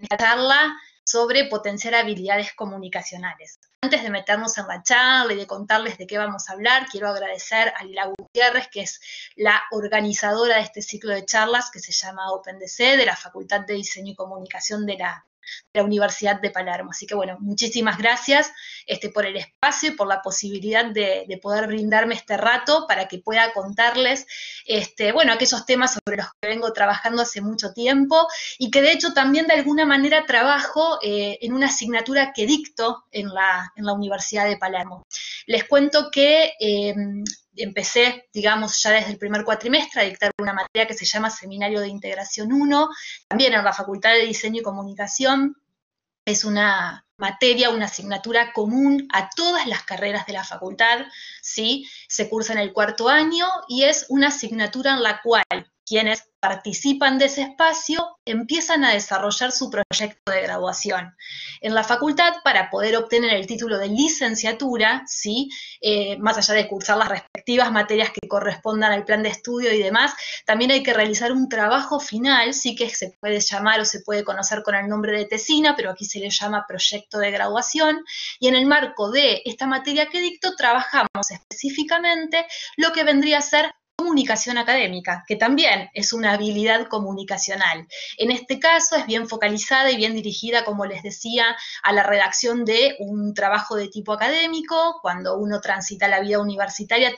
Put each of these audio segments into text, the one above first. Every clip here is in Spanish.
esta charla sobre potenciar habilidades comunicacionales. Antes de meternos en la charla y de contarles de qué vamos a hablar, quiero agradecer a Lila Gutiérrez, que es la organizadora de este ciclo de charlas que se llama OpenDC, de la Facultad de Diseño y Comunicación de la Universidad de Palermo. Así que bueno, muchísimas gracias por el espacio y por la posibilidad de poder brindarme este rato para que pueda contarles aquellos temas sobre los que vengo trabajando hace mucho tiempo y que de hecho también de alguna manera trabajo en una asignatura que dicto en la Universidad de Palermo. Les cuento que empecé, digamos, ya desde el primer cuatrimestre a dictar una materia que se llama Seminario de Integración 1, también en la Facultad de Diseño y Comunicación. Es una materia, una asignatura común a todas las carreras de la facultad, ¿sí? Se cursa en el cuarto año y es una asignatura en la cual quienes participan de ese espacio empiezan a desarrollar su proyecto de graduación. En la facultad, para poder obtener el título de licenciatura, ¿sí? Más allá de cursar las respectivas materias que correspondan al plan de estudio y demás, también hay que realizar un trabajo final, sí, que se puede llamar o se puede conocer con el nombre de tesina, pero aquí se le llama proyecto de graduación, y en el marco de esta materia que dicto trabajamos específicamente lo que vendría a ser comunicación académica, que también es una habilidad comunicacional. En este caso es bien focalizada y bien dirigida, como les decía, a la redacción de un trabajo de tipo académico. Cuando uno transita la vida universitaria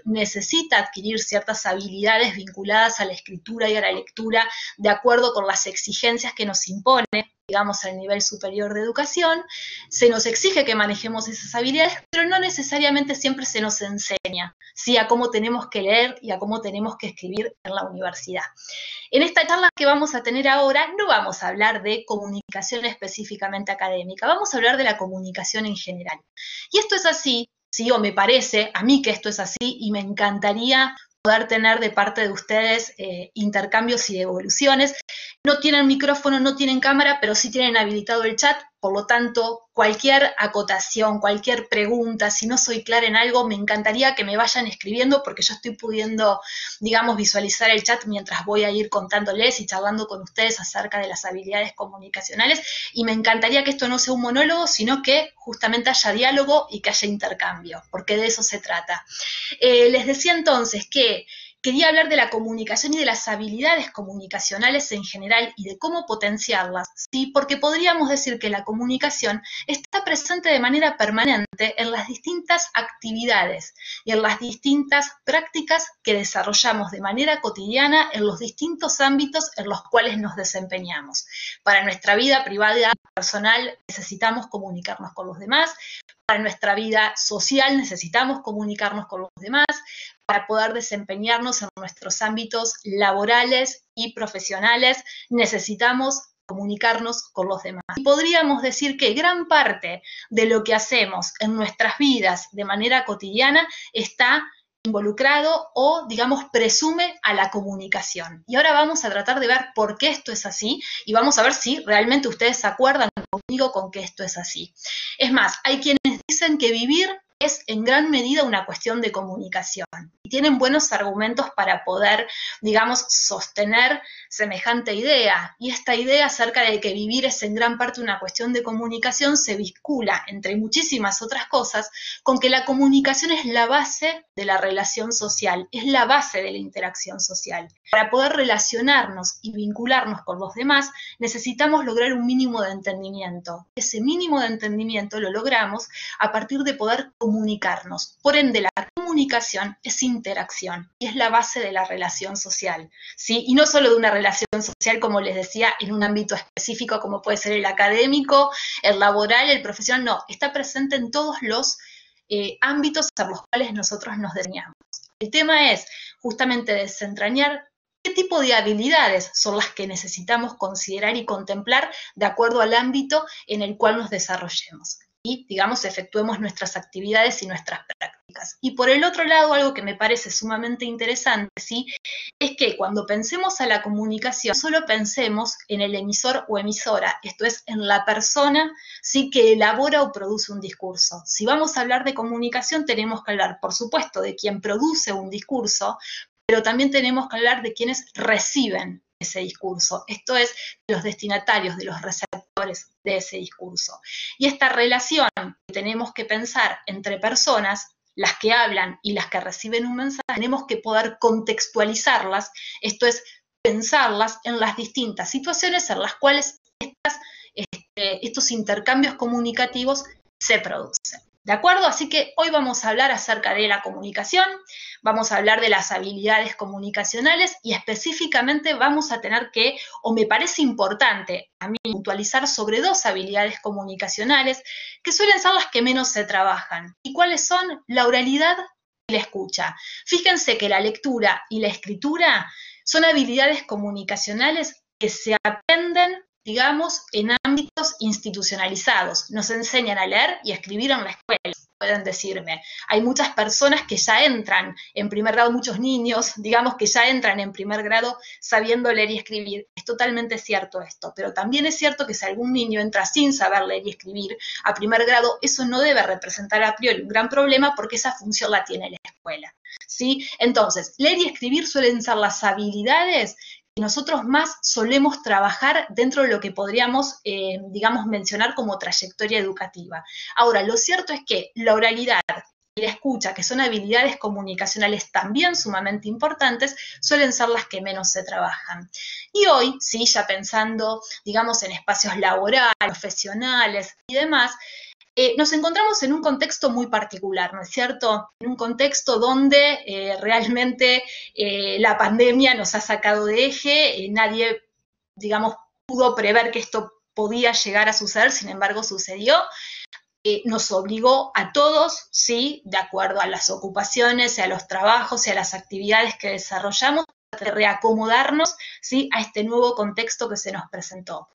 necesita adquirir ciertas habilidades vinculadas a la escritura y a la lectura de acuerdo con las exigencias que nos impone, digamos, al nivel superior de educación. Se nos exige que manejemos esas habilidades, pero no necesariamente siempre se nos enseña, ¿sí?, a cómo tenemos que leer y a cómo tenemos que escribir en la universidad. En esta charla que vamos a tener ahora no vamos a hablar de comunicación específicamente académica, vamos a hablar de la comunicación en general. Y esto es así, ¿sí?, o me parece a mí que esto es así, y me encantaría poder tener de parte de ustedes intercambios y evoluciones. No tienen micrófono, no tienen cámara, pero sí tienen habilitado el chat, por lo tanto, cualquier acotación, cualquier pregunta, si no soy clara en algo, me encantaría que me vayan escribiendo, porque yo estoy pudiendo, digamos, visualizar el chat mientras voy a ir contándoles y charlando con ustedes acerca de las habilidades comunicacionales, y me encantaría que esto no sea un monólogo, sino que justamente haya diálogo y que haya intercambio, porque de eso se trata. Les decía entonces que quería hablar de la comunicación y de las habilidades comunicacionales en general y de cómo potenciarlas, ¿sí? Porque podríamos decir que la comunicación está presente de manera permanente en las distintas actividades y en las distintas prácticas que desarrollamos de manera cotidiana en los distintos ámbitos en los cuales nos desempeñamos. Para nuestra vida privada, personal, necesitamos comunicarnos con los demás. Para nuestra vida social necesitamos comunicarnos con los demás. Para poder desempeñarnos en nuestros ámbitos laborales y profesionales, necesitamos comunicarnos con los demás. Y podríamos decir que gran parte de lo que hacemos en nuestras vidas de manera cotidiana está involucrado o, digamos, presume a la comunicación. Y ahora vamos a tratar de ver por qué esto es así y vamos a ver si realmente ustedes se acuerdan conmigo con que esto es así. Es más, hay quienes dicen que vivir es en gran medida una cuestión de comunicación y tienen buenos argumentos para poder, digamos, sostener semejante idea. Y esta idea acerca de que vivir es en gran parte una cuestión de comunicación se vincula, entre muchísimas otras cosas, con que la comunicación es la base de la relación social, es la base de la interacción social. Para poder relacionarnos y vincularnos con los demás, necesitamos lograr un mínimo de entendimiento. Ese mínimo de entendimiento lo logramos a partir de poder comunicarnos. Por ende, la comunicación es interacción y es la base de la relación social, ¿sí? Y no solo de una relación social, como les decía, en un ámbito específico como puede ser el académico, el laboral, el profesional, no, está presente en todos los ámbitos a los cuales nosotros nos desempeñamos. El tema es justamente desentrañar qué tipo de habilidades son las que necesitamos considerar y contemplar de acuerdo al ámbito en el cual nos desarrollemos y, digamos, efectuemos nuestras actividades y nuestras prácticas. Y por el otro lado, algo que me parece sumamente interesante, ¿sí?, es que cuando pensemos a la comunicación, solo pensemos en el emisor o emisora, esto es, en la persona, ¿sí?, que elabora o produce un discurso. Si vamos a hablar de comunicación, tenemos que hablar, por supuesto, de quien produce un discurso, pero también tenemos que hablar de quienes reciben ese discurso, esto es, de los destinatarios, de los receptores de ese discurso. Y esta relación que tenemos que pensar entre personas, las que hablan y las que reciben un mensaje, tenemos que poder contextualizarlas, esto es, pensarlas en las distintas situaciones en las cuales estos intercambios comunicativos se producen. ¿De acuerdo? Así que hoy vamos a hablar acerca de la comunicación, vamos a hablar de las habilidades comunicacionales y específicamente vamos a tener que, o me parece importante a mí puntualizar sobre dos habilidades comunicacionales que suelen ser las que menos se trabajan. ¿Y cuáles son? La oralidad y la escucha. Fíjense que la lectura y la escritura son habilidades comunicacionales que se aprenden, digamos, en ámbitos institucionalizados. Nos enseñan a leer y a escribir en la escuela, pueden decirme. Hay muchas personas que ya entran en primer grado, muchos niños, digamos, que ya entran en primer grado sabiendo leer y escribir. Es totalmente cierto esto, pero también es cierto que si algún niño entra sin saber leer y escribir a primer grado, eso no debe representar a priori un gran problema porque esa función la tiene la escuela, ¿sí? Entonces, leer y escribir suelen ser las habilidades que nosotros más solemos trabajar dentro de lo que podríamos, digamos, mencionar como trayectoria educativa. Ahora, lo cierto es que la oralidad y la escucha, que son habilidades comunicacionales también sumamente importantes, suelen ser las que menos se trabajan. Y hoy, sí, ya pensando, digamos, en espacios laborales, profesionales y demás, nos encontramos en un contexto muy particular, ¿no es cierto? En un contexto donde realmente la pandemia nos ha sacado de eje, nadie, digamos, pudo prever que esto podía llegar a suceder, sin embargo sucedió. Nos obligó a todos, ¿sí? De acuerdo a las ocupaciones, a los trabajos y a las actividades que desarrollamos, a reacomodarnos, ¿sí? A este nuevo contexto que se nos presentó.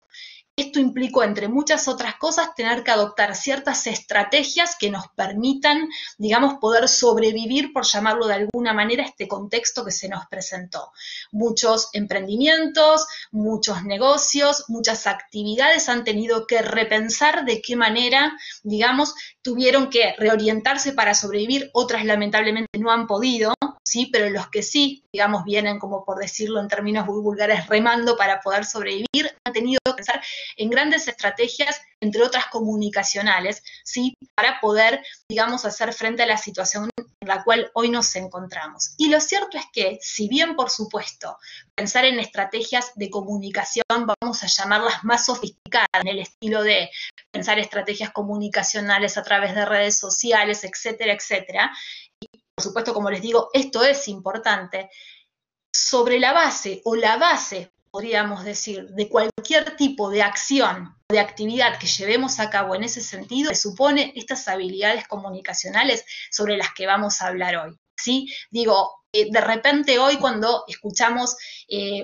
Esto implicó, entre muchas otras cosas, tener que adoptar ciertas estrategias que nos permitan, digamos, poder sobrevivir, por llamarlo de alguna manera, a este contexto que se nos presentó. Muchos emprendimientos, muchos negocios, muchas actividades han tenido que repensar de qué manera, digamos, tuvieron que reorientarse para sobrevivir, otras lamentablemente no han podido, ¿sí? Pero los que sí, digamos, vienen, como por decirlo en términos muy vulgares, remando para poder sobrevivir, han tenido que pensar en grandes estrategias, entre otras comunicacionales, ¿sí? Para poder, digamos, hacer frente a la situación en la cual hoy nos encontramos. Y lo cierto es que, si bien, por supuesto, pensar en estrategias de comunicación, vamos a llamarlas más sofisticadas, en el estilo de pensar estrategias comunicacionales a través de redes sociales, etcétera, etcétera, y por supuesto, como les digo, esto es importante, sobre la base o la base, podríamos decir, de cualquier tipo de acción, de actividad que llevemos a cabo en ese sentido, se supone estas habilidades comunicacionales sobre las que vamos a hablar hoy, ¿sí? Digo, de repente hoy cuando escuchamos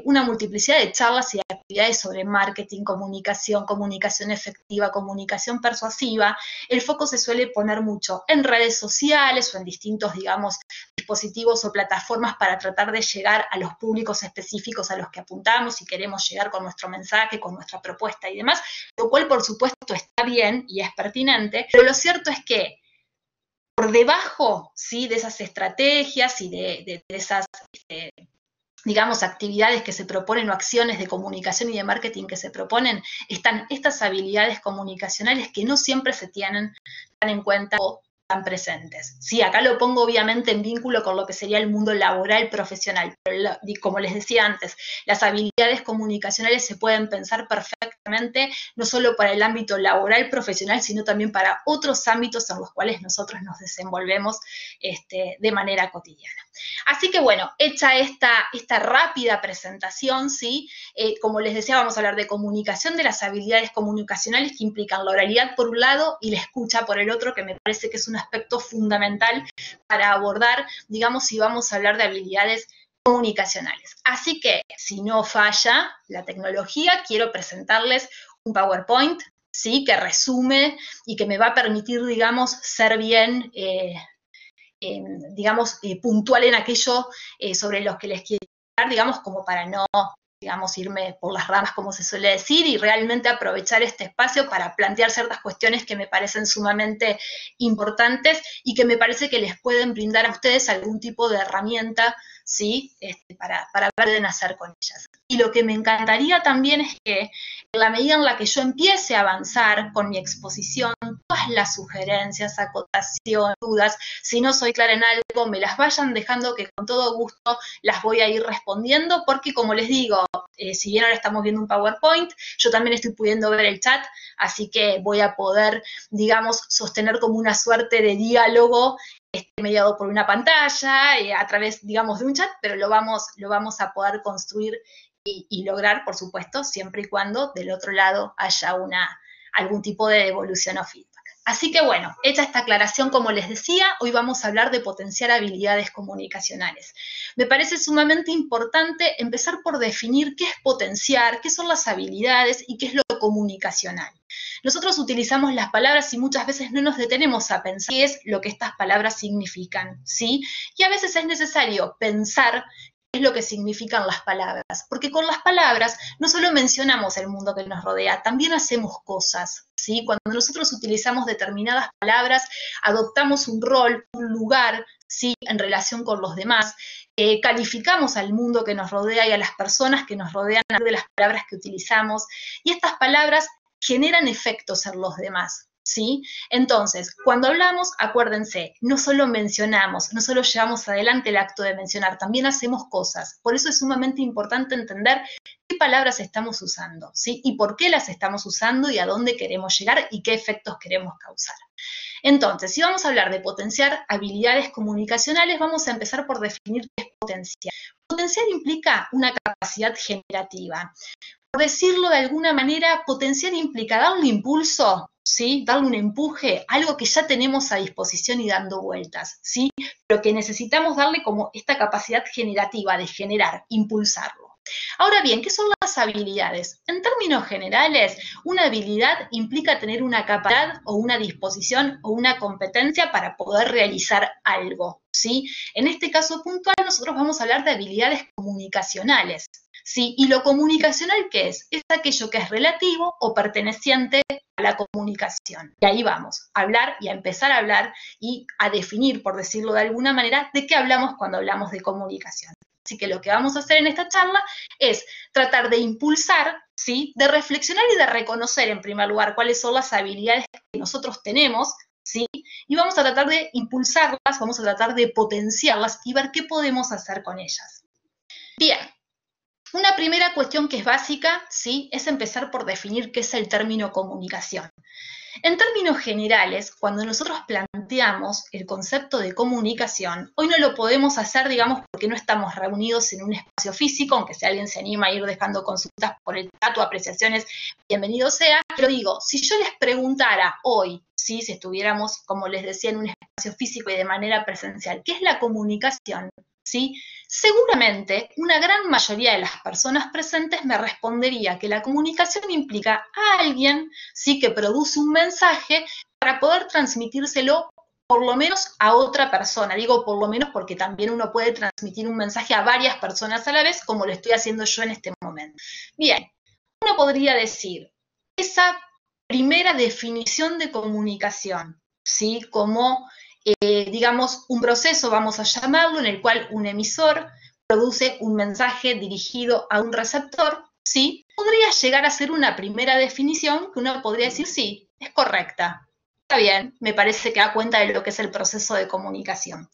una multiplicidad de charlas y de actividades sobre marketing, comunicación efectiva, comunicación persuasiva, el foco se suele poner mucho en redes sociales o en distintos, digamos, dispositivos o plataformas para tratar de llegar a los públicos específicos a los que apuntamos y queremos llegar con nuestro mensaje, con nuestra propuesta y demás, lo cual por supuesto está bien y es pertinente, pero lo cierto es que por debajo, ¿sí? De esas estrategias y de esas, digamos, actividades que se proponen o acciones de comunicación y de marketing que se proponen, están estas habilidades comunicacionales que no siempre se tienen tan en cuenta o tan presentes. Sí, acá lo pongo obviamente en vínculo con lo que sería el mundo laboral profesional, pero como les decía antes, las habilidades comunicacionales se pueden pensar perfectamente no solo para el ámbito laboral profesional, sino también para otros ámbitos en los cuales nosotros nos desenvolvemos de manera cotidiana. Así que bueno, hecha esta rápida presentación, ¿sí? Como les decía, vamos a hablar de comunicación, de las habilidades comunicacionales que implican la oralidad por un lado y la escucha por el otro, que me parece que es un aspecto fundamental para abordar, digamos, si vamos a hablar de habilidades comunicacionales. Así que, si no falla la tecnología, quiero presentarles un PowerPoint, ¿sí? Que resume y que me va a permitir, digamos, ser bien digamos, puntual en aquello sobre los que les quiero hablar, digamos, como para no, digamos, irme por las ramas, como se suele decir, y realmente aprovechar este espacio para plantear ciertas cuestiones que me parecen sumamente importantes y que me parece que les pueden brindar a ustedes algún tipo de herramienta, ¿sí? Para ver qué pueden hacer con ellas. Y lo que me encantaría también es que en la medida en la que yo empiece a avanzar con mi exposición, todas las sugerencias, acotaciones, dudas, si no soy clara en algo, me las vayan dejando, que con todo gusto las voy a ir respondiendo, porque como les digo, si bien ahora estamos viendo un PowerPoint, yo también estoy pudiendo ver el chat, así que voy a poder, digamos, sostener como una suerte de diálogo mediado por una pantalla, a través, digamos, de un chat, pero lo vamos a poder construir y lograr, por supuesto, siempre y cuando del otro lado haya algún tipo de devolución o feedback. Así que bueno, hecha esta aclaración, como les decía, hoy vamos a hablar de potenciar habilidades comunicacionales. Me parece sumamente importante empezar por definir qué es potenciar, qué son las habilidades y qué es lo comunicacional. Nosotros utilizamos las palabras y muchas veces no nos detenemos a pensar qué es lo que estas palabras significan, ¿sí? Y a veces es necesario pensar qué es lo que significan las palabras, porque con las palabras no solo mencionamos el mundo que nos rodea, también hacemos cosas, ¿sí? Cuando nosotros utilizamos determinadas palabras, adoptamos un rol, un lugar, ¿sí? En relación con los demás, calificamos al mundo que nos rodea y a las personas que nos rodean a través de las palabras que utilizamos, y estas palabras generan efectos en los demás, ¿sí? Entonces, cuando hablamos, acuérdense, no solo mencionamos, no solo llevamos adelante el acto de mencionar, también hacemos cosas. Por eso es sumamente importante entender qué palabras estamos usando, ¿sí? Y por qué las estamos usando y a dónde queremos llegar y qué efectos queremos causar. Entonces, si vamos a hablar de potenciar habilidades comunicacionales, vamos a empezar por definir qué es potenciar. Potenciar implica una capacidad generativa. Por decirlo de alguna manera, potenciar implica darle impulso, ¿sí? Darle un empuje, algo que ya tenemos a disposición y dando vueltas, ¿sí? Pero que necesitamos darle como esta capacidad generativa de generar, impulsarlo. Ahora bien, ¿qué son las habilidades? En términos generales, una habilidad implica tener una capacidad o una disposición o una competencia para poder realizar algo, ¿sí? En este caso puntual, nosotros vamos a hablar de habilidades comunicacionales, ¿sí? ¿Y lo comunicacional qué es? Es aquello que es relativo o perteneciente a la comunicación. Y ahí vamos, a hablar y a empezar a hablar y a definir, por decirlo de alguna manera, de qué hablamos cuando hablamos de comunicación. Así que lo que vamos a hacer en esta charla es tratar de impulsar, ¿sí? De reflexionar y de reconocer, en primer lugar, cuáles son las habilidades que nosotros tenemos, ¿sí? Y vamos a tratar de impulsarlas, vamos a tratar de potenciarlas y ver qué podemos hacer con ellas. Bien. Una primera cuestión que es básica, ¿sí? Es empezar por definir qué es el término comunicación. En términos generales, cuando nosotros planteamos el concepto de comunicación, hoy no lo podemos hacer, digamos, porque no estamos reunidos en un espacio físico, aunque si alguien se anima a ir dejando consultas por el chat o apreciaciones, bienvenido sea. Pero digo, si yo les preguntara hoy, ¿sí? Si estuviéramos, como les decía, en un espacio físico y de manera presencial, ¿qué es la comunicación? ¿Sí? Seguramente una gran mayoría de las personas presentes me respondería que la comunicación implica a alguien, ¿sí? Que produce un mensaje para poder transmitírselo por lo menos a otra persona. Digo por lo menos porque también uno puede transmitir un mensaje a varias personas a la vez, como lo estoy haciendo yo en este momento. Bien, uno podría decir, esa primera definición de comunicación, ¿sí? Como digamos, un proceso, vamos a llamarlo, en el cual un emisor produce un mensaje dirigido a un receptor, ¿sí? Podría llegar a ser una primera definición que uno podría decir, sí, es correcta. Está bien, me parece que da cuenta de lo que es el proceso de comunicación.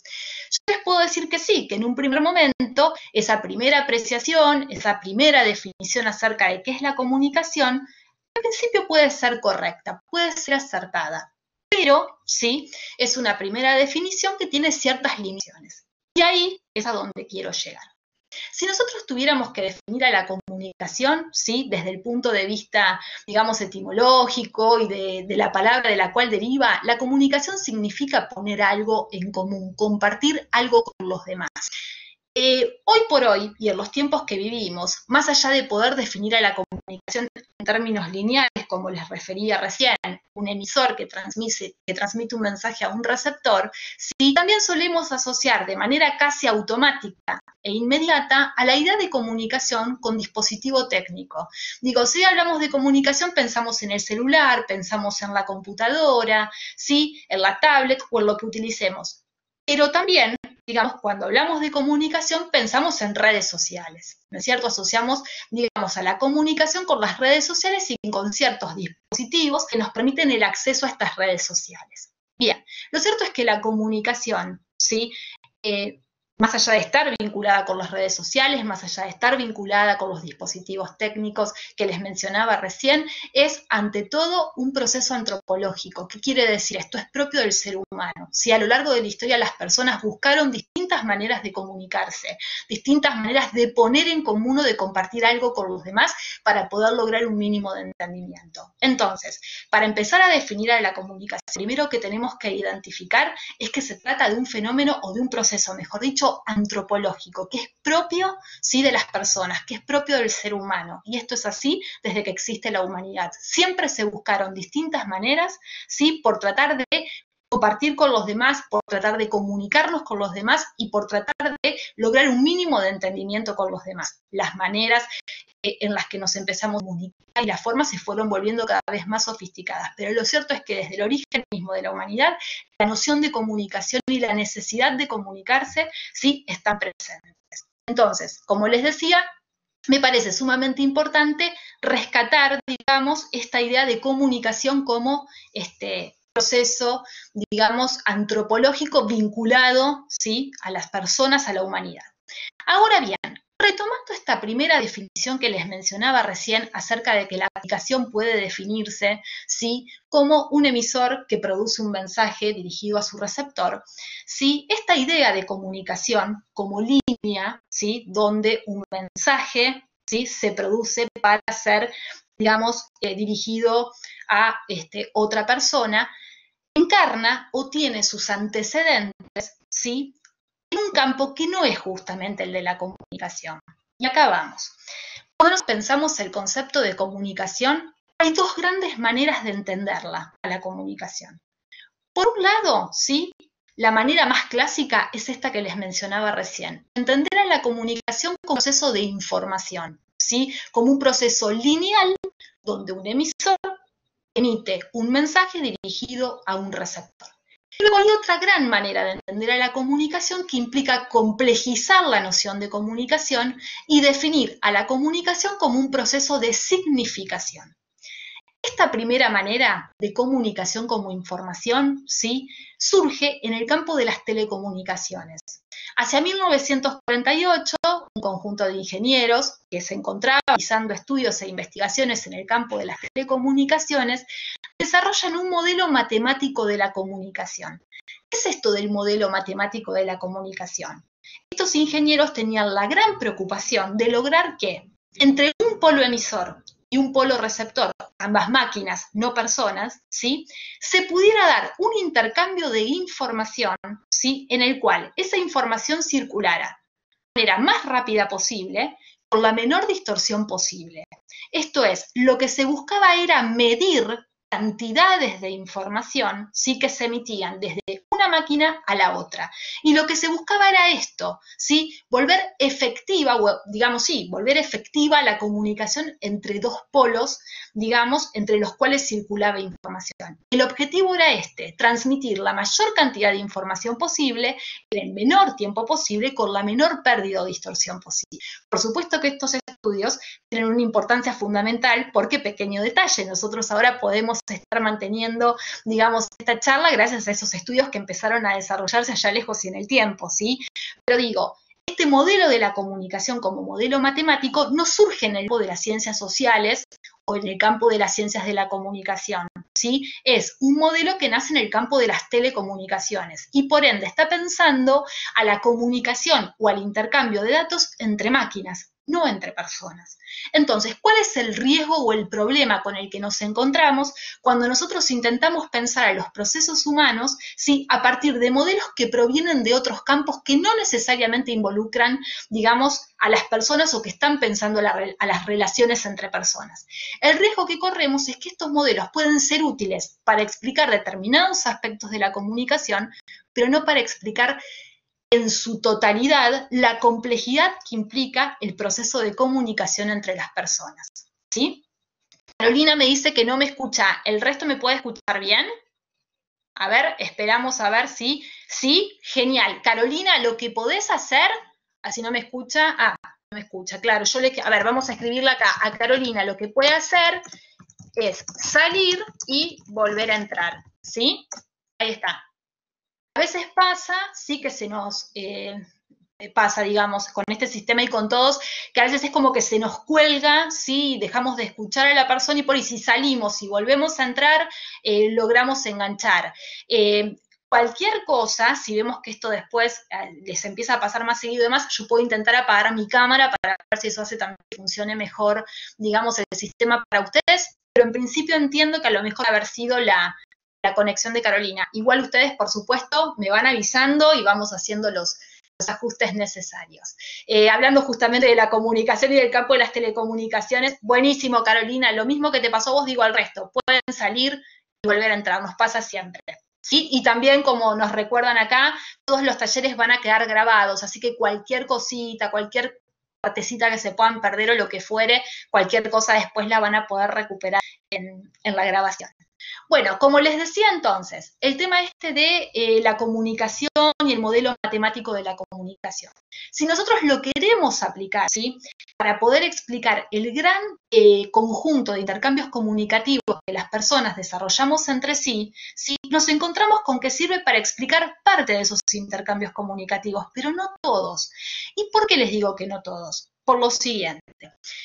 Yo les puedo decir que sí, que en un primer momento, esa primera apreciación, esa primera definición acerca de qué es la comunicación, al principio puede ser correcta, puede ser acertada. Pero, sí, es una primera definición que tiene ciertas limitaciones. Y ahí es a donde quiero llegar. Si nosotros tuviéramos que definir a la comunicación, ¿sí? Desde el punto de vista, digamos, etimológico y de la palabra de la cual deriva, la comunicación significa poner algo en común, compartir algo con los demás. Hoy por hoy, y en los tiempos que vivimos, más allá de poder definir a la comunicación en términos lineales, como les refería recién, un emisor que transmite un mensaje a un receptor, sí, también solemos asociar de manera casi automática e inmediata a la idea de comunicación con dispositivo técnico. Digo, si hablamos de comunicación, pensamos en el celular, pensamos en la computadora, ¿sí? En la tablet o en lo que utilicemos. Pero también digamos, cuando hablamos de comunicación, pensamos en redes sociales, ¿no es cierto? Asociamos, digamos, a la comunicación con las redes sociales y con ciertos dispositivos que nos permiten el acceso a estas redes sociales. Bien, lo cierto es que la comunicación, ¿sí? Más allá de estar vinculada con las redes sociales, más allá de estar vinculada con los dispositivos técnicos que les mencionaba recién, es ante todo un proceso antropológico. ¿Qué quiere decir esto? Es propio del ser humano. Si a lo largo de la historia las personas buscaron distintas maneras de comunicarse, distintas maneras de poner en común o de compartir algo con los demás para poder lograr un mínimo de entendimiento. Entonces, para empezar a definir a la comunicación, primero que tenemos que identificar es que se trata de un fenómeno o de un proceso, mejor dicho, antropológico, que es propio, ¿sí?, de las personas, que es propio del ser humano. Y esto es así desde que existe la humanidad. Siempre se buscaron distintas maneras, ¿sí?, por tratar de compartir con los demás, por tratar de comunicarnos con los demás y por tratar de lograr un mínimo de entendimiento con los demás. Las maneras en las que nos empezamos a comunicar y las formas se fueron volviendo cada vez más sofisticadas. Pero lo cierto es que desde el origen mismo de la humanidad, la noción de comunicación y la necesidad de comunicarse sí están presentes. Entonces, como les decía, me parece sumamente importante rescatar, digamos, esta idea de comunicación como proceso, digamos, antropológico vinculado, ¿sí?, a las personas, a la humanidad. Ahora bien, retomando esta primera definición que les mencionaba recién acerca de que la comunicación puede definirse, ¿sí?, como un emisor que produce un mensaje dirigido a su receptor, ¿sí?, esta idea de comunicación como línea, ¿sí?, donde un mensaje, ¿sí?, se produce para ser, digamos, dirigido a otra persona, encarna o tiene sus antecedentes, ¿sí?, en un campo que no es justamente el de la comunicación. Y acá vamos. Cuando nos pensamos el concepto de comunicación, hay dos grandes maneras de entenderla, a la comunicación. Por un lado, ¿sí?, la manera más clásica es esta que les mencionaba recién. Entender a la comunicación como un proceso de información, ¿sí?, como un proceso lineal donde un emisor emite un mensaje dirigido a un receptor. Luego hay otra gran manera de entender a la comunicación que implica complejizar la noción de comunicación y definir a la comunicación como un proceso de significación. Esta primera manera de comunicación como información, ¿sí?, surge en el campo de las telecomunicaciones. Hacia 1948, un conjunto de ingenieros que se encontraba realizando estudios e investigaciones en el campo de las telecomunicaciones desarrollan un modelo matemático de la comunicación. ¿Qué es esto del modelo matemático de la comunicación? Estos ingenieros tenían la gran preocupación de lograr que entre un polo emisor y un polo receptor, ambas máquinas, no personas, ¿sí?, se pudiera dar un intercambio de información, ¿sí?, en el cual esa información circulara de la manera más rápida posible, con la menor distorsión posible. Esto es, lo que se buscaba era medir cantidades de información, sí, que se emitían desde una máquina a la otra. Y lo que se buscaba era esto, ¿sí?, volver efectiva, o digamos, sí, volver efectiva la comunicación entre dos polos, digamos, entre los cuales circulaba información. El objetivo era transmitir la mayor cantidad de información posible en el menor tiempo posible, con la menor pérdida o distorsión posible. Por supuesto que estos estudios tienen una importancia fundamental porque, pequeño detalle, nosotros ahora podemos estar manteniendo, digamos, esta charla gracias a esos estudios que empezaron a desarrollarse allá lejos y en el tiempo, ¿sí? Pero digo, este modelo de la comunicación como modelo matemático no surge en el campo de las ciencias sociales o en el campo de las ciencias de la comunicación, ¿sí? Es un modelo que nace en el campo de las telecomunicaciones y por ende está pensando a la comunicación o al intercambio de datos entre máquinas, no entre personas. Entonces, ¿cuál es el riesgo o el problema con el que nos encontramos cuando nosotros intentamos pensar a los procesos humanos, ¿sí?, a partir de modelos que provienen de otros campos que no necesariamente involucran, digamos, a las personas o que están pensando a las relaciones entre personas? El riesgo que corremos es que estos modelos pueden ser útiles para explicar determinados aspectos de la comunicación, pero no para explicar en su totalidad la complejidad que implica el proceso de comunicación entre las personas, ¿sí? Carolina me dice que no me escucha. ¿El resto me puede escuchar bien? A ver, esperamos a ver si... Sí, genial. Carolina, lo que podés hacer, así no me escucha, no me escucha, claro, a ver, vamos a escribirle acá, a Carolina lo que puede hacer es salir y volver a entrar, ¿sí? Ahí está. A veces pasa, sí que se nos pasa, digamos, con este sistema y con todos, que a veces es como que se nos cuelga, ¿sí? Dejamos de escuchar a la persona y por ahí si salimos y volvemos a entrar, logramos enganchar. Cualquier cosa, si vemos que esto después les empieza a pasar más seguido y demás, yo puedo intentar apagar mi cámara para ver si eso hace también que funcione mejor, digamos, el sistema para ustedes, pero en principio entiendo que a lo mejor haber sido la conexión de Carolina. Igual ustedes, por supuesto, me van avisando y vamos haciendo los ajustes necesarios. Hablando justamente de la comunicación y del campo de las telecomunicaciones, buenísimo, Carolina, lo mismo que te pasó a vos, digo al resto, pueden salir y volver a entrar, nos pasa siempre. ¿Sí? Y también, como nos recuerdan acá, todos los talleres van a quedar grabados, así que cualquier cosita, cualquier partecita que se puedan perder o lo que fuere, cualquier cosa después la van a poder recuperar en la grabación. Bueno, como les decía entonces, el tema este de la comunicación y el modelo matemático de la comunicación. Si nosotros lo queremos aplicar, ¿sí? Para poder explicar el gran conjunto de intercambios comunicativos que las personas desarrollamos entre sí, ¿sí? Nos encontramos con que sirve para explicar parte de esos intercambios comunicativos, pero no todos. ¿Y por qué les digo que no todos? Por lo siguiente.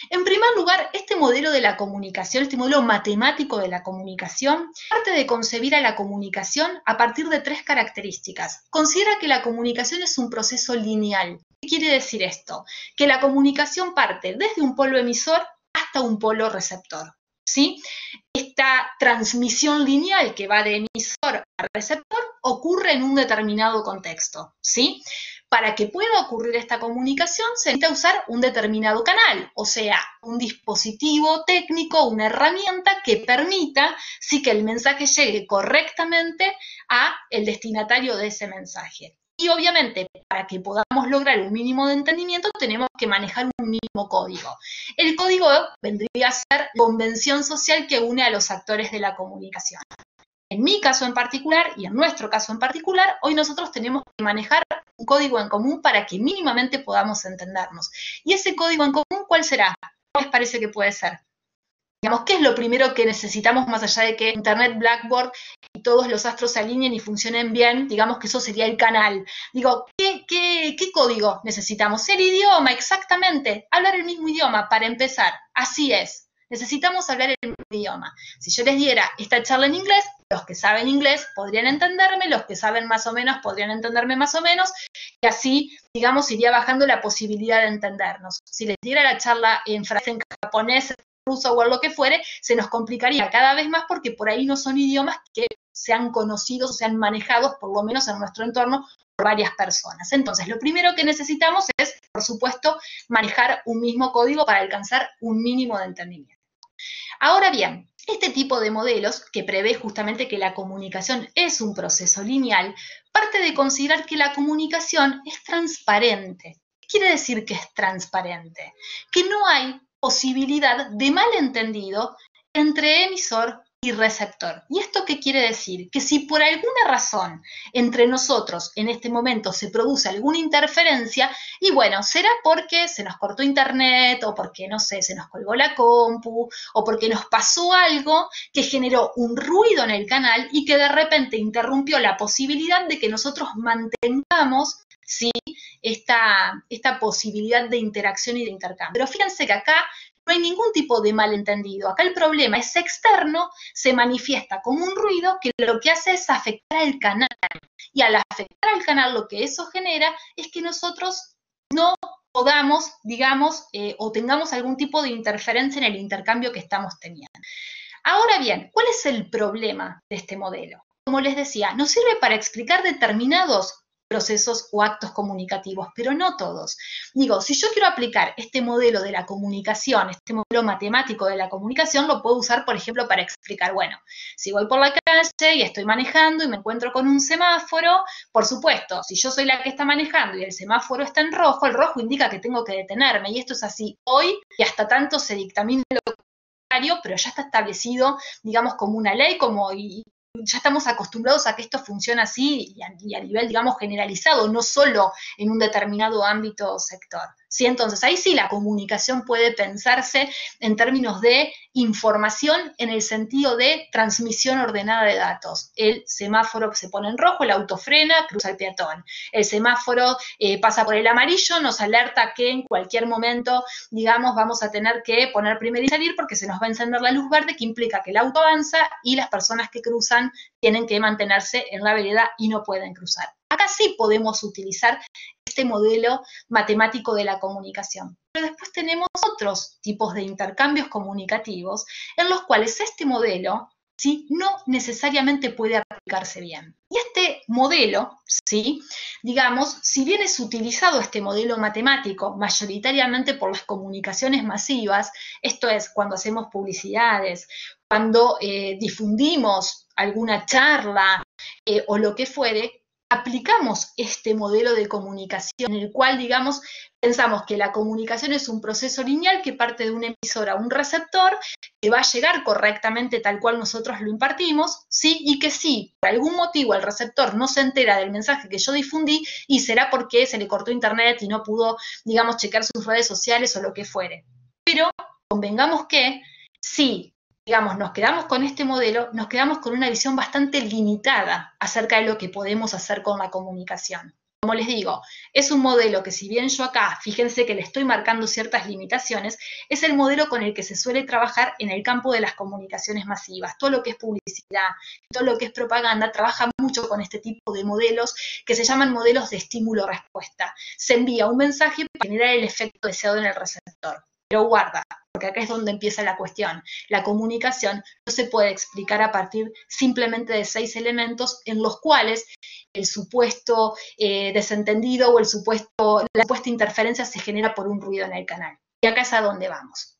En primer lugar, este modelo de la comunicación, este modelo matemático de la comunicación, parte de concebir a la comunicación a partir de 3 características. Considera que la comunicación es un proceso lineal. ¿Qué quiere decir esto? Que la comunicación parte desde un polo emisor hasta un polo receptor. ¿Sí? Esta transmisión lineal que va de emisor a receptor ocurre en un determinado contexto. ¿Sí? Para que pueda ocurrir esta comunicación se necesita usar un determinado canal, o sea, un dispositivo técnico, una herramienta que permita sí que el mensaje llegue correctamente a el destinatario de ese mensaje. Y obviamente, para que podamos lograr un mínimo de entendimiento, tenemos que manejar un mínimo código. El código vendría a ser la convención social que une a los actores de la comunicación. En mi caso en particular y en nuestro caso en particular, hoy nosotros tenemos que manejar un código en común para que mínimamente podamos entendernos. ¿Y ese código en común cuál será? ¿Cuál les parece que puede ser? Digamos, ¿qué es lo primero que necesitamos más allá de que Internet, Blackboard y todos los astros se alineen y funcionen bien? Digamos que eso sería el canal. Digo, ¿qué código necesitamos? El idioma, exactamente. Hablar el mismo idioma para empezar. Así es. Necesitamos hablar el mismo idioma. Si yo les diera esta charla en inglés, los que saben inglés podrían entenderme, los que saben más o menos podrían entenderme más o menos, y así, digamos, iría bajando la posibilidad de entendernos. Si les diera la charla en francés, en japonés, ruso o lo que fuere, se nos complicaría cada vez más porque por ahí no son idiomas que sean conocidos o sean manejados, por lo menos en nuestro entorno, por varias personas. Entonces, lo primero que necesitamos es, por supuesto, manejar un mismo código para alcanzar un mínimo de entendimiento. Ahora bien, este tipo de modelos, que prevé justamente que la comunicación es un proceso lineal, parte de considerar que la comunicación es transparente. ¿Qué quiere decir que es transparente? Que no hay posibilidad de malentendido entre emisor y receptor. ¿Y esto qué quiere decir? Que si por alguna razón entre nosotros en este momento se produce alguna interferencia, y bueno, será porque se nos cortó internet o porque, no sé, se nos colgó la compu o porque nos pasó algo que generó un ruido en el canal y que de repente interrumpió la posibilidad de que nosotros mantengamos, ¿sí?, esta posibilidad de interacción y de intercambio. Pero fíjense que acá no hay ningún tipo de malentendido. Acá el problema es externo, se manifiesta como un ruido que lo que hace es afectar al canal. Y al afectar al canal lo que eso genera es que nosotros no podamos, digamos, o tengamos algún tipo de interferencia en el intercambio que estamos teniendo. Ahora bien, ¿cuál es el problema de este modelo? Como les decía, nos sirve para explicar determinados procesos o actos comunicativos, pero no todos. Digo, si yo quiero aplicar este modelo de la comunicación, este modelo matemático de la comunicación, lo puedo usar, por ejemplo, para explicar, bueno, si voy por la calle y estoy manejando y me encuentro con un semáforo, por supuesto, si yo soy la que está manejando y el semáforo está en rojo, el rojo indica que tengo que detenerme, y esto es así hoy y hasta tanto se dictamine lo contrario, pero ya está establecido, digamos, como una ley, como ya estamos acostumbrados a que esto funciona así y a nivel, digamos, generalizado, no solo en un determinado ámbito o sector. ¿Sí? Entonces, ahí sí la comunicación puede pensarse en términos de información en el sentido de transmisión ordenada de datos. El semáforo se pone en rojo, el auto frena, cruza el peatón. El semáforo pasa por el amarillo, nos alerta que en cualquier momento, digamos, vamos a tener que poner primero y salir porque se nos va a encender la luz verde, que implica que el auto avanza y las personas que cruzan tienen que mantenerse en la vereda y no pueden cruzar. Acá sí podemos utilizar este modelo matemático de la comunicación. Pero después tenemos otros tipos de intercambios comunicativos en los cuales este modelo, ¿sí?, no necesariamente puede aplicarse bien. Y este modelo, ¿sí?, digamos, si bien es utilizado este modelo matemático mayoritariamente por las comunicaciones masivas, esto es, cuando hacemos publicidades, cuando difundimos alguna charla o lo que fuere, aplicamos este modelo de comunicación en el cual, digamos, pensamos que la comunicación es un proceso lineal que parte de un emisor a un receptor, que va a llegar correctamente tal cual nosotros lo impartimos, ¿sí? Y que si por algún motivo el receptor no se entera del mensaje que yo difundí, y será porque se le cortó internet y no pudo, digamos, checar sus redes sociales o lo que fuere. Pero convengamos que sí, digamos, nos quedamos con este modelo, nos quedamos con una visión bastante limitada acerca de lo que podemos hacer con la comunicación. Como les digo, es un modelo que si bien yo acá, fíjense que le estoy marcando ciertas limitaciones, es el modelo con el que se suele trabajar en el campo de las comunicaciones masivas. Todo lo que es publicidad, todo lo que es propaganda, trabaja mucho con este tipo de modelos que se llaman modelos de estímulo-respuesta. Se envía un mensaje para generar el efecto deseado en el receptor. Pero guarda, porque acá es donde empieza la cuestión. La comunicación no se puede explicar a partir simplemente de 6 elementos en los cuales el supuesto desentendido o la supuesta interferencia se genera por un ruido en el canal. Y acá es a donde vamos.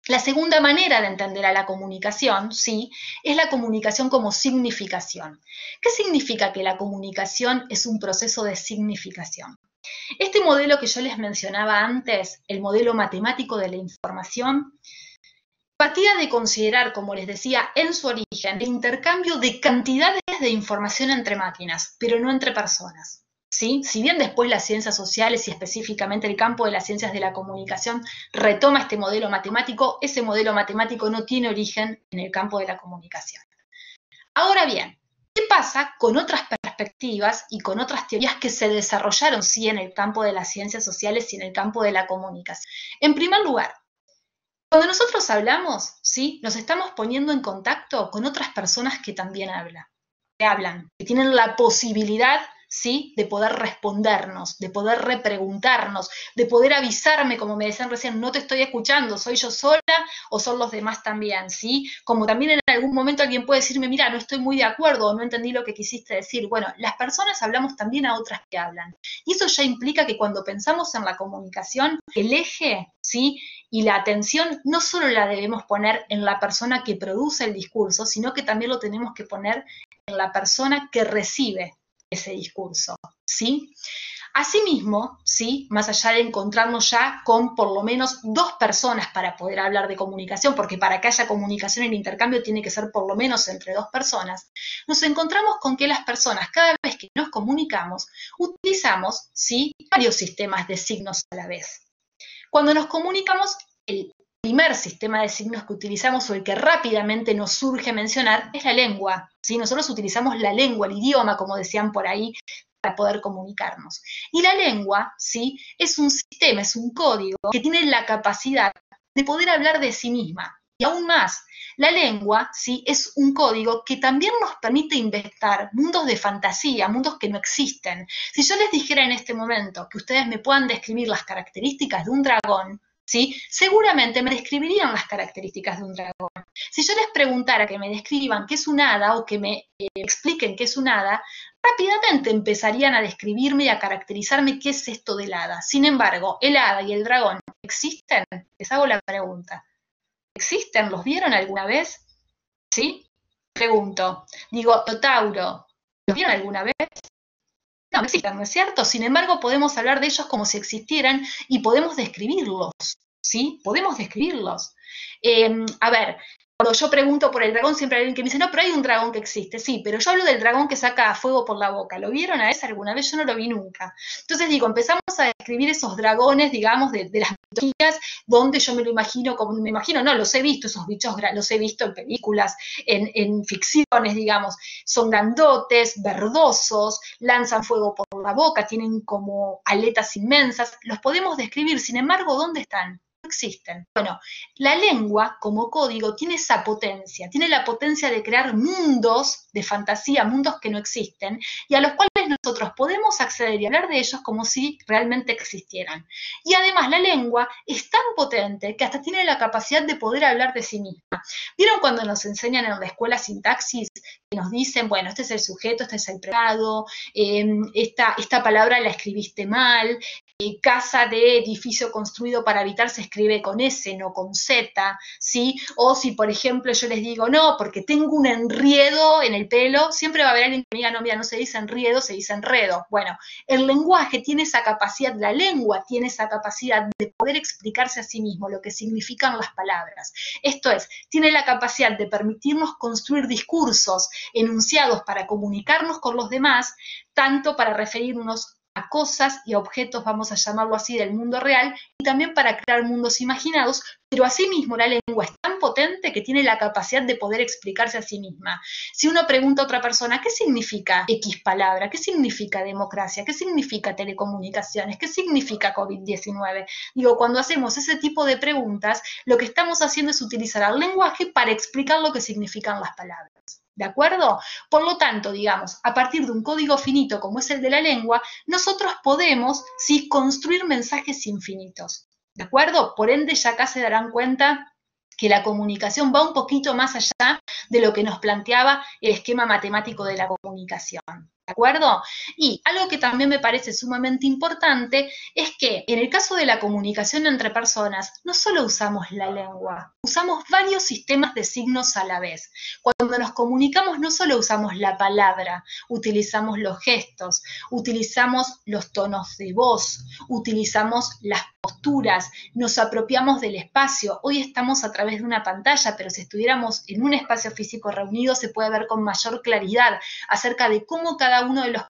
La segunda manera de entender a la comunicación, sí, es la comunicación como significación. ¿Qué significa que la comunicación es un proceso de significación? Este modelo que yo les mencionaba antes, el modelo matemático de la información, partía de considerar, como les decía, en su origen, el intercambio de cantidades de información entre máquinas, pero no entre personas. ¿Sí? Si bien después las ciencias sociales y específicamente el campo de las ciencias de la comunicación retoma este modelo matemático, ese modelo matemático no tiene origen en el campo de la comunicación. Ahora bien, ¿qué pasa con otras perspectivas y con otras teorías que se desarrollaron, sí, en el campo de las ciencias sociales y en el campo de la comunicación? En primer lugar, cuando nosotros hablamos, ¿sí?, nos estamos poniendo en contacto con otras personas que también hablan, que tienen la posibilidad, ¿sí?, de poder respondernos, de poder repreguntarnos, de poder avisarme, como me decían recién, no te estoy escuchando, soy yo sola o son los demás también, ¿sí? Como también en algún momento alguien puede decirme, mira, no estoy muy de acuerdo o no entendí lo que quisiste decir. Bueno, las personas hablamos también a otras que hablan. Y eso ya implica que cuando pensamos en la comunicación, el eje, ¿sí?, y la atención no solo la debemos poner en la persona que produce el discurso, sino que también lo tenemos que poner en la persona que recibe ese discurso, ¿sí? Asimismo, ¿sí?, más allá de encontrarnos ya con por lo menos 2 personas para poder hablar de comunicación, porque para que haya comunicación el intercambio tiene que ser por lo menos entre 2 personas, nos encontramos con que las personas, cada vez que nos comunicamos, utilizamos, ¿sí?, varios sistemas de signos a la vez. Cuando nos comunicamos, el primer sistema de signos que utilizamos o el que rápidamente nos surge mencionar es la lengua, ¿sí? Nosotros utilizamos la lengua, el idioma, como decían por ahí, para poder comunicarnos. Y la lengua, ¿sí?, es un sistema, es un código que tiene la capacidad de poder hablar de sí misma. Y aún más, la lengua, ¿sí?, es un código que también nos permite inventar mundos de fantasía, mundos que no existen. Si yo les dijera en este momento que ustedes me puedan describir las características de un dragón, ¿sí?, seguramente me describirían las características de un dragón. Si yo les preguntara que me describan qué es un hada o que me expliquen qué es un hada, rápidamente empezarían a describirme y a caracterizarme qué es esto del hada. Sin embargo, ¿el hada y el dragón existen? Les hago la pregunta. ¿Existen? ¿Los vieron alguna vez? ¿Sí? Pregunto. Digo, Tauro, ¿los vieron alguna vez? No, no existen, ¿no es cierto? Sin embargo, podemos hablar de ellos como si existieran y podemos describirlos, ¿sí? Podemos describirlos. A ver, Cuando yo pregunto por el dragón, siempre hay alguien que me dice, no, pero hay un dragón que existe. Sí, pero yo hablo del dragón que saca fuego por la boca. ¿Lo vieron a ese alguna vez? Yo no lo vi nunca. Entonces digo, empezamos a describir esos dragones, digamos, de las mitologías, donde yo me lo imagino, como me imagino, no, los he visto, esos bichos, los he visto en películas, en ficciones, digamos. Son grandotes, verdosos, lanzan fuego por la boca, tienen como aletas inmensas. Los podemos describir, sin embargo, ¿dónde están? Existen. Bueno, la lengua como código tiene esa potencia, tiene la potencia de crear mundos de fantasía, mundos que no existen, y a los cuales nosotros podemos acceder y hablar de ellos como si realmente existieran. Y además la lengua es tan potente que hasta tiene la capacidad de poder hablar de sí misma. ¿Vieron cuando nos enseñan en la escuela sintaxis que nos dicen, bueno, este es el sujeto, este es el predicado, esta palabra la escribiste mal, casa de edificio construido para habitar se escribe con S, no con Z, ¿sí? O si, por ejemplo, yo les digo, no, porque tengo un enriedo en el pelo, siempre va a haber alguien que me diga, no, mira, no se dice enriedo, se dice enredo. Bueno, el lenguaje tiene esa capacidad, la lengua tiene esa capacidad de poder explicarse a sí mismo lo que significan las palabras. Esto es, tiene la capacidad de permitirnos construir discursos, enunciados para comunicarnos con los demás, tanto para referirnos a cosas y a objetos, vamos a llamarlo así, del mundo real, y también para crear mundos imaginados, pero asimismo la lengua es tan potente que tiene la capacidad de poder explicarse a sí misma. Si uno pregunta a otra persona, ¿qué significa X palabra? ¿Qué significa democracia? ¿Qué significa telecomunicaciones? ¿Qué significa COVID-19? Digo, cuando hacemos ese tipo de preguntas, lo que estamos haciendo es utilizar el lenguaje para explicar lo que significan las palabras. ¿De acuerdo? Por lo tanto, digamos, a partir de un código finito como es el de la lengua, nosotros podemos, sí, construir mensajes infinitos. ¿De acuerdo? Por ende, ya acá se darán cuenta que la comunicación va un poquito más allá de lo que nos planteaba el esquema matemático de la comunicación. ¿De acuerdo? Y algo que también me parece sumamente importante es que en el caso de la comunicación entre personas, no solo usamos la lengua, usamos varios sistemas de signos a la vez. Cuando nos comunicamos no solo usamos la palabra, utilizamos los gestos, utilizamos los tonos de voz, utilizamos las posturas, nos apropiamos del espacio. Hoy estamos a través de una pantalla, pero si estuviéramos en un espacio físico reunido se puede ver con mayor claridad acerca de cómo cada uno de los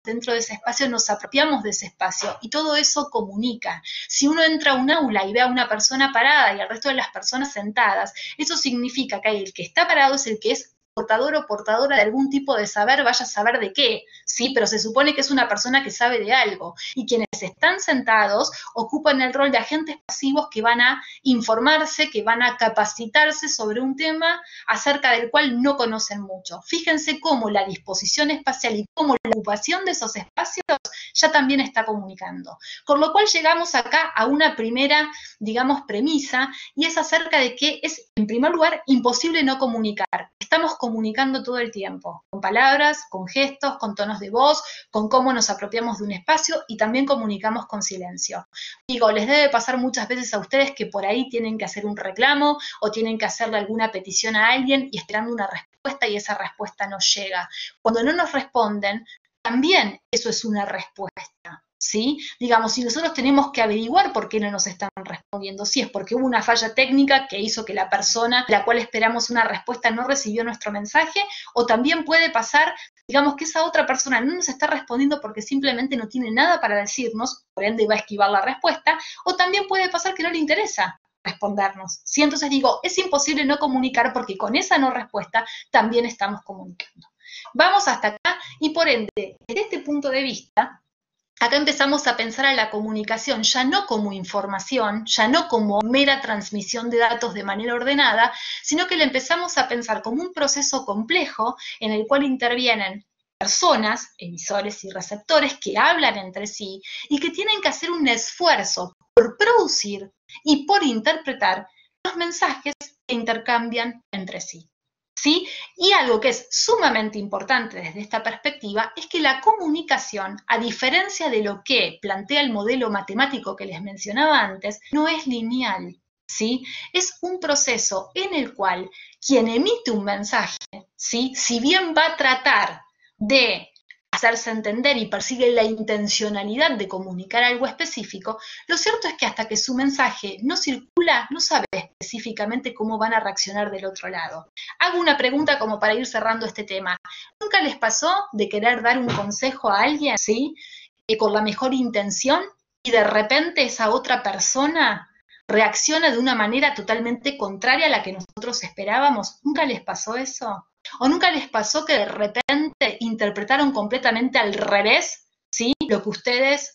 dentro de ese espacio nos apropiamos de ese espacio y todo eso comunica. Si uno entra a un aula y ve a una persona parada y al resto de las personas sentadas, eso significa que el que está parado es el que es portador o portadora de algún tipo de saber, vaya a saber de qué, ¿sí? Pero se supone que es una persona que sabe de algo. Y quienes están sentados ocupan el rol de agentes pasivos que van a informarse, que van a capacitarse sobre un tema acerca del cual no conocen mucho. Fíjense cómo la disposición espacial y cómo la ocupación de esos espacios ya también está comunicando. Con lo cual llegamos acá a una primera, digamos, premisa, y es acerca de que es, en primer lugar, imposible no comunicar. Estamos comunicando todo el tiempo, con palabras, con gestos, con tonos de voz, con cómo nos apropiamos de un espacio y también comunicamos con silencio. Digo, les debe pasar muchas veces a ustedes que por ahí tienen que hacer un reclamo o tienen que hacerle alguna petición a alguien y esperando una respuesta y esa respuesta no llega. Cuando no nos responden, también eso es una respuesta. ¿Sí? Digamos, si nosotros tenemos que averiguar por qué no nos están respondiendo, si es porque hubo una falla técnica que hizo que la persona a la cual esperamos una respuesta no recibió nuestro mensaje, o también puede pasar, digamos, que esa otra persona no nos está respondiendo porque simplemente no tiene nada para decirnos, por ende va a esquivar la respuesta, o también puede pasar que no le interesa respondernos. ¿Sí? Entonces digo, es imposible no comunicar porque con esa no respuesta también estamos comunicando. Vamos hasta acá y por ende, desde este punto de vista, acá empezamos a pensar a la comunicación ya no como información, ya no como mera transmisión de datos de manera ordenada, sino que la empezamos a pensar como un proceso complejo en el cual intervienen personas, emisores y receptores que hablan entre sí y que tienen que hacer un esfuerzo por producir y por interpretar los mensajes que intercambian entre sí. ¿Sí? Y algo que es sumamente importante desde esta perspectiva es que la comunicación, a diferencia de lo que plantea el modelo matemático que les mencionaba antes, no es lineal, ¿sí? Es un proceso en el cual quien emite un mensaje, ¿sí? Si bien va a tratar de hacerse entender y persigue la intencionalidad de comunicar algo específico, lo cierto es que hasta que su mensaje no circula, no sabe específicamente cómo van a reaccionar del otro lado. Hago una pregunta como para ir cerrando este tema. ¿Nunca les pasó de querer dar un consejo a alguien, ¿sí? Con la mejor intención y de repente esa otra persona reacciona de una manera totalmente contraria a la que nosotros esperábamos? ¿Nunca les pasó eso? ¿O nunca les pasó que de repente interpretaron completamente al revés, ¿sí? Lo que ustedes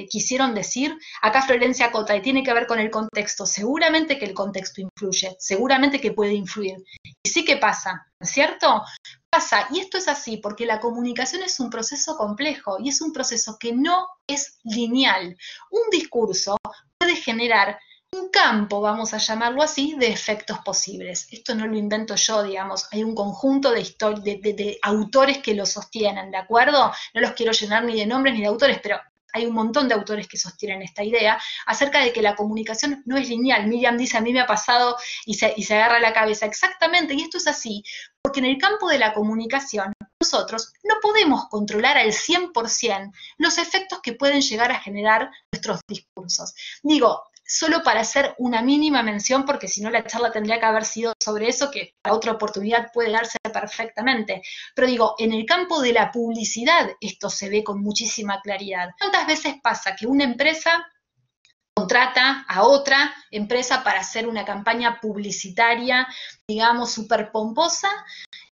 quisieron decir? Acá Florencia acota, y tiene que ver con el contexto. Seguramente que el contexto influye, seguramente que puede influir. Y sí que pasa, ¿no es cierto? Pasa, y esto es así, porque la comunicación es un proceso complejo y es un proceso que no es lineal. Un discurso puede generar un campo, vamos a llamarlo así, de efectos posibles. Esto no lo invento yo, digamos, hay un conjunto de autores que lo sostienen, ¿de acuerdo? No los quiero llenar ni de nombres ni de autores, pero hay un montón de autores que sostienen esta idea acerca de que la comunicación no es lineal. Miriam dice, a mí me ha pasado y se agarra la cabeza. Exactamente, y esto es así, porque en el campo de la comunicación nosotros no podemos controlar al 100% los efectos que pueden llegar a generar nuestros discursos. Digo, solo para hacer una mínima mención, porque si no la charla tendría que haber sido sobre eso, que a otra oportunidad puede darse perfectamente. Pero digo, en el campo de la publicidad esto se ve con muchísima claridad. ¿Cuántas veces pasa que una empresa contrata a otra empresa para hacer una campaña publicitaria, digamos, súper pomposa,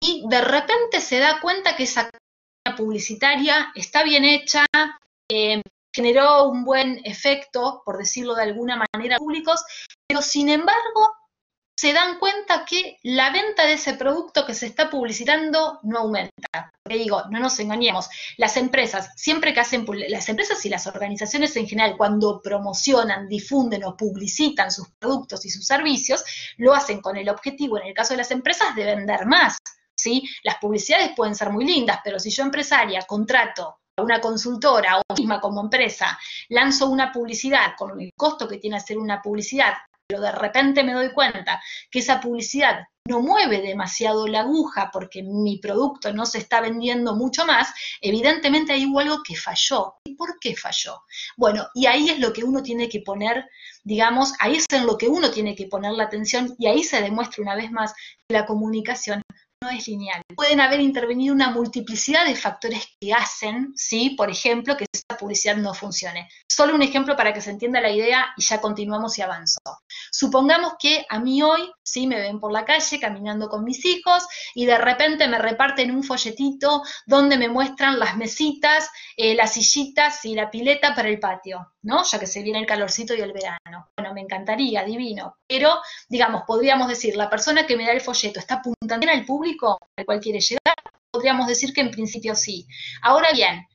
y de repente se da cuenta que esa campaña publicitaria está bien hecha, generó un buen efecto, por decirlo de alguna manera, públicos, pero sin embargo se dan cuenta que la venta de ese producto que se está publicitando no aumenta? Porque digo, no nos engañemos, las empresas, siempre que hacen, las empresas y las organizaciones en general, cuando promocionan, difunden o publicitan sus productos y sus servicios, lo hacen con el objetivo, en el caso de las empresas, de vender más, ¿sí? Las publicidades pueden ser muy lindas, pero si yo, empresaria, contrato a una consultora o misma como empresa, lanzo una publicidad con el costo que tiene hacer una publicidad, pero de repente me doy cuenta que esa publicidad no mueve demasiado la aguja porque mi producto no se está vendiendo mucho más, evidentemente ahí hubo algo que falló. ¿Y por qué falló? Bueno, y ahí es lo que uno tiene que poner, digamos, ahí es en lo que uno tiene que poner la atención, y ahí se demuestra una vez más que la comunicación no es lineal. Pueden haber intervenido una multiplicidad de factores que hacen, ¿sí? Por ejemplo, que esa publicidad no funcione. Solo un ejemplo para que se entienda la idea y ya continuamos y avanzo. Supongamos que a mí hoy, ¿sí? Me ven por la calle caminando con mis hijos y de repente me reparten un folletito donde me muestran las mesitas, las sillitas y la pileta para el patio, ¿no? Ya que se viene el calorcito y el verano. Bueno, me encantaría, divino. Pero, digamos, podríamos decir, la persona que me da el folleto está apuntando al público al cual quiere llegar. Podríamos decir que en principio sí. Ahora bien,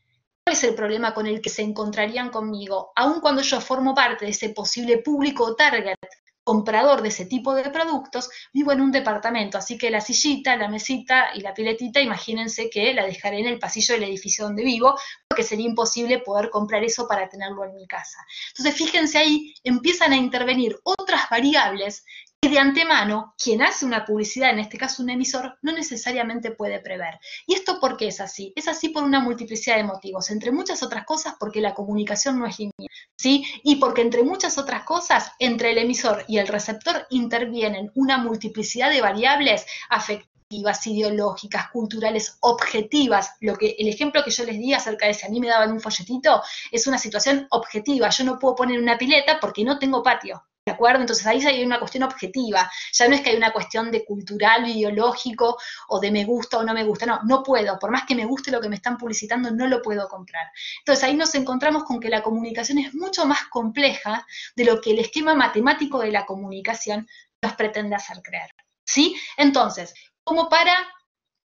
¿cuál es el problema con el que se encontrarían conmigo? Aun cuando yo formo parte de ese posible público target comprador de ese tipo de productos, vivo en un departamento, así que la sillita, la mesita y la piletita, imagínense que la dejaré en el pasillo del edificio donde vivo, porque sería imposible poder comprar eso para tenerlo en mi casa. Entonces, fíjense ahí, empiezan a intervenir otras variables que de antemano, quien hace una publicidad, en este caso un emisor, no necesariamente puede prever. ¿Y esto por qué es así? Es así por una multiplicidad de motivos, entre muchas otras cosas porque la comunicación no es lineal, ¿sí? Y porque entre muchas otras cosas, entre el emisor y el receptor intervienen una multiplicidad de variables afectivas, ideológicas, culturales, objetivas. El ejemplo que yo les di acerca de si a mí me daban un folletito es una situación objetiva. Yo no puedo poner una pileta porque no tengo patio. ¿De acuerdo? Entonces ahí hay una cuestión objetiva, ya no es que hay una cuestión de cultural, ideológico, o de me gusta o no me gusta, no puedo, por más que me guste lo que me están publicitando, no lo puedo comprar. Entonces ahí nos encontramos con que la comunicación es mucho más compleja de lo que el esquema matemático de la comunicación nos pretende hacer creer, ¿sí? Entonces, como para,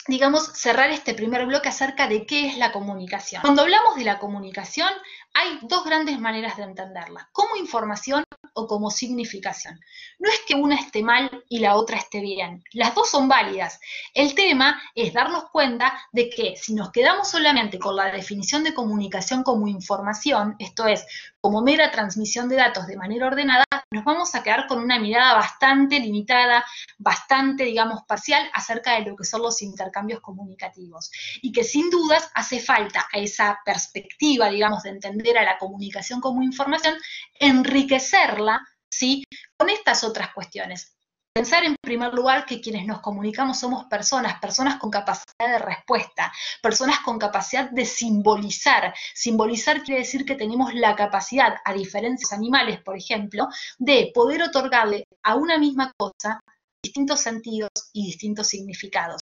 digamos, cerrar este primer bloque acerca de qué es la comunicación. Cuando hablamos de la comunicación, hay dos grandes maneras de entenderla, como información o como significación. No es que una esté mal y la otra esté bien, las dos son válidas. El tema es darnos cuenta de que si nos quedamos solamente con la definición de comunicación como información, esto es, como mera transmisión de datos de manera ordenada, nos vamos a quedar con una mirada bastante limitada, bastante, digamos, parcial acerca de lo que son los intercambios comunicativos. Y que sin dudas hace falta a esa perspectiva, digamos, de entender a la comunicación como información, enriquecerla, ¿sí? Con estas otras cuestiones. Pensar en primer lugar que quienes nos comunicamos somos personas, personas con capacidad de respuesta, personas con capacidad de simbolizar. Simbolizar quiere decir que tenemos la capacidad, a diferencia de los animales, por ejemplo, de poder otorgarle a una misma cosa distintos sentidos y distintos significados.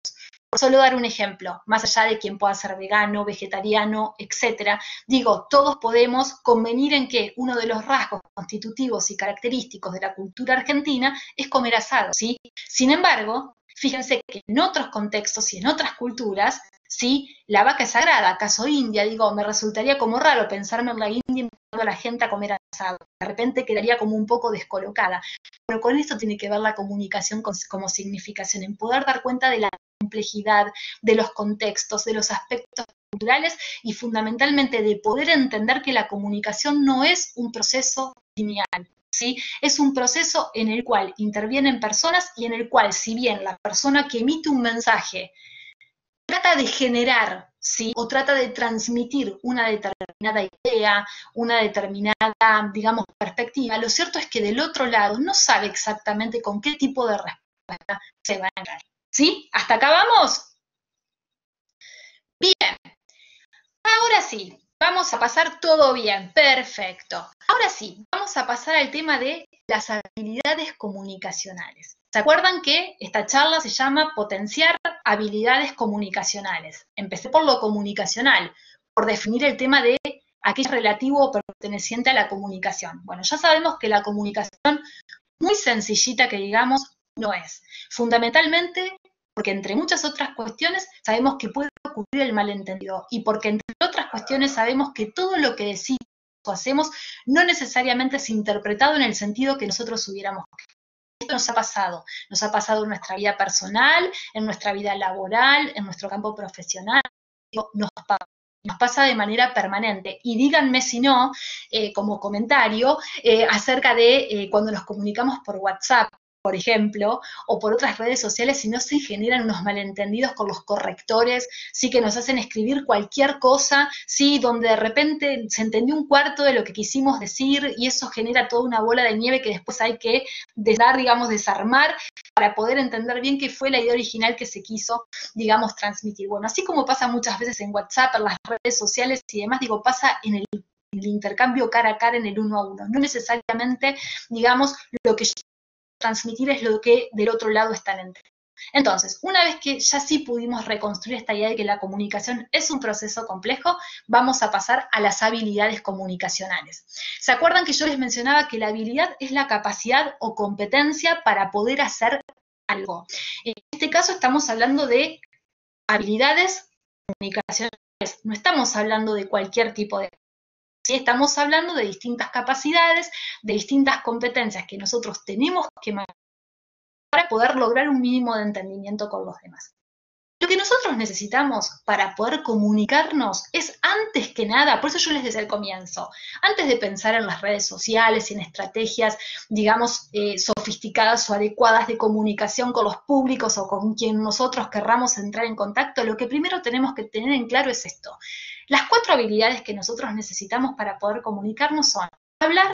Por solo dar un ejemplo, más allá de quien pueda ser vegano, vegetariano, etcétera, digo, todos podemos convenir en que uno de los rasgos constitutivos y característicos de la cultura argentina es comer asado, ¿sí? Sin embargo, fíjense que en otros contextos y en otras culturas, ¿sí? La vaca es sagrada, acaso India, digo, me resultaría como raro pensarme en la India invitando a la gente a comer asado, de repente quedaría como un poco descolocada, pero con esto tiene que ver la comunicación como significación, en poder dar cuenta de la complejidad, de los contextos, de los aspectos culturales y fundamentalmente de poder entender que la comunicación no es un proceso lineal, ¿sí? Es un proceso en el cual intervienen personas y en el cual, si bien la persona que emite un mensaje trata de generar, ¿sí? O trata de transmitir una determinada idea, una determinada, digamos, perspectiva, lo cierto es que del otro lado no sabe exactamente con qué tipo de respuesta se va a entrar. ¿Sí? ¿Hasta acá vamos? Bien. Ahora sí, vamos a pasar todo bien. Perfecto. Ahora sí, vamos a pasar al tema de las habilidades comunicacionales. ¿Se acuerdan que esta charla se llama Potenciar habilidades comunicacionales? Empecé por lo comunicacional, por definir el tema de a qué es relativo o perteneciente a la comunicación. Bueno, ya sabemos que la comunicación, muy sencillita que digamos, no es. Fundamentalmente porque entre muchas otras cuestiones sabemos que puede ocurrir el malentendido y porque entre otras cuestiones sabemos que todo lo que decimos o hacemos no necesariamente es interpretado en el sentido que nosotros hubiéramos querido. Esto nos ha pasado en nuestra vida personal, en nuestra vida laboral, en nuestro campo profesional, nos pasa de manera permanente. Y díganme si no, como comentario, acerca de cuando nos comunicamos por WhatsApp, por ejemplo, o por otras redes sociales, si no se generan unos malentendidos con los correctores, sí que nos hacen escribir cualquier cosa, sí, donde de repente se entendió un cuarto de lo que quisimos decir y eso genera toda una bola de nieve que después hay que desarmar para poder entender bien qué fue la idea original que se quiso, digamos, transmitir. Bueno, así como pasa muchas veces en WhatsApp, en las redes sociales y demás, digo, pasa en el intercambio cara a cara, en el uno a uno. No necesariamente, digamos, lo que transmitir es lo que del otro lado están entendiendo. Entonces, una vez que ya sí pudimos reconstruir esta idea de que la comunicación es un proceso complejo, vamos a pasar a las habilidades comunicacionales. ¿Se acuerdan que yo les mencionaba que la habilidad es la capacidad o competencia para poder hacer algo? En este caso estamos hablando de habilidades comunicacionales, no estamos hablando de cualquier tipo de... ¿Sí? Estamos hablando de distintas capacidades, de distintas competencias que nosotros tenemos que manejar para poder lograr un mínimo de entendimiento con los demás. Lo que nosotros necesitamos para poder comunicarnos es, antes que nada, por eso yo les decía al comienzo, antes de pensar en las redes sociales y en estrategias, digamos, sofisticadas o adecuadas de comunicación con los públicos o con quien nosotros querramos entrar en contacto, lo que primero tenemos que tener en claro es esto. Las 4 habilidades que nosotros necesitamos para poder comunicarnos son hablar,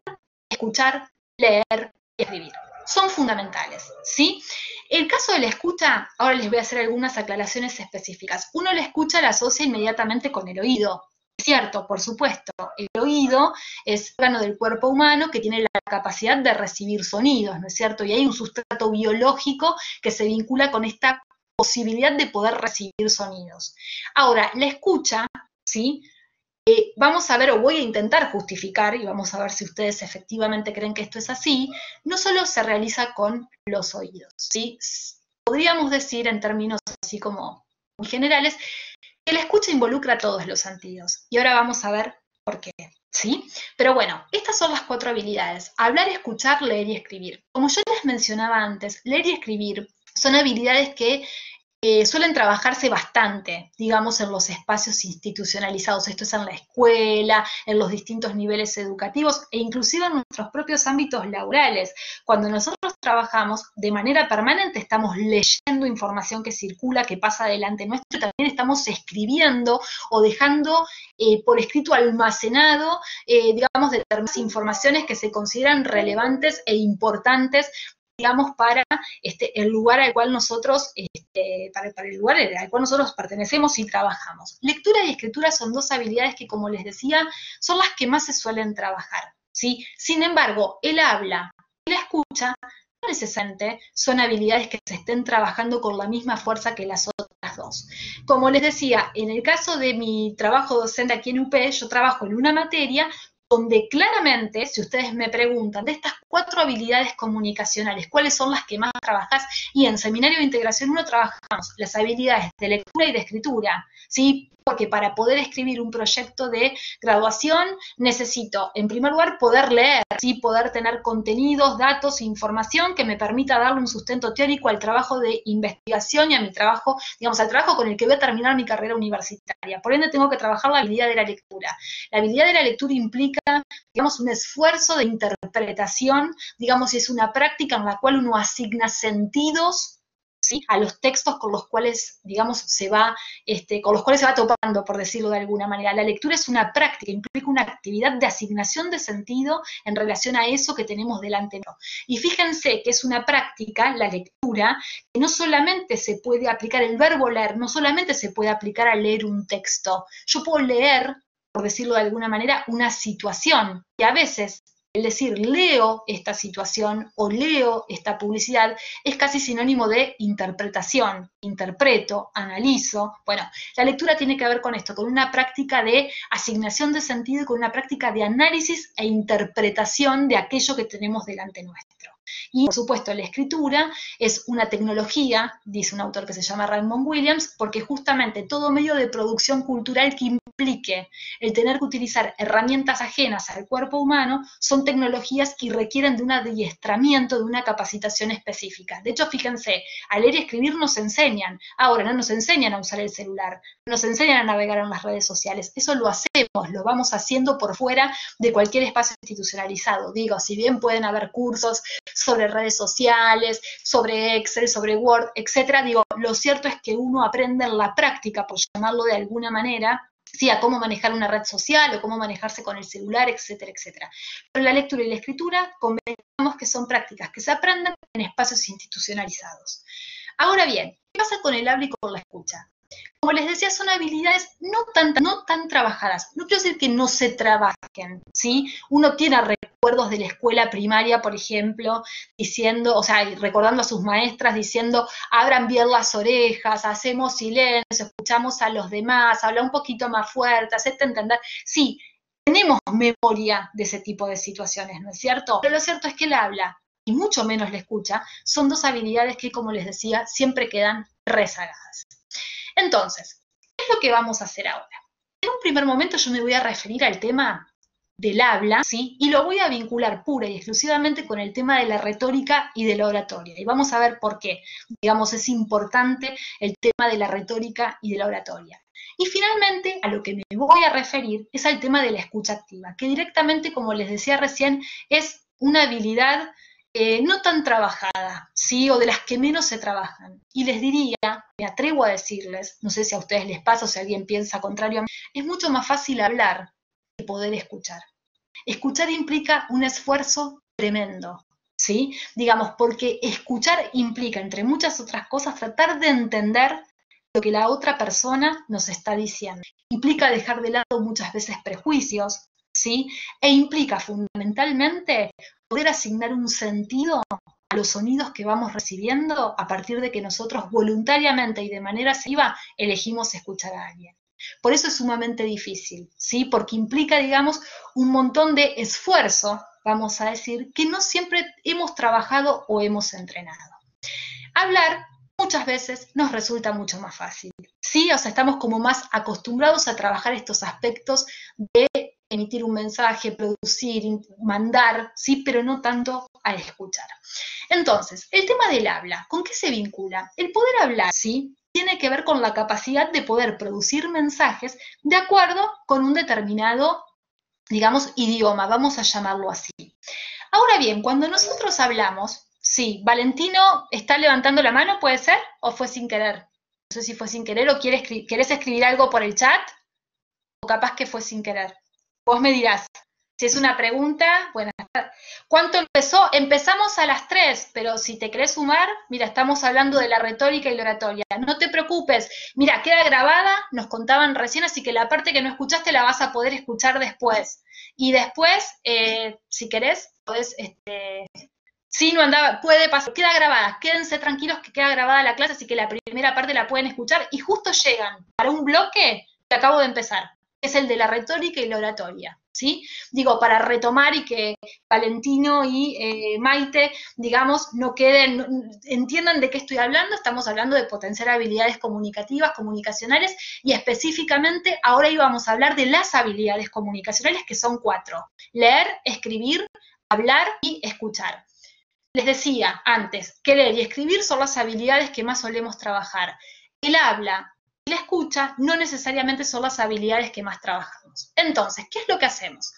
escuchar, leer y escribir. Son fundamentales, ¿sí? El caso de la escucha, ahora les voy a hacer algunas aclaraciones específicas. Uno la escucha la asocia inmediatamente con el oído. Es cierto, por supuesto, el oído es el órgano del cuerpo humano que tiene la capacidad de recibir sonidos, ¿no es cierto? Y hay un sustrato biológico que se vincula con esta posibilidad de poder recibir sonidos. Ahora, la escucha, ¿sí? Vamos a ver, o voy a intentar justificar, y vamos a ver si ustedes efectivamente creen que esto es así, no solo se realiza con los oídos, ¿sí? Podríamos decir en términos así como muy generales, que la escucha involucra todos los sentidos. Y ahora vamos a ver por qué, ¿sí? Pero bueno, estas son las 4 habilidades: hablar, escuchar, leer y escribir. Como yo les mencionaba antes, leer y escribir son habilidades que suelen trabajarse bastante, digamos, en los espacios institucionalizados. Esto es en la escuela, en los distintos niveles educativos e inclusive en nuestros propios ámbitos laborales. Cuando nosotros trabajamos de manera permanente, estamos leyendo información que circula, que pasa delante nuestro, y también estamos escribiendo o dejando por escrito almacenado, digamos, determinadas informaciones que se consideran relevantes e importantes digamos, para el lugar al cual nosotros, para el lugar al cual nosotros pertenecemos y trabajamos. Lectura y escritura son dos habilidades que, como les decía, son las que más se suelen trabajar, ¿sí? Sin embargo, el habla y la escucha no necesariamente son habilidades que se estén trabajando con la misma fuerza que las otras dos. Como les decía, en el caso de mi trabajo docente aquí en UP, yo trabajo en una materia donde claramente, si ustedes me preguntan, de estas 4 habilidades comunicacionales, ¿cuáles son las que más trabajás? Y en Seminario de Integración 1 trabajamos las habilidades de lectura y de escritura, ¿sí? Porque para poder escribir un proyecto de graduación necesito, en primer lugar, poder leer, ¿sí? Poder tener contenidos, datos, información que me permita darle un sustento teórico al trabajo de investigación y a mi trabajo, digamos, al trabajo con el que voy a terminar mi carrera universitaria. Por ende, tengo que trabajar la habilidad de la lectura. La habilidad de la lectura implica, digamos, un esfuerzo de interpretación, digamos, es una práctica en la cual uno asigna sentidos, ¿sí? A los textos con los cuales, digamos, con los cuales se va topando, por decirlo de alguna manera. La lectura es una práctica, implica una actividad de asignación de sentido en relación a eso que tenemos delante. Y fíjense que es una práctica, la lectura, que no solamente se puede aplicar el verbo leer, no solamente se puede aplicar a leer un texto. Yo puedo leer, por decirlo de alguna manera, una situación, y a veces el decir leo esta situación o leo esta publicidad es casi sinónimo de interpretación, interpreto, analizo. Bueno, la lectura tiene que ver con esto, con una práctica de asignación de sentido y con una práctica de análisis e interpretación de aquello que tenemos delante nuestro. Y, por supuesto, la escritura es una tecnología, dice un autor que se llama Raymond Williams, porque justamente todo medio de producción cultural que implique el tener que utilizar herramientas ajenas al cuerpo humano son tecnologías y requieren de un adiestramiento, de una capacitación específica. De hecho, fíjense, a leer y escribir nos enseñan. Ahora, no nos enseñan a usar el celular, nos enseñan a navegar en las redes sociales. Eso lo hacemos, lo vamos haciendo por fuera de cualquier espacio institucionalizado. Digo, si bien pueden haber cursos sobre redes sociales, sobre Excel, sobre Word, etcétera, digo, lo cierto es que uno aprende en la práctica, por llamarlo de alguna manera, sí, a cómo manejar una red social o cómo manejarse con el celular, etcétera, etcétera. Pero la lectura y la escritura convengamos que son prácticas que se aprenden en espacios institucionalizados. Ahora bien, ¿qué pasa con el habla y con la escucha? Como les decía, son habilidades no tan trabajadas. No quiero decir que no se trabajen, ¿sí? Uno tiene recuerdos de la escuela primaria, por ejemplo, diciendo, o sea, recordando a sus maestras diciendo, abran bien las orejas, hacemos silencio, escuchamos a los demás, habla un poquito más fuerte, hacerte entender. Sí, tenemos memoria de ese tipo de situaciones, ¿no es cierto? Pero lo cierto es que el habla, y mucho menos la escucha, son dos habilidades que, como les decía, siempre quedan rezagadas. Entonces, ¿qué es lo que vamos a hacer ahora? En un primer momento yo me voy a referir al tema del habla, ¿sí? Y lo voy a vincular pura y exclusivamente con el tema de la retórica y de la oratoria. Y vamos a ver por qué, digamos, es importante el tema de la retórica y de la oratoria. Y finalmente, a lo que me voy a referir es al tema de la escucha activa, que directamente, como les decía recién, es una habilidad no tan trabajada, ¿sí? O de las que menos se trabajan. Y les diría, me atrevo a decirles, no sé si a ustedes les pasa o si alguien piensa contrario a mí, es mucho más fácil hablar que poder escuchar. Escuchar implica un esfuerzo tremendo, ¿sí? Digamos, porque escuchar implica, entre muchas otras cosas, tratar de entender lo que la otra persona nos está diciendo. Implica dejar de lado muchas veces prejuicios, ¿sí? E implica fundamentalmente poder asignar un sentido a los sonidos que vamos recibiendo a partir de que nosotros voluntariamente y de manera activa elegimos escuchar a alguien. Por eso es sumamente difícil, ¿sí? Porque implica, digamos, un montón de esfuerzo, vamos a decir, que no siempre hemos trabajado o hemos entrenado. Hablar muchas veces nos resulta mucho más fácil, ¿sí? O sea, estamos como más acostumbrados a trabajar estos aspectos de emitir un mensaje, producir, mandar, ¿sí? Pero no tanto a escuchar. Entonces, el tema del habla, ¿con qué se vincula? El poder hablar, ¿sí? Tiene que ver con la capacidad de poder producir mensajes de acuerdo con un determinado, digamos, idioma, vamos a llamarlo así. Ahora bien, cuando nosotros hablamos, sí, Valentino está levantando la mano, ¿puede ser? ¿O fue sin querer? No sé si fue sin querer o querés escribir algo por el chat, o capaz que fue sin querer. Vos me dirás. Si es una pregunta, bueno, ¿cuánto empezó? Empezamos a las 3, pero si te querés sumar, mira, estamos hablando de la retórica y la oratoria. No te preocupes, mira, queda grabada, nos contaban recién, así que la parte que no escuchaste la vas a poder escuchar después. Y después, si querés, podés, si no andaba, puede pasar, queda grabada, quédense tranquilos que queda grabada la clase, así que la primera parte la pueden escuchar y justo llegan para un bloque que acabo de empezar, que es el de la retórica y la oratoria. ¿Sí? Digo, para retomar y que Valentino y Maite, digamos, no queden, entiendan de qué estoy hablando. Estamos hablando de potenciar habilidades comunicativas, comunicacionales, y específicamente ahora íbamos a hablar de las habilidades comunicacionales, que son 4: leer, escribir, hablar y escuchar. Les decía antes que leer y escribir son las habilidades que más solemos trabajar. El habla, la escucha no necesariamente son las habilidades que más trabajamos. Entonces, ¿qué es lo que hacemos?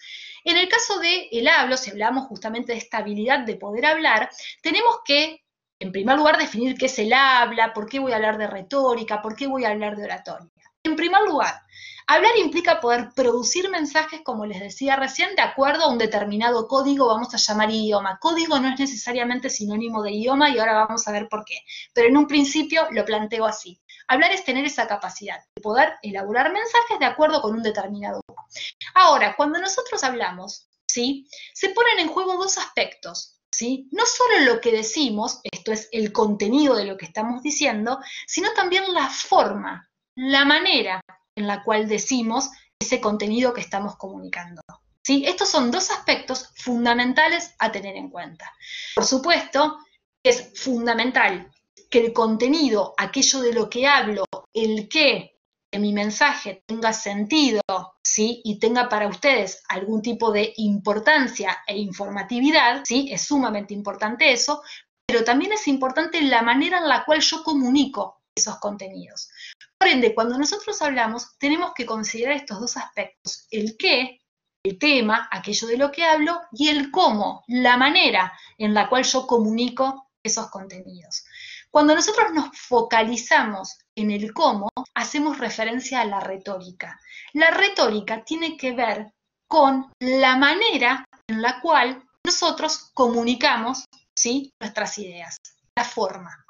En el caso del habla, si hablamos justamente de esta habilidad de poder hablar, tenemos que, en primer lugar, definir qué es el habla, por qué voy a hablar de retórica, por qué voy a hablar de oratoria. En primer lugar, hablar implica poder producir mensajes, como les decía recién, de acuerdo a un determinado código, vamos a llamar idioma. Código no es necesariamente sinónimo de idioma y ahora vamos a ver por qué. Pero en un principio lo planteo así. Hablar es tener esa capacidad de poder elaborar mensajes de acuerdo con un determinado grupo. Ahora, cuando nosotros hablamos, ¿sí?, se ponen en juego dos aspectos, ¿sí? No solo lo que decimos, esto es el contenido de lo que estamos diciendo, sino también la forma, la manera en la cual decimos ese contenido que estamos comunicando. ¿Sí? Estos son dos aspectos fundamentales a tener en cuenta. Por supuesto, es fundamental que el contenido, aquello de lo que hablo, el que mi mensaje tenga sentido, ¿sí?, y tenga para ustedes algún tipo de importancia e informatividad, ¿sí?, es sumamente importante eso, pero también es importante la manera en la cual yo comunico esos contenidos. Por ende, cuando nosotros hablamos, tenemos que considerar estos dos aspectos: el qué, el tema, aquello de lo que hablo, y el cómo, la manera en la cual yo comunico esos contenidos. Cuando nosotros nos focalizamos en el cómo, hacemos referencia a la retórica. La retórica tiene que ver con la manera en la cual nosotros comunicamos, ¿sí?, nuestras ideas, la forma.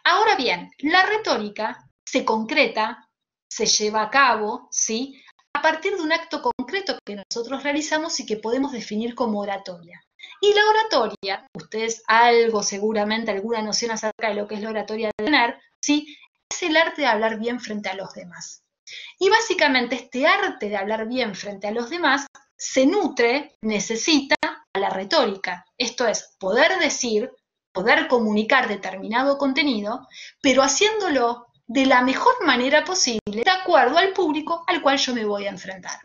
Ahora bien, la retórica se concreta, se lleva a cabo, ¿sí?, a partir de un acto concreto que nosotros realizamos y que podemos definir como oratoria. Y la oratoria, ustedes algo seguramente, alguna noción acerca de lo que es la oratoria de tener, ¿sí?, es el arte de hablar bien frente a los demás. Y básicamente este arte de hablar bien frente a los demás se nutre, necesita a la retórica. Esto es, poder decir, poder comunicar determinado contenido, pero haciéndolo de la mejor manera posible, de acuerdo al público al cual yo me voy a enfrentar.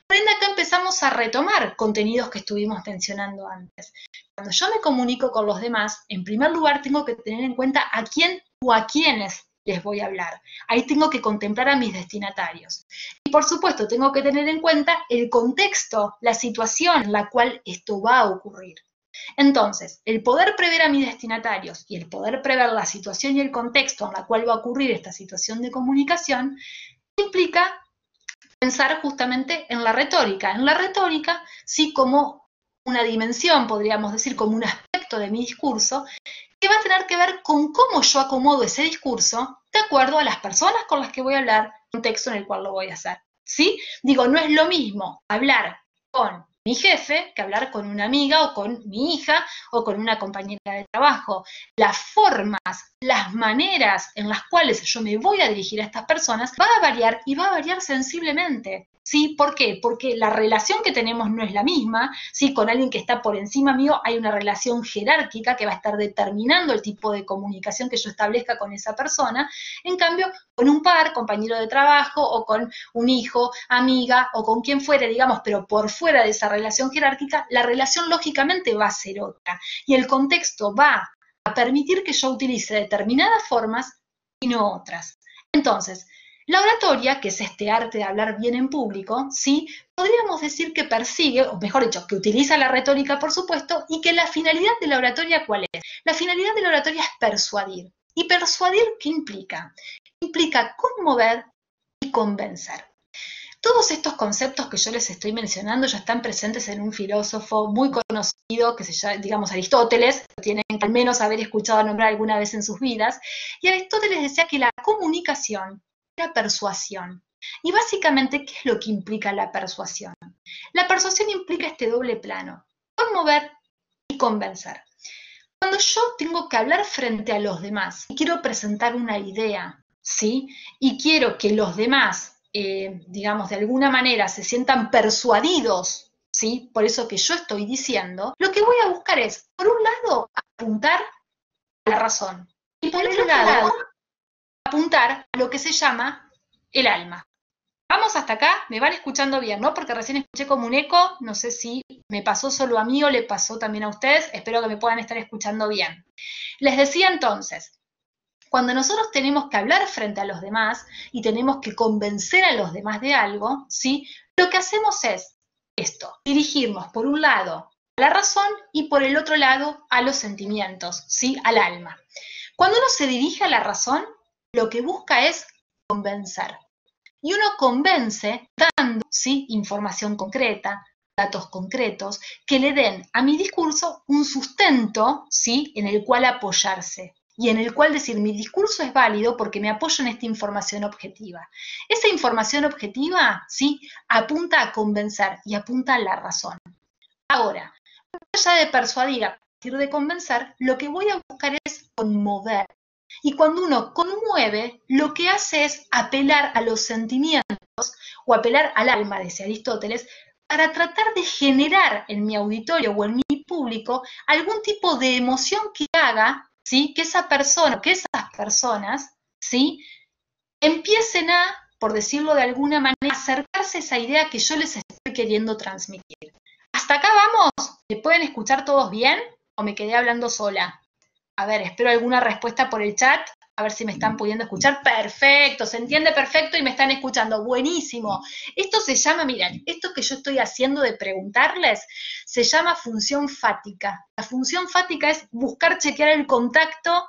Por ende, acá empezamos a retomar contenidos que estuvimos mencionando antes. Cuando yo me comunico con los demás, en primer lugar tengo que tener en cuenta a quién o a quiénes les voy a hablar. Ahí tengo que contemplar a mis destinatarios. Y por supuesto, tengo que tener en cuenta el contexto, la situación en la cual esto va a ocurrir. Entonces, el poder prever a mis destinatarios y el poder prever la situación y el contexto en la cual va a ocurrir esta situación de comunicación implica pensar justamente en la retórica. En la retórica, sí, como una dimensión, podríamos decir, como un aspecto de mi discurso, que va a tener que ver con cómo yo acomodo ese discurso de acuerdo a las personas con las que voy a hablar, el contexto en el cual lo voy a hacer. ¿Sí? Digo, no es lo mismo hablar con mi jefe que hablar con una amiga o con mi hija o con una compañera de trabajo. Las formas, las maneras en las cuales yo me voy a dirigir a estas personas va a variar y va a variar sensiblemente. ¿Sí? ¿Por qué? Porque la relación que tenemos no es la misma, ¿sí? Con alguien que está por encima mío hay una relación jerárquica que va a estar determinando el tipo de comunicación que yo establezca con esa persona. En cambio, con un par, compañero de trabajo, o con un hijo, amiga, o con quien fuere, digamos, pero por fuera de esa relación jerárquica, la relación lógicamente va a ser otra. Y el contexto va a permitir que yo utilice determinadas formas y no otras. Entonces, la oratoria, que es este arte de hablar bien en público, ¿sí?, podríamos decir que persigue, o mejor dicho, que utiliza la retórica, por supuesto, y que la finalidad de la oratoria, ¿cuál es? La finalidad de la oratoria es persuadir. ¿Y persuadir qué implica? Implica conmover y convencer. Todos estos conceptos que yo les estoy mencionando ya están presentes en un filósofo muy conocido que se llama, digamos, Aristóteles, lo tienen que al menos haber escuchado nombrar alguna vez en sus vidas, y Aristóteles decía que la comunicación era persuasión. Y básicamente, ¿qué es lo que implica la persuasión? La persuasión implica este doble plano, conmover y convencer. Cuando yo tengo que hablar frente a los demás y quiero presentar una idea, ¿sí? Y quiero que los demás, digamos, de alguna manera se sientan persuadidos, ¿sí? Por eso que yo estoy diciendo, lo que voy a buscar es, por un lado, apuntar a la razón y por otro lado, apuntar a lo que se llama el alma. Vamos hasta acá, me van escuchando bien, ¿no? Porque recién escuché como un eco, no sé si me pasó solo a mí o le pasó también a ustedes, espero que me puedan estar escuchando bien. Les decía entonces, cuando nosotros tenemos que hablar frente a los demás y tenemos que convencer a los demás de algo, ¿sí? Lo que hacemos es esto, dirigirnos por un lado a la razón y por el otro lado a los sentimientos, ¿sí? Al alma. Cuando uno se dirige a la razón, lo que busca es convencer. Y uno convence dando, ¿sí? Información concreta, datos concretos, que le den a mi discurso un sustento, ¿sí? En el cual apoyarse y en el cual decir mi discurso es válido porque me apoyo en esta información objetiva. Esa información objetiva, ¿sí? Apunta a convencer y apunta a la razón. Ahora, más allá de persuadir, a partir de convencer, lo que voy a buscar es conmover. Y cuando uno conmueve, lo que hace es apelar a los sentimientos o apelar al alma, decía Aristóteles, para tratar de generar en mi auditorio o en mi público algún tipo de emoción que haga, ¿sí? Que esa persona, que esas personas, ¿sí? Empiecen a, por decirlo de alguna manera, acercarse a esa idea que yo les estoy queriendo transmitir. ¿Hasta acá vamos? ¿Me pueden escuchar todos bien o me quedé hablando sola? A ver, espero alguna respuesta por el chat, a ver si me están pudiendo escuchar. Perfecto, se entiende perfecto y me están escuchando. Buenísimo. Esto se llama, miren, esto que yo estoy haciendo de preguntarles, se llama función fática. La función fática es buscar chequear el contacto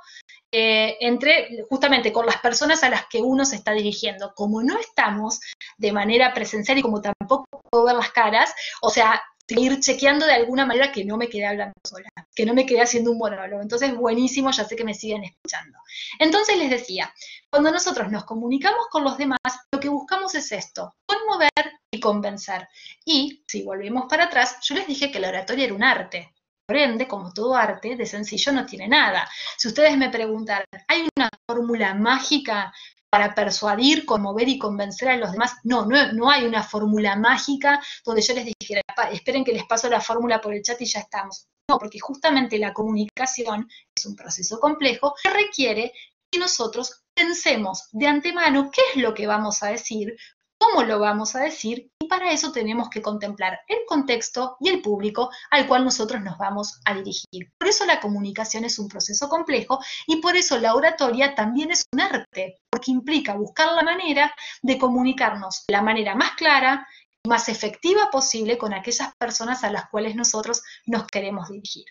entre, justamente, con las personas a las que uno se está dirigiendo. Como no estamos de manera presencial y como tampoco puedo ver las caras, o sea, ir chequeando de alguna manera que no me quedé hablando sola, que no me quedé haciendo un monólogo. Entonces, buenísimo, ya sé que me siguen escuchando. Entonces les decía, cuando nosotros nos comunicamos con los demás, lo que buscamos es esto, conmover y convencer. Y, si volvemos para atrás, yo les dije que la oratoria era un arte. Por ende, como todo arte, de sencillo no tiene nada. Si ustedes me preguntan, ¿hay una fórmula mágica para persuadir, conmover y convencer a los demás? No hay una fórmula mágica donde yo les dijera, esperen que les paso la fórmula por el chat y ya estamos. No, porque justamente la comunicación es un proceso complejo que requiere que nosotros pensemos de antemano qué es lo que vamos a decir, cómo lo vamos a decir, y para eso tenemos que contemplar el contexto y el público al cual nosotros nos vamos a dirigir. Por eso la comunicación es un proceso complejo y por eso la oratoria también es un arte, porque implica buscar la manera de comunicarnos de la manera más clara y más efectiva posible con aquellas personas a las cuales nosotros nos queremos dirigir.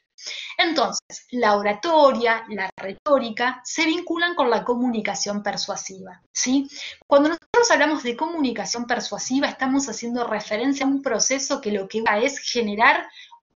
Entonces, la oratoria, la retórica, se vinculan con la comunicación persuasiva, ¿sí? Cuando nosotros hablamos de comunicación persuasiva, estamos haciendo referencia a un proceso que lo que va es generar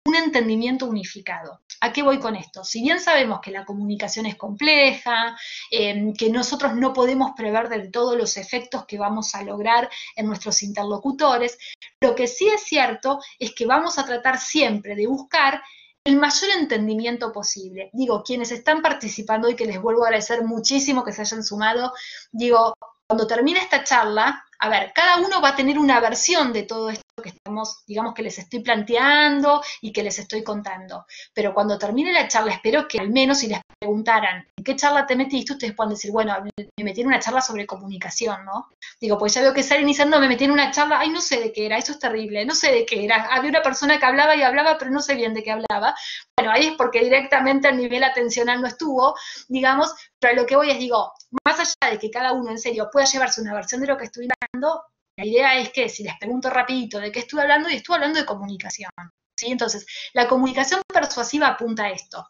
un entendimiento unificado. ¿A qué voy con esto? Si bien sabemos que la comunicación es compleja, que nosotros no podemos prever del todo los efectos que vamos a lograr en nuestros interlocutores, lo que sí es cierto es que vamos a tratar siempre de buscar el mayor entendimiento posible. Digo, quienes están participando y que les vuelvo a agradecer muchísimo que se hayan sumado, digo, cuando termine esta charla, a ver, cada uno va a tener una versión de todo esto que estamos, digamos, que les estoy planteando y que les estoy contando. Pero cuando termine la charla, espero que al menos si les preguntaran en qué charla te metiste, ustedes puedan decir, bueno, me metí en una charla sobre comunicación, ¿no? Digo, pues ya veo que sale iniciando, me metí en una charla, ay, no sé de qué era, eso es terrible, no sé de qué era. Había una persona que hablaba y hablaba, pero no sé bien de qué hablaba. Bueno, ahí es porque directamente el nivel atencional no estuvo, digamos, pero a lo que voy es, digo, más allá de que cada uno en serio pueda llevarse una versión de lo que estoy hablando, la idea es que si les pregunto rapidito de qué estuve hablando, y estuve hablando de comunicación, ¿sí? Entonces, la comunicación persuasiva apunta a esto,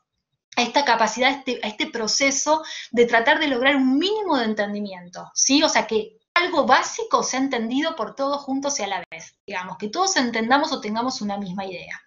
a esta capacidad, a este proceso de tratar de lograr un mínimo de entendimiento, ¿sí? O sea, que algo básico sea entendido por todos juntos y a la vez. Digamos, que todos entendamos o tengamos una misma idea.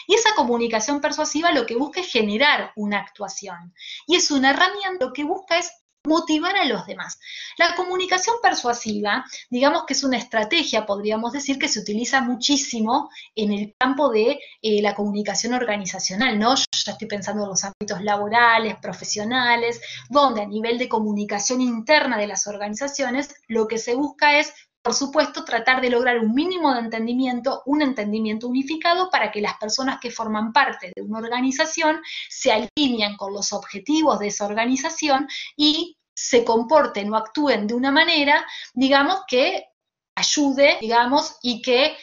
Y esa comunicación persuasiva lo que busca es generar una actuación. Y es una herramienta, lo que busca es motivar a los demás. La comunicación persuasiva, digamos que es una estrategia, podríamos decir, que se utiliza muchísimo en el campo de la comunicación organizacional, ¿no? Yo ya estoy pensando en los ámbitos laborales, profesionales, donde a nivel de comunicación interna de las organizaciones, lo que se busca es, por supuesto, tratar de lograr un mínimo de entendimiento, un entendimiento unificado para que las personas que forman parte de una organización se alineen con los objetivos de esa organización y se comporten o actúen de una manera, digamos, que ayude, digamos, y que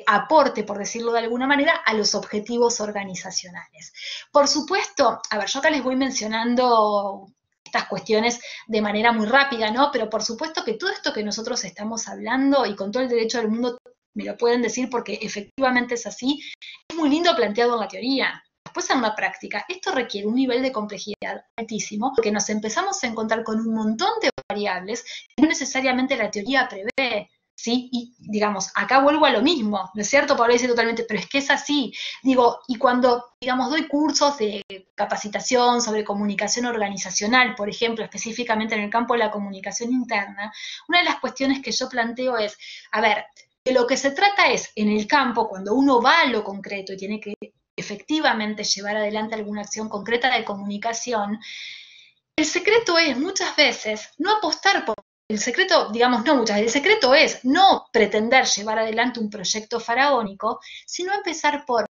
aporte, por decirlo de alguna manera, a los objetivos organizacionales. Por supuesto, a ver, yo acá les voy mencionando estas cuestiones de manera muy rápida, ¿no? Pero por supuesto que todo esto que nosotros estamos hablando, y con todo el derecho del mundo me lo pueden decir porque efectivamente es así, es muy lindo planteado en la teoría. Después en la práctica, esto requiere un nivel de complejidad altísimo porque nos empezamos a encontrar con un montón de variables que no necesariamente la teoría prevé. ¿Sí? Y digamos, acá vuelvo a lo mismo, ¿no es cierto? Pablo dice totalmente, pero es que es así. Digo, y cuando, digamos, doy cursos de capacitación sobre comunicación organizacional, por ejemplo, específicamente en el campo de la comunicación interna, una de las cuestiones que yo planteo es, a ver, de lo que se trata es, en el campo, cuando uno va a lo concreto y tiene que efectivamente llevar adelante alguna acción concreta de comunicación, el secreto es muchas veces no apostar por el secreto, digamos, no muchas veces, el secreto es no pretender llevar adelante un proyecto faraónico, sino empezar por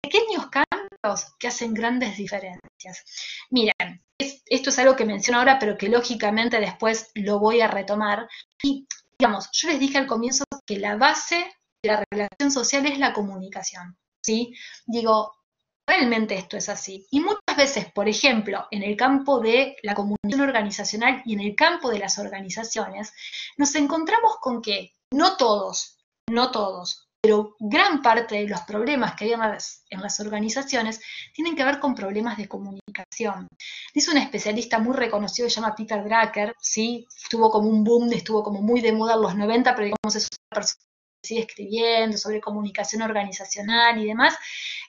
pequeños cambios que hacen grandes diferencias. Miren, esto es algo que menciono ahora, pero que lógicamente después lo voy a retomar. Y, digamos, yo les dije al comienzo que la base de la relación social es la comunicación, ¿sí? Digo, realmente esto es así. Y muchas veces, por ejemplo, en el campo de la comunicación organizacional y en el campo de las organizaciones, nos encontramos con que no todos, pero gran parte de los problemas que hay en las organizaciones tienen que ver con problemas de comunicación. Dice un especialista muy reconocido, se llama Peter Drucker, ¿sí? Tuvo como un boom, estuvo como muy de moda en los 90, pero digamos es una persona que sigue escribiendo sobre comunicación organizacional y demás.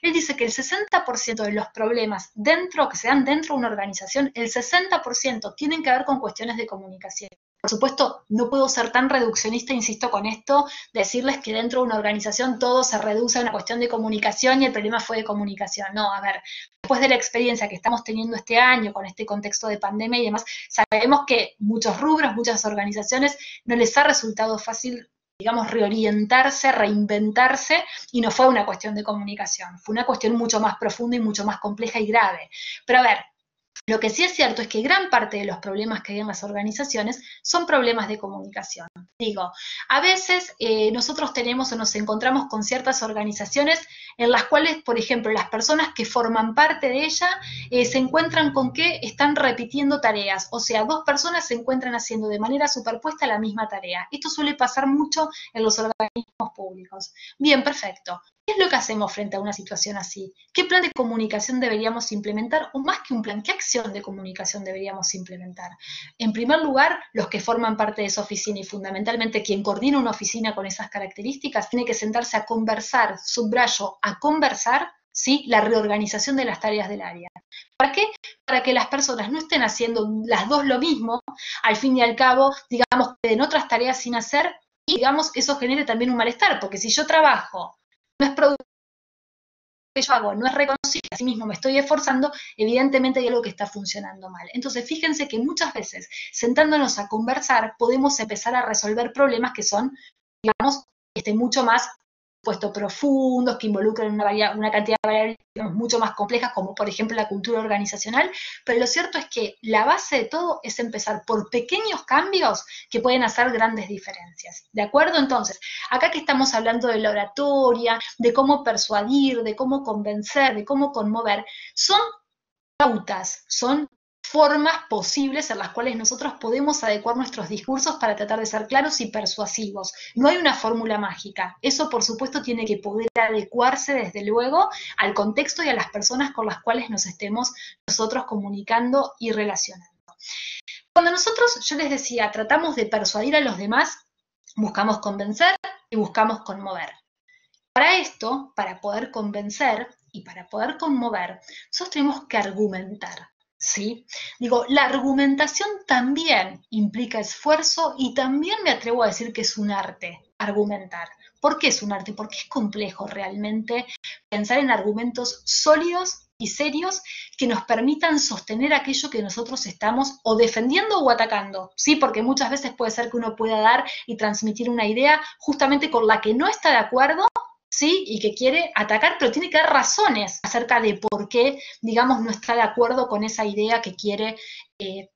Él dice que el 60% de los problemas que se dan dentro de una organización, el 60% tienen que ver con cuestiones de comunicación. Por supuesto, no puedo ser tan reduccionista, insisto con esto, decirles que dentro de una organización todo se reduce a una cuestión de comunicación y el problema fue de comunicación. No, a ver, después de la experiencia que estamos teniendo este año con este contexto de pandemia y demás, sabemos que muchos rubros, muchas organizaciones no les ha resultado fácil, digamos, reorientarse, reinventarse, y no fue una cuestión de comunicación, fue una cuestión mucho más profunda y mucho más compleja y grave. Pero a ver, lo que sí es cierto es que gran parte de los problemas que hay en las organizaciones son problemas de comunicación. Digo, a veces nosotros tenemos o nos encontramos con ciertas organizaciones en las cuales, por ejemplo, las personas que forman parte de ella se encuentran con que están repitiendo tareas, o sea, dos personas se encuentran haciendo de manera superpuesta la misma tarea. Esto suele pasar mucho en los organismos públicos. Bien, perfecto. ¿Qué es lo que hacemos frente a una situación así? ¿Qué plan de comunicación deberíamos implementar? O más que un plan, ¿qué acción de comunicación deberíamos implementar? En primer lugar, los que forman parte de esa oficina y fundamentalmente quien coordina una oficina con esas características tiene que sentarse a conversar, subrayo, a conversar, ¿sí? La reorganización de las tareas del área. ¿Para qué? Para que las personas no estén haciendo las dos lo mismo, al fin y al cabo, digamos, que en otras tareas sin hacer, y digamos, eso genere también un malestar, porque si yo trabajo no es productivo, que yo hago no es reconocido, así mismo me estoy esforzando, evidentemente hay algo que está funcionando mal. Entonces, fíjense que muchas veces, sentándonos a conversar, podemos empezar a resolver problemas que son, digamos, mucho más profundos, que involucran una cantidad de variables, digamos, mucho más complejas, como por ejemplo la cultura organizacional, pero lo cierto es que la base de todo es empezar por pequeños cambios que pueden hacer grandes diferencias. ¿De acuerdo? Entonces, acá que estamos hablando de la oratoria, de cómo persuadir, de cómo convencer, de cómo conmover, son pautas, son formas posibles en las cuales nosotros podemos adecuar nuestros discursos para tratar de ser claros y persuasivos. No hay una fórmula mágica. Eso, por supuesto, tiene que poder adecuarse, desde luego, al contexto y a las personas con las cuales nos estemos nosotros comunicando y relacionando. Cuando nosotros, yo les decía, tratamos de persuadir a los demás, buscamos convencer y buscamos conmover. Para esto, para poder convencer y para poder conmover, nosotros tenemos que argumentar, ¿sí? Digo, la argumentación también implica esfuerzo y también me atrevo a decir que es un arte, argumentar. ¿Por qué es un arte? Porque es complejo realmente pensar en argumentos sólidos y serios que nos permitan sostener aquello que nosotros estamos o defendiendo o atacando, ¿sí? Porque muchas veces puede ser que uno pueda dar y transmitir una idea justamente con la que no está de acuerdo, ¿sí? Y que quiere atacar, pero tiene que dar razones acerca de por qué, digamos, no está de acuerdo con esa idea que quiere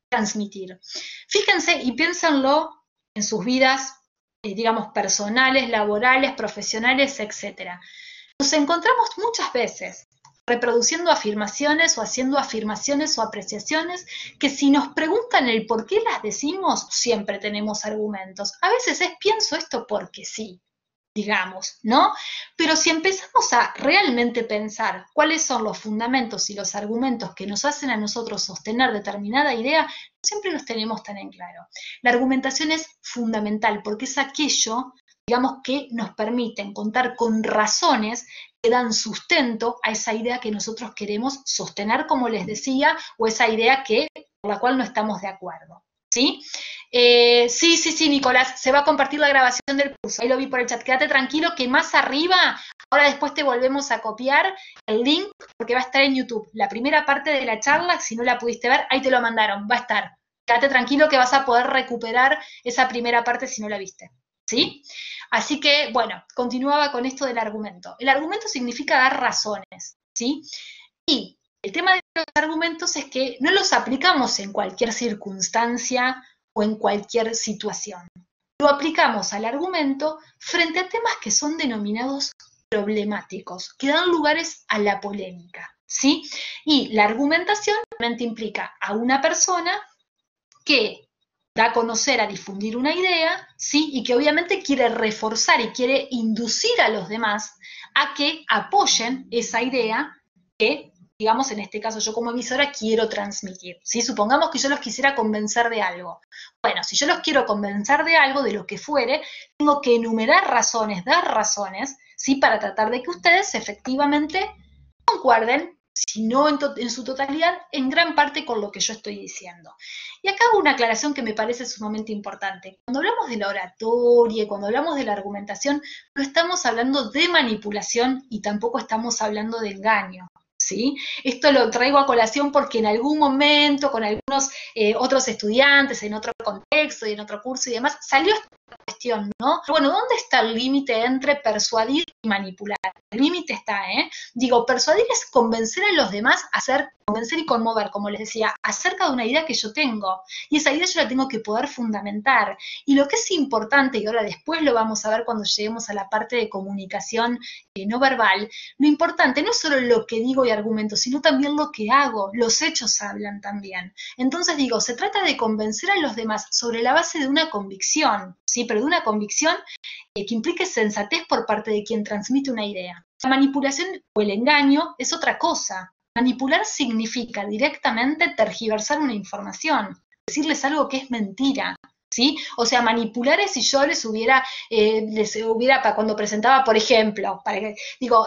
transmitir. Fíjense y piénsenlo en sus vidas, digamos, personales, laborales, profesionales, etc. Nos encontramos muchas veces reproduciendo afirmaciones o haciendo afirmaciones o apreciaciones que si nos preguntan el por qué las decimos, siempre tenemos argumentos. A veces es pienso esto porque sí, digamos, ¿no? Pero si empezamos a realmente pensar cuáles son los fundamentos y los argumentos que nos hacen a nosotros sostener determinada idea, no siempre los tenemos tan en claro. La argumentación es fundamental porque es aquello, digamos, que nos permiten contar con razones que dan sustento a esa idea que nosotros queremos sostener, como les decía, o esa idea por la cual no estamos de acuerdo, ¿sí? Sí, Nicolás, se va a compartir la grabación del curso, ahí lo vi por el chat, quédate tranquilo que más arriba, ahora después te volvemos a copiar el link porque va a estar en YouTube, la primera parte de la charla, si no la pudiste ver, ahí te lo mandaron, va a estar, quédate tranquilo que vas a poder recuperar esa primera parte si no la viste, ¿sí? Así que, bueno, continuaba con esto del argumento. El argumento significa dar razones, ¿sí? Y el tema de los argumentos es que no los aplicamos en cualquier circunstancia o en cualquier situación. Lo aplicamos al argumento frente a temas que son denominados problemáticos, que dan lugares a la polémica, ¿sí? Y la argumentación realmente implica a una persona que da a conocer, a difundir una idea, ¿sí? Y que obviamente quiere reforzar y quiere inducir a los demás a que apoyen esa idea que, digamos, en este caso yo como emisora quiero transmitir, ¿sí? Supongamos que yo los quisiera convencer de algo. Bueno, si yo los quiero convencer de algo, de lo que fuere, tengo que enumerar razones, dar razones, ¿sí? Para tratar de que ustedes efectivamente concuerden, si no en su totalidad, en gran parte con lo que yo estoy diciendo. Y acá hago una aclaración que me parece sumamente importante. Cuando hablamos de la oratoria y cuando hablamos de la argumentación, no estamos hablando de manipulación y tampoco estamos hablando de engaño, ¿sí? Esto lo traigo a colación porque en algún momento, con algunos otros estudiantes, en otro contexto y en otro curso y demás, salió esta cuestión, ¿no? Bueno, ¿dónde está el límite entre persuadir y manipular? El límite está, Digo, persuadir es convencer a los demás a hacer, convencer y conmover, como les decía, acerca de una idea que yo tengo. Y esa idea yo la tengo que poder fundamentar. Y lo que es importante, y ahora después lo vamos a ver cuando lleguemos a la parte de comunicación no verbal, lo importante no es solo lo que digo y argumento, sino también lo que hago. Los hechos hablan también. Entonces digo, se trata de convencer a los demás sobre la base de una convicción, ¿sí? Pero de una convicción que implique sensatez por parte de quien transmite una idea. La manipulación o el engaño es otra cosa. Manipular significa directamente tergiversar una información, decirles algo que es mentira, ¿sí? O sea, manipular es si yo les hubiera cuando presentaba, por ejemplo,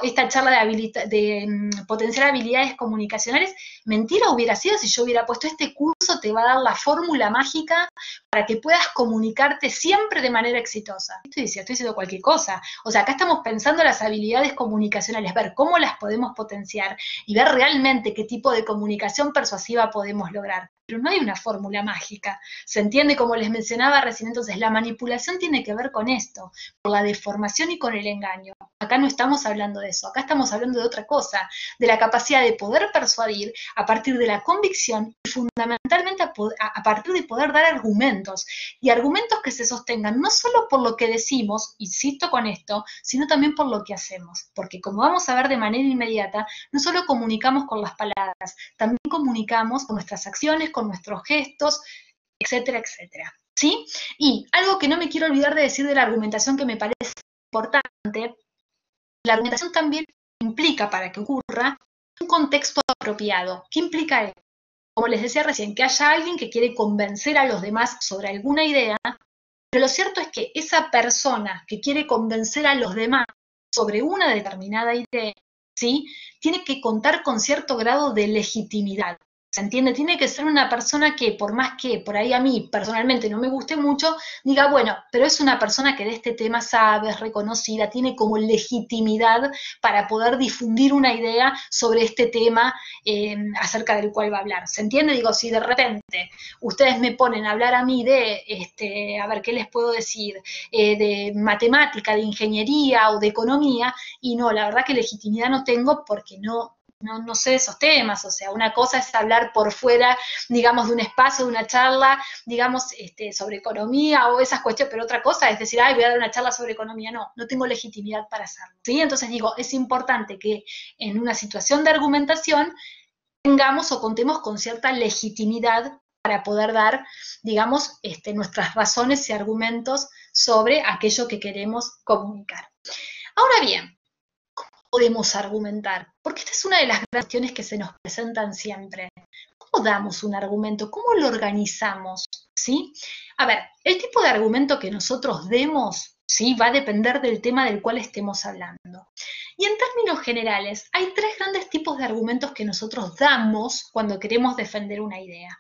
esta charla de potenciar habilidades comunicacionales, mentira hubiera sido si yo hubiera puesto este curso te va a dar la fórmula mágica para que puedas comunicarte siempre de manera exitosa. Estoy diciendo cualquier cosa. O sea, acá estamos pensando las habilidades comunicacionales, ver cómo las podemos potenciar y ver realmente qué tipo de comunicación persuasiva podemos lograr. Pero no hay una fórmula mágica. ¿Se entiende? Como les mencionaba recién, entonces la manipulación tiene que ver con esto, con la deformación y con el engaño. Acá no estamos hablando de eso, acá estamos hablando de otra cosa, de la capacidad de poder persuadir a partir de la convicción y fundamentalmente a partir de poder dar argumentos, y argumentos que se sostengan no solo por lo que decimos, insisto con esto, sino también por lo que hacemos, porque como vamos a ver de manera inmediata, no solo comunicamos con las palabras, también comunicamos con nuestras acciones, con nuestros gestos, etcétera, etcétera. ¿Sí? Y algo que no me quiero olvidar de decir de la argumentación que me parece importante, la argumentación también implica, para que ocurra, un contexto apropiado. ¿Qué implica esto? como les decía recién, que haya alguien que quiere convencer a los demás sobre alguna idea, pero lo cierto es que esa persona que quiere convencer a los demás sobre una determinada idea, ¿sí? Tiene que contar con cierto grado de legitimidad. ¿Se entiende? Tiene que ser una persona que, por más que por ahí a mí personalmente no me guste mucho, diga, bueno, pero es una persona que de este tema sabe, es reconocida, tiene como legitimidad para poder difundir una idea sobre este tema acerca del cual va a hablar. ¿Se entiende? Digo, si de repente ustedes me ponen a hablar a mí de, a ver, ¿qué les puedo decir? De matemática, de ingeniería o de economía, y no, la verdad que legitimidad no tengo porque no sé esos temas, o sea, una cosa es hablar por fuera, digamos, de un espacio, de una charla, digamos, sobre economía o esas cuestiones, pero otra cosa es decir, ay, voy a dar una charla sobre economía, no tengo legitimidad para hacerlo, ¿sí? Entonces digo, es importante que en una situación de argumentación tengamos o contemos con cierta legitimidad para poder dar, digamos, nuestras razones y argumentos sobre aquello que queremos comunicar. Ahora bien, podemos argumentar? Porque esta es una de las cuestiones que se nos presentan siempre. ¿Cómo damos un argumento? ¿Cómo lo organizamos? ¿Sí? A ver, el tipo de argumento que nosotros demos, ¿sí? Va a depender del tema del cual estemos hablando. Y en términos generales, hay tres grandes tipos de argumentos que nosotros damos cuando queremos defender una idea.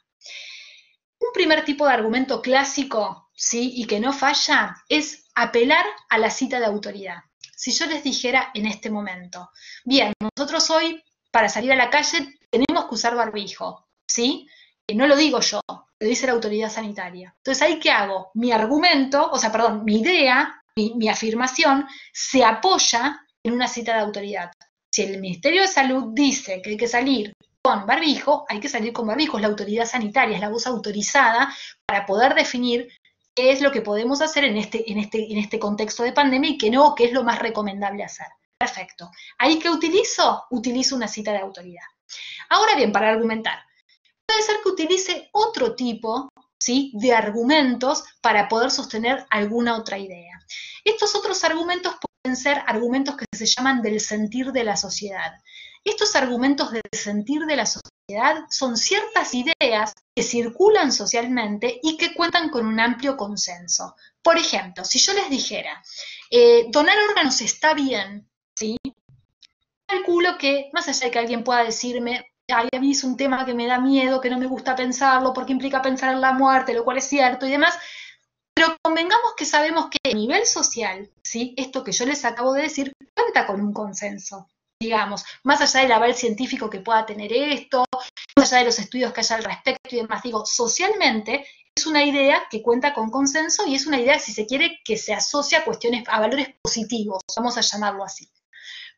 Un primer tipo de argumento clásico, ¿sí? Y que no falla, es apelar a la cita de autoridad. Si yo les dijera en este momento, bien, nosotros hoy para salir a la calle tenemos que usar barbijo, ¿sí? No lo digo yo, lo dice la autoridad sanitaria. Entonces, ¿ahí qué hago? Mi argumento, o sea, perdón, mi idea, mi afirmación, se apoya en una cita de autoridad. Si el Ministerio de Salud dice que hay que salir con barbijo, hay que salir con barbijo, es la autoridad sanitaria, es la voz autorizada para poder definir qué es lo que podemos hacer en este contexto de pandemia y qué no, qué es lo más recomendable hacer. Perfecto. ¿Ahí qué utilizo? Utilizo una cita de autoridad. Ahora bien, para argumentar, puede ser que utilice otro tipo, ¿sí?, de argumentos para poder sostener alguna otra idea. Estos otros argumentos pueden ser argumentos que se llaman del sentir de la sociedad. Estos argumentos del sentir de la sociedad son ciertas ideas que circulan socialmente y que cuentan con un amplio consenso. Por ejemplo, si yo les dijera, donar órganos está bien, ¿sí? Calculo que, más allá de que alguien pueda decirme, ay, a mí es un tema que me da miedo, que no me gusta pensarlo, porque implica pensar en la muerte, lo cual es cierto y demás, pero convengamos que sabemos que a nivel social, ¿sí?, esto que yo les acabo de decir cuenta con un consenso, digamos, más allá del aval científico que pueda tener esto, más allá de los estudios que haya al respecto y demás, digo, socialmente es una idea que cuenta con consenso y es una idea, si se quiere, que se asocia a cuestiones, a valores positivos, vamos a llamarlo así.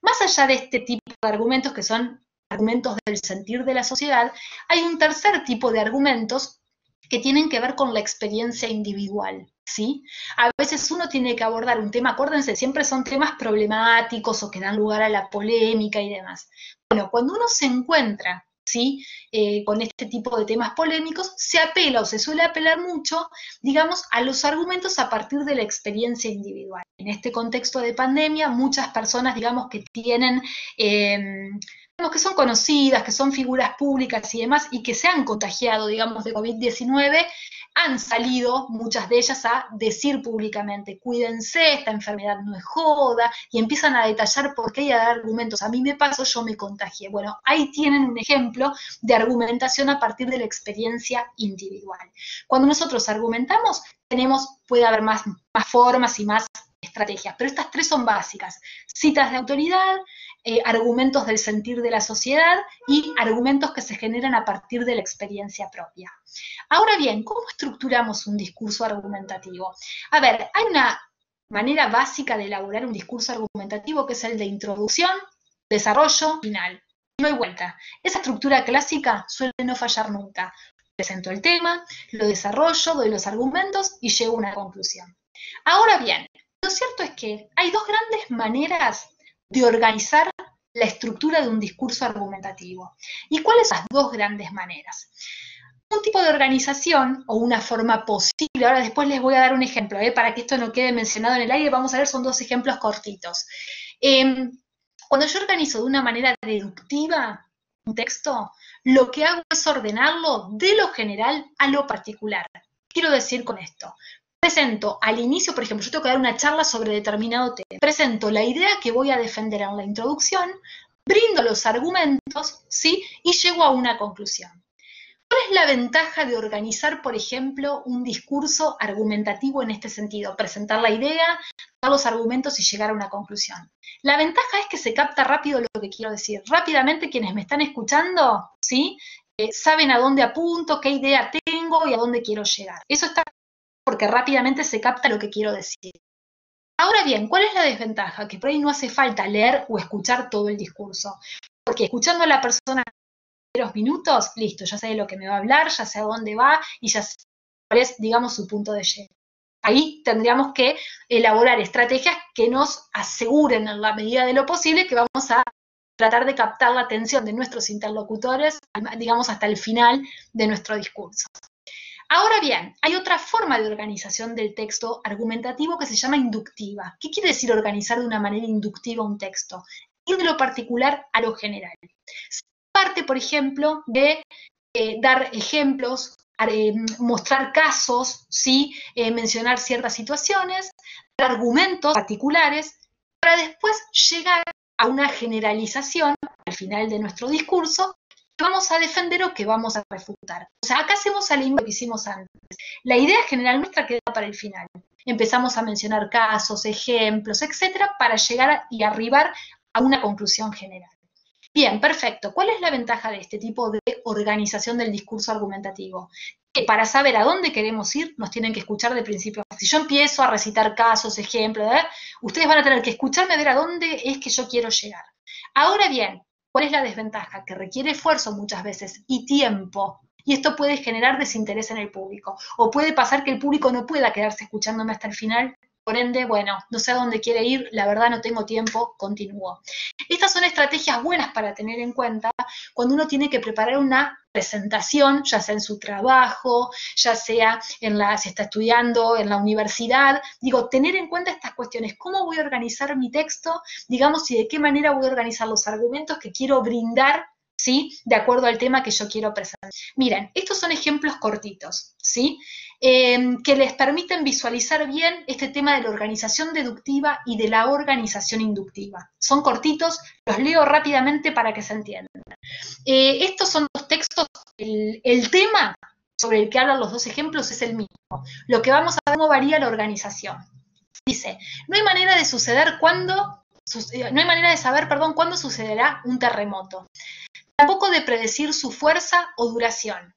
Más allá de este tipo de argumentos, que son argumentos del sentir de la sociedad, hay un tercer tipo de argumentos que tienen que ver con la experiencia individual, ¿sí? A veces uno tiene que abordar un tema, acuérdense, siempre son temas problemáticos o que dan lugar a la polémica y demás. Bueno, cuando uno se encuentra, ¿sí?, con este tipo de temas polémicos, se apela o se suele apelar mucho, digamos, a los argumentos a partir de la experiencia individual. En este contexto de pandemia, muchas personas, digamos, que tienen, que son conocidas, que son figuras públicas y demás, y que se han contagiado, digamos, de COVID-19, han salido, muchas de ellas, a decir públicamente, cuídense, esta enfermedad no es joda, y empiezan a detallar por qué y a dar argumentos. A mí me pasó, yo me contagié. Bueno, ahí tienen un ejemplo de argumentación a partir de la experiencia individual. Cuando nosotros argumentamos, puede haber más formas y más estrategias, pero estas tres son básicas: citas de autoridad, argumentos del sentir de la sociedad y argumentos que se generan a partir de la experiencia propia. Ahora bien, ¿cómo estructuramos un discurso argumentativo? A ver, hay una manera básica de elaborar un discurso argumentativo que es el de introducción, desarrollo, final. No hay vuelta. Esa estructura clásica suele no fallar nunca. Presento el tema, lo desarrollo, doy los argumentos y llego a una conclusión. Ahora bien, lo cierto es que hay dos grandes maneras de organizar la estructura de un discurso argumentativo. ¿Y cuáles son las dos grandes maneras? Un tipo de organización o una forma posible, ahora después les voy a dar un ejemplo, para que esto no quede mencionado en el aire, vamos a ver, son dos ejemplos cortitos. Cuando yo organizo de una manera deductiva, un texto, lo que hago es ordenarlo de lo general a lo particular. Quiero decir con esto, presento al inicio, por ejemplo, yo tengo que dar una charla sobre determinado tema, presento la idea que voy a defender en la introducción, brindo los argumentos, ¿sí? Y llego a una conclusión. ¿Cuál es la ventaja de organizar, por ejemplo, un discurso argumentativo en este sentido? Presentar la idea, dar los argumentos y llegar a una conclusión. La ventaja es que se capta rápido lo que quiero decir. Rápidamente quienes me están escuchando, ¿sí? Saben a dónde apunto, qué idea tengo y a dónde quiero llegar. Eso está porque rápidamente se capta lo que quiero decir. Ahora bien, ¿cuál es la desventaja? Que por ahí no hace falta leer o escuchar todo el discurso. Porque escuchando a la persona minutos, listo, ya sé de lo que me va a hablar, ya sé a dónde va y ya sé cuál es, digamos, su punto de llegada. Ahí tendríamos que elaborar estrategias que nos aseguren en la medida de lo posible que vamos a tratar de captar la atención de nuestros interlocutores, digamos, hasta el final de nuestro discurso. Ahora bien, hay otra forma de organización del texto argumentativo que se llama inductiva. ¿Qué quiere decir organizar de una manera inductiva un texto? Ir de lo particular a lo general. Parte, por ejemplo, de dar ejemplos, mostrar casos, ¿sí? Mencionar ciertas situaciones, dar argumentos particulares, para después llegar a una generalización al final de nuestro discurso que vamos a defender o que vamos a refutar. O sea, acá hacemos al igual que hicimos antes. La idea general nuestra queda para el final. Empezamos a mencionar casos, ejemplos, etcétera, para llegar y arribar a una conclusión general. Bien, perfecto. ¿Cuál es la ventaja de este tipo de organización del discurso argumentativo? Que para saber a dónde queremos ir, nos tienen que escuchar de principio a fin. Si yo empiezo a recitar casos, ejemplos, ustedes van a tener que escucharme a ver a dónde es que yo quiero llegar. Ahora bien, ¿cuál es la desventaja? Que requiere esfuerzo muchas veces y tiempo. Y esto puede generar desinterés en el público. O puede pasar que el público no pueda quedarse escuchándome hasta el final. Por ende, bueno, no sé a dónde quiere ir, la verdad no tengo tiempo, continúo. Estas son estrategias buenas para tener en cuenta cuando uno tiene que preparar una presentación, ya sea en su trabajo, ya sea si está estudiando en la universidad. Digo, tener en cuenta estas cuestiones. ¿Cómo voy a organizar mi texto? Digamos, y de qué manera voy a organizar los argumentos que quiero brindar, ¿sí? De acuerdo al tema que yo quiero presentar. Miren, estos son ejemplos cortitos, ¿sí? Que les permiten visualizar bien este tema de la organización deductiva y de la organización inductiva. Son cortitos, los leo rápidamente para que se entiendan. Estos son los textos, el tema sobre el que hablan los dos ejemplos es el mismo. Lo que vamos a ver cómo varía la organización. Dice, no hay manera de saber cuándo sucederá un terremoto. Tampoco de predecir su fuerza o duración.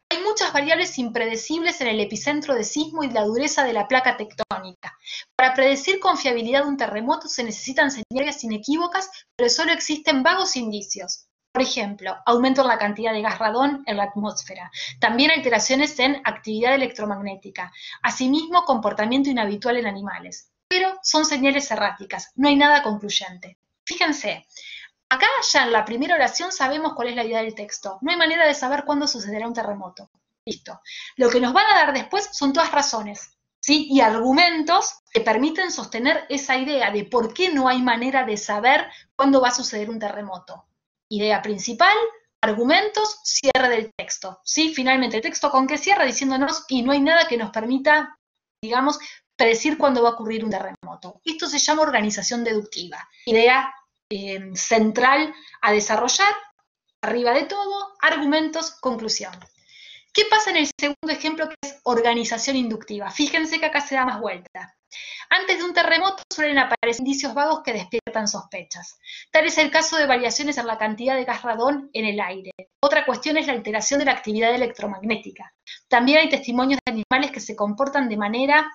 Hay muchas variables impredecibles en el epicentro de sismo y la dureza de la placa tectónica. Para predecir con fiabilidad un terremoto se necesitan señales inequívocas, pero solo existen vagos indicios. Por ejemplo, aumento en la cantidad de gas radón en la atmósfera. También alteraciones en actividad electromagnética. Asimismo, comportamiento inhabitual en animales. Pero son señales erráticas, no hay nada concluyente. Fíjense, acá ya en la primera oración sabemos cuál es la idea del texto. No hay manera de saber cuándo sucederá un terremoto. Listo. Lo que nos van a dar después son todas razones, ¿sí? Y argumentos que permiten sostener esa idea de por qué no hay manera de saber cuándo va a suceder un terremoto. Idea principal, argumentos, cierre del texto, ¿sí? Finalmente el texto con que cierra diciéndonos y no hay nada que nos permita, digamos, predecir cuándo va a ocurrir un terremoto. Esto se llama organización deductiva. Idea central a desarrollar, arriba de todo, argumentos, conclusión. ¿Qué pasa en el segundo ejemplo que es organización inductiva? Fíjense que acá se da más vuelta. Antes de un terremoto suelen aparecer indicios vagos que despiertan sospechas. Tal es el caso de variaciones en la cantidad de gas radón en el aire. Otra cuestión es la alteración de la actividad electromagnética. También hay testimonios de animales que se comportan de manera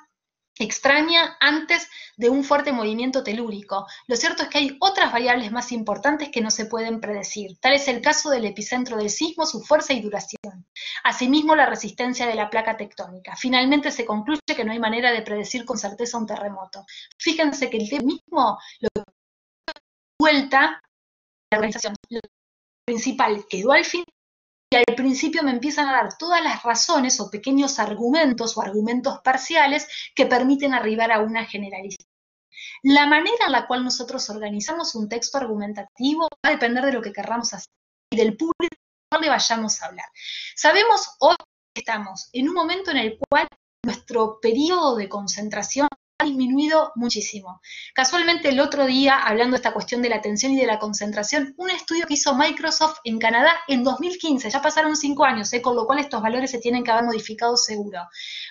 extraña antes de un fuerte movimiento telúrico. Lo cierto es que hay otras variables más importantes que no se pueden predecir. Tal es el caso del epicentro del sismo, su fuerza y duración. Asimismo, la resistencia de la placa tectónica. Finalmente se concluye que no hay manera de predecir con certeza un terremoto. Fíjense que el tema mismo lo que vuelta la organización principal quedó al fin y al principio me empiezan a dar todas las razones o pequeños argumentos o argumentos parciales que permiten arribar a una generalización. La manera en la cual nosotros organizamos un texto argumentativo va a depender de lo que querramos hacer. y del público al cual le vayamos a hablar. Sabemos hoy que estamos en un momento en el cual nuestro periodo de concentración ha disminuido muchísimo. Casualmente el otro día, hablando de esta cuestión de la atención y de la concentración, un estudio que hizo Microsoft en Canadá en 2015, ya pasaron 5 años, con lo cual estos valores se tienen que haber modificado seguro,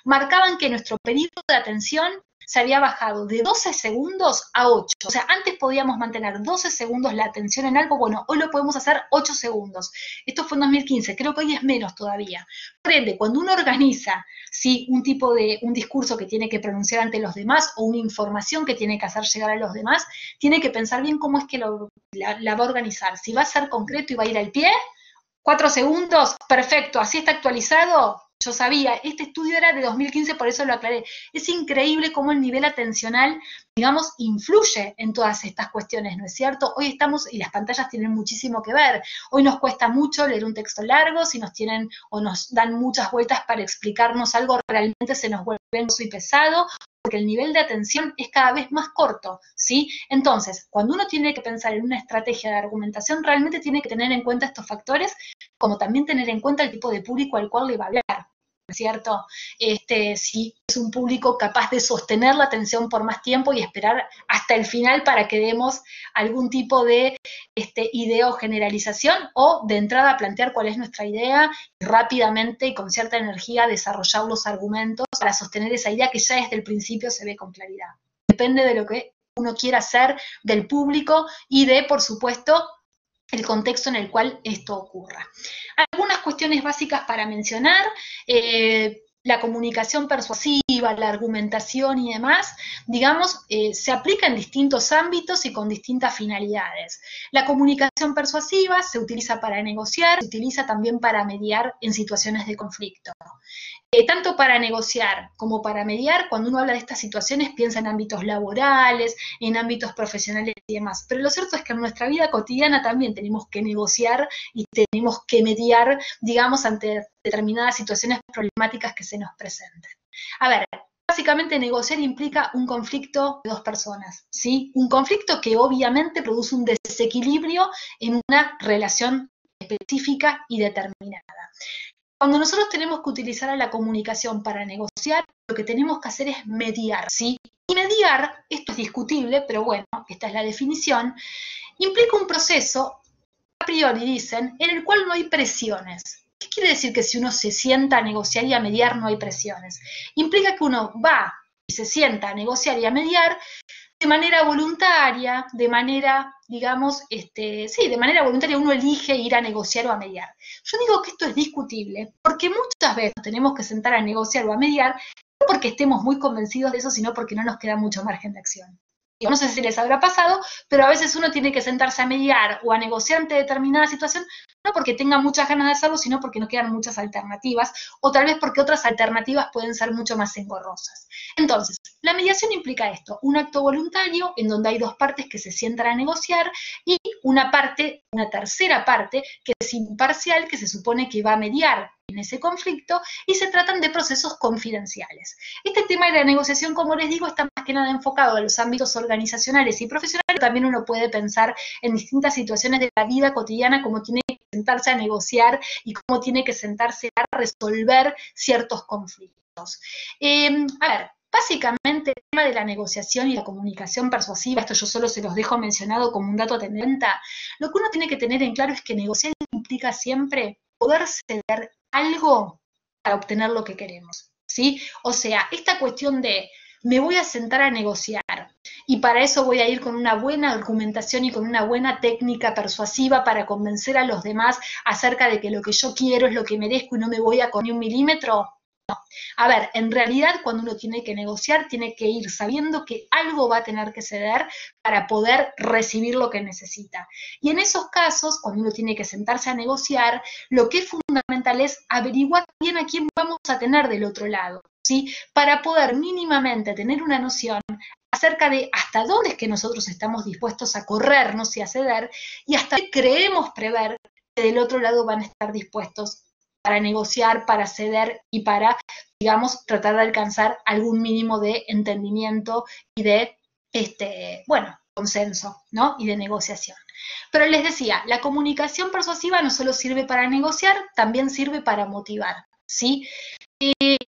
marcaban que nuestro periodo de atención se había bajado de 12 segundos a 8. O sea, antes podíamos mantener 12 segundos la atención en algo, bueno, hoy lo podemos hacer 8 segundos. Esto fue en 2015, creo que hoy es menos todavía. Por ende, cuando uno organiza, ¿sí?, un discurso que tiene que pronunciar ante los demás o una información que tiene que hacer llegar a los demás, tiene que pensar bien cómo es que la va a organizar. Si va a ser concreto y va a ir al pie, 4 segundos, perfecto, así está actualizado. Yo sabía, este estudio era de 2015, por eso lo aclaré. Es increíble cómo el nivel atencional, digamos, influye en todas estas cuestiones, ¿no es cierto? Hoy estamos, y las pantallas tienen muchísimo que ver, hoy nos cuesta mucho leer un texto largo, si nos tienen o nos dan muchas vueltas para explicarnos algo, realmente se nos vuelve muy pesado, porque el nivel de atención es cada vez más corto, ¿sí? Entonces, cuando uno tiene que pensar en una estrategia de argumentación, realmente tiene que tener en cuenta estos factores, como también tener en cuenta el tipo de público al cual le va a hablar, ¿cierto? Si es un público capaz de sostener la atención por más tiempo y esperar hasta el final para que demos algún tipo de idea o generalización, o de entrada plantear cuál es nuestra idea y rápidamente y con cierta energía desarrollar los argumentos para sostener esa idea que ya desde el principio se ve con claridad. Depende de lo que uno quiera hacer, del público y de, por supuesto, el contexto en el cual esto ocurra. Algunas cuestiones básicas para mencionar, la comunicación persuasiva, la argumentación y demás, digamos, se aplica en distintos ámbitos y con distintas finalidades. La comunicación persuasiva se utiliza para negociar, se utiliza también para mediar en situaciones de conflicto. Tanto para negociar como para mediar, cuando uno habla de estas situaciones piensa en ámbitos laborales, en ámbitos profesionales y demás. Pero lo cierto es que en nuestra vida cotidiana también tenemos que negociar y tenemos que mediar, digamos, ante determinadas situaciones problemáticas que se nos presenten. A ver, básicamente negociar implica un conflicto de dos personas, ¿sí? Un conflicto que obviamente produce un desequilibrio en una relación específica y determinada. Cuando nosotros tenemos que utilizar a la comunicación para negociar, lo que tenemos que hacer es mediar, ¿sí? Y mediar, esto es discutible, pero bueno, esta es la definición, implica un proceso, a priori dicen, en el cual no hay presiones. ¿Qué quiere decir que si uno se sienta a negociar y a mediar no hay presiones? Implica que uno va y se sienta a negociar y a mediar de manera voluntaria, de manera, digamos, de manera voluntaria uno elige ir a negociar o a mediar. Yo digo que esto es discutible, porque muchas veces tenemos que sentar a negociar o a mediar, no porque estemos muy convencidos de eso, sino porque no nos queda mucho margen de acción. No sé si les habrá pasado, pero a veces uno tiene que sentarse a mediar o a negociar ante determinada situación, no porque tenga muchas ganas de hacerlo, sino porque no quedan muchas alternativas, o tal vez porque otras alternativas pueden ser mucho más engorrosas. Entonces, la mediación implica esto, un acto voluntario en donde hay dos partes que se sientan a negociar y una tercera parte que es imparcial, que se supone que va a mediar en ese conflicto, y se tratan de procesos confidenciales. Este tema de la negociación, como les digo, está más que nada enfocado a los ámbitos organizacionales y profesionales. También uno puede pensar en distintas situaciones de la vida cotidiana, como tiene que sentarse a negociar y cómo tiene que sentarse a resolver ciertos conflictos. A ver, básicamente el tema de la negociación y la comunicación persuasiva, esto yo solo se los dejo mencionado como un dato a tener en cuenta, lo que uno tiene que tener en claro es que negociar implica siempre poder ceder algo para obtener lo que queremos, ¿sí? O sea, esta cuestión de me voy a sentar a negociar y para eso voy a ir con una buena argumentación y con una buena técnica persuasiva para convencer a los demás acerca de que lo que yo quiero es lo que merezco y no me voy a con ni un milímetro. No. A ver, en realidad cuando uno tiene que negociar, tiene que ir sabiendo que algo va a tener que ceder para poder recibir lo que necesita. Y en esos casos, cuando uno tiene que sentarse a negociar, lo que es fundamental es averiguar bien a quién vamos a tener del otro lado, ¿sí? Para poder mínimamente tener una noción acerca de hasta dónde es que nosotros estamos dispuestos a corrernos y a ceder, y hasta qué creemos prever que del otro lado van a estar dispuestos para negociar, para ceder y para, digamos, tratar de alcanzar algún mínimo de entendimiento y de, consenso, ¿no? Y de negociación. Pero les decía, la comunicación persuasiva no solo sirve para negociar, también sirve para motivar, ¿sí?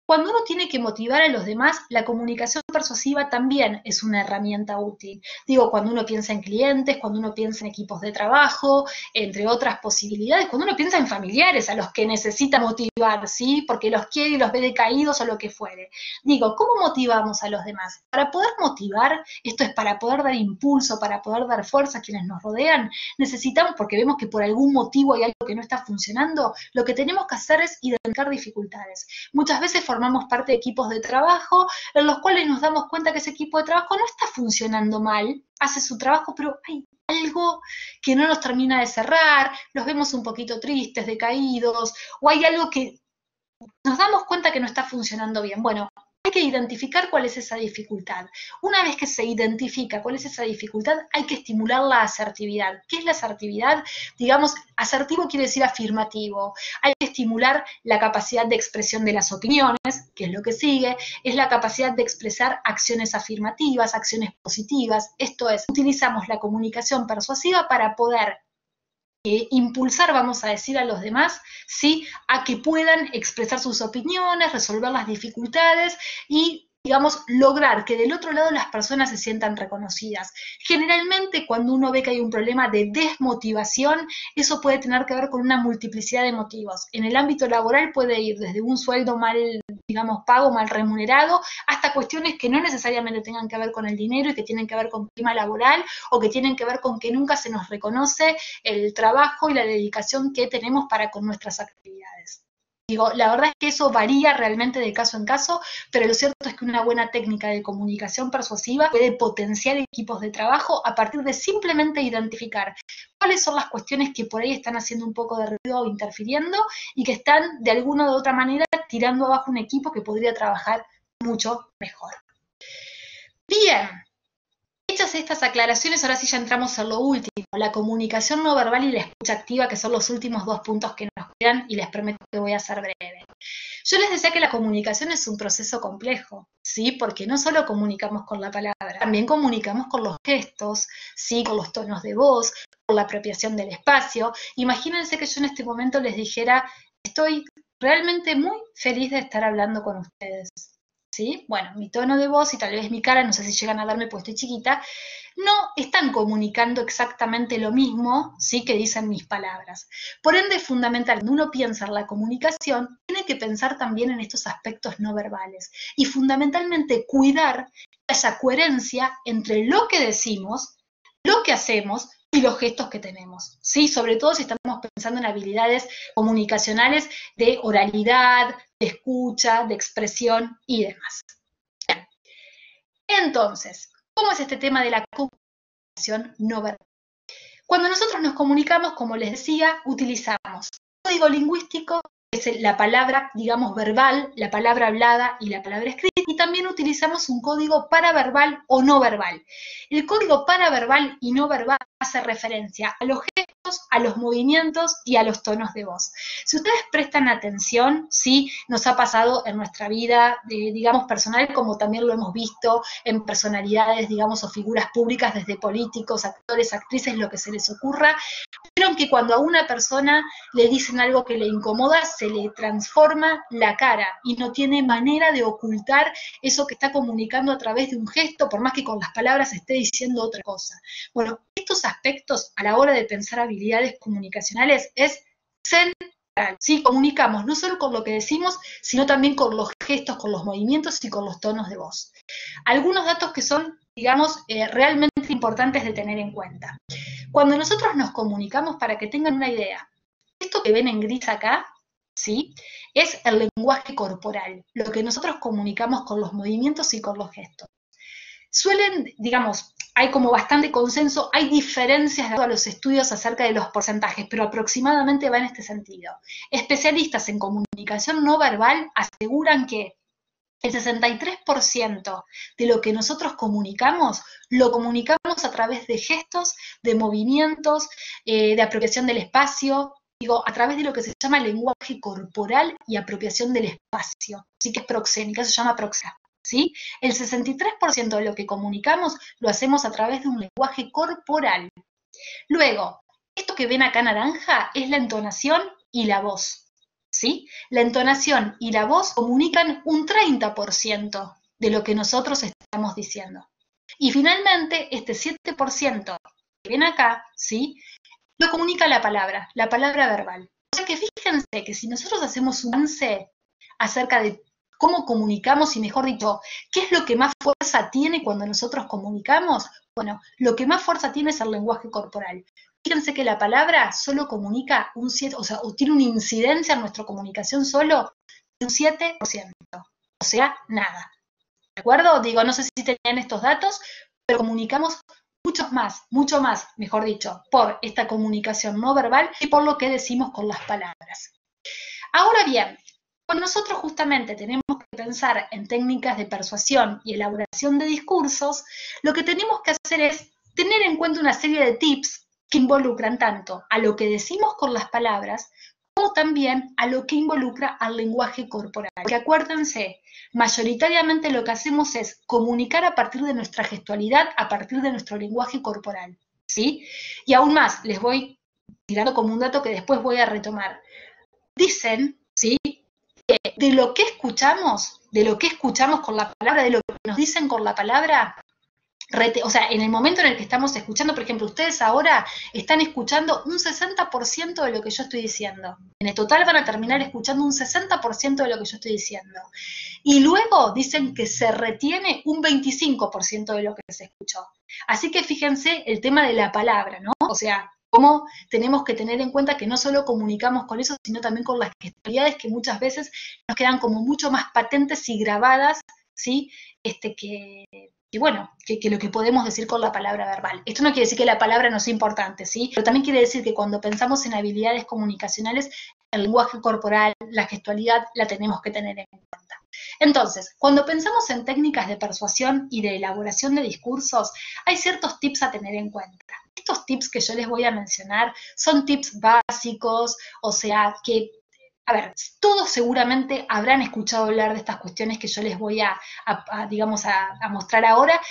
Cuando uno tiene que motivar a los demás, la comunicación persuasiva también es una herramienta útil. Digo, cuando uno piensa en clientes, cuando uno piensa en equipos de trabajo, entre otras posibilidades, cuando uno piensa en familiares a los que necesita motivar, ¿sí? Porque los quiere y los ve decaídos o lo que fuere. Digo, ¿cómo motivamos a los demás? Para poder motivar, esto es para poder dar impulso, para poder dar fuerza a quienes nos rodean, necesitamos, porque vemos que por algún motivo hay algo que no está funcionando, lo que tenemos que hacer es identificar dificultades. Muchas veces formamos parte de equipos de trabajo en los cuales nos damos cuenta que ese equipo de trabajo no está funcionando mal, hace su trabajo, pero hay algo que no nos termina de cerrar, los vemos un poquito tristes, decaídos, o hay algo que nos damos cuenta que no está funcionando bien. Bueno, hay que identificar cuál es esa dificultad. Una vez que se identifica cuál es esa dificultad, hay que estimular la asertividad. ¿Qué es la asertividad? Digamos, asertivo quiere decir afirmativo. Hay que estimular la capacidad de expresión de las opiniones, que es lo que sigue, es la capacidad de expresar acciones afirmativas, acciones positivas. Esto es, utilizamos la comunicación persuasiva para poder impulsar, vamos a decir, a los demás, ¿sí? A que puedan expresar sus opiniones, resolver las dificultades y, digamos, lograr que del otro lado las personas se sientan reconocidas. Generalmente, cuando uno ve que hay un problema de desmotivación, eso puede tener que ver con una multiplicidad de motivos. En el ámbito laboral puede ir desde un sueldo mal, digamos, pago, mal remunerado, hasta cuestiones que no necesariamente tengan que ver con el dinero y que tienen que ver con clima laboral o que tienen que ver con que nunca se nos reconoce el trabajo y la dedicación que tenemos para con nuestras actividades. Digo, la verdad es que eso varía realmente de caso en caso, pero lo cierto es que una buena técnica de comunicación persuasiva puede potenciar equipos de trabajo a partir de simplemente identificar cuáles son las cuestiones que por ahí están haciendo un poco de ruido o interfiriendo y que están de alguna u otra manera tirando abajo un equipo que podría trabajar mucho mejor. Bien. Hechas estas aclaraciones, ahora sí ya entramos en lo último, la comunicación no verbal y la escucha activa, que son los últimos dos puntos que nos quedan y les prometo que voy a ser breve. Yo les decía que la comunicación es un proceso complejo, ¿sí? Porque no solo comunicamos con la palabra, también comunicamos con los gestos, ¿sí? Con los tonos de voz, con la apropiación del espacio. Imagínense que yo en este momento les dijera, estoy realmente muy feliz de estar hablando con ustedes. ¿Sí? Bueno, mi tono de voz y tal vez mi cara, no sé si llegan a verme porque estoy chiquita, no están comunicando exactamente lo mismo, ¿sí? Que dicen mis palabras. Por ende, es fundamental, cuando uno piensa en la comunicación, tiene que pensar también en estos aspectos no verbales y fundamentalmente cuidar esa coherencia entre lo que decimos, lo que hacemos y los gestos que tenemos, ¿sí? Sobre todo si estamos pensando en habilidades comunicacionales de oralidad, de escucha, de expresión y demás. Bien. Entonces, ¿cómo es este tema de la comunicación no verbal? Cuando nosotros nos comunicamos, como les decía, utilizamos código lingüístico, que es la palabra, digamos, verbal, la palabra hablada y la palabra escrita, y también utilizamos un código paraverbal o no verbal. El código paraverbal y no verbal hace referencia a los gestos, a los movimientos y a los tonos de voz. Si ustedes prestan atención, sí, nos ha pasado en nuestra vida, digamos, personal, como también lo hemos visto en personalidades, digamos, o figuras públicas, desde políticos, actores, actrices, lo que se les ocurra. Vieron que cuando a una persona le dicen algo que le incomoda, se le transforma la cara y no tiene manera de ocultar eso que está comunicando a través de un gesto, por más que con las palabras esté diciendo otra cosa. Bueno, estos aspectos a la hora de pensar habilidades comunicacionales es central. ¿Sí? Comunicamos no solo con lo que decimos, sino también con los gestos, con los movimientos y con los tonos de voz. Algunos datos que son, digamos, realmente importantes de tener en cuenta. Cuando nosotros nos comunicamos, para que tengan una idea, esto que ven en gris acá, ¿sí? Es el lenguaje corporal, lo que nosotros comunicamos con los movimientos y con los gestos. Suelen, digamos, hay como bastante consenso, hay diferencias de los estudios acerca de los porcentajes, pero aproximadamente va en este sentido. Especialistas en comunicación no verbal aseguran que el 63% de lo que nosotros comunicamos, lo comunicamos a través de gestos, de movimientos, de apropiación del espacio, digo, a través de lo que se llama lenguaje corporal y apropiación del espacio. Así que es proxémica, se llama proxémica. ¿sí? El 63% de lo que comunicamos lo hacemos a través de un lenguaje corporal. Luego, esto que ven acá naranja es la entonación y la voz, ¿sí? La entonación y la voz comunican un 30% de lo que nosotros estamos diciendo. Y finalmente, este 7% que ven acá, ¿sí? Lo comunica la palabra verbal. O sea que fíjense que si nosotros hacemos un avance acerca de cómo comunicamos y, mejor dicho, qué es lo que más fuerza tiene cuando nosotros comunicamos, bueno, lo que más fuerza tiene es el lenguaje corporal. Fíjense que la palabra solo comunica un 7%, o tiene una incidencia en nuestra comunicación solo de un 7%, o sea, nada. ¿De acuerdo? Digo, no sé si tenían estos datos, pero comunicamos mucho más, mejor dicho, por esta comunicación no verbal y por lo que decimos con las palabras. Ahora bien, cuando nosotros justamente tenemos que pensar en técnicas de persuasión y elaboración de discursos, lo que tenemos que hacer es tener en cuenta una serie de tips que involucran tanto a lo que decimos con las palabras como también a lo que involucra al lenguaje corporal. Que acuérdense, mayoritariamente lo que hacemos es comunicar a partir de nuestra gestualidad, a partir de nuestro lenguaje corporal, ¿sí? Y aún más, les voy tirando como un dato que después voy a retomar. Dicen, ¿sí?, que de lo que escuchamos con la palabra, de lo que nos dicen con la palabra, o sea, en el momento en el que estamos escuchando, por ejemplo, ustedes ahora están escuchando un 60% de lo que yo estoy diciendo. En el total van a terminar escuchando un 60% de lo que yo estoy diciendo. Y luego dicen que se retiene un 25% de lo que se escuchó. Así que fíjense el tema de la palabra, ¿no? O sea, cómo tenemos que tener en cuenta que no solo comunicamos con eso, sino también con las gestualidades que muchas veces nos quedan como mucho más patentes y grabadas, ¿sí? Que bueno, que lo que podemos decir con la palabra verbal. Esto no quiere decir que la palabra no sea importante, ¿sí? Pero también quiere decir que cuando pensamos en habilidades comunicacionales, el lenguaje corporal, la gestualidad, la tenemos que tener en cuenta. Entonces, cuando pensamos en técnicas de persuasión y de elaboración de discursos, hay ciertos tips a tener en cuenta. Estos tips que yo les voy a mencionar son tips básicos, o sea, que a ver, todos seguramente habrán escuchado hablar de estas cuestiones que yo les voy a mostrar ahora,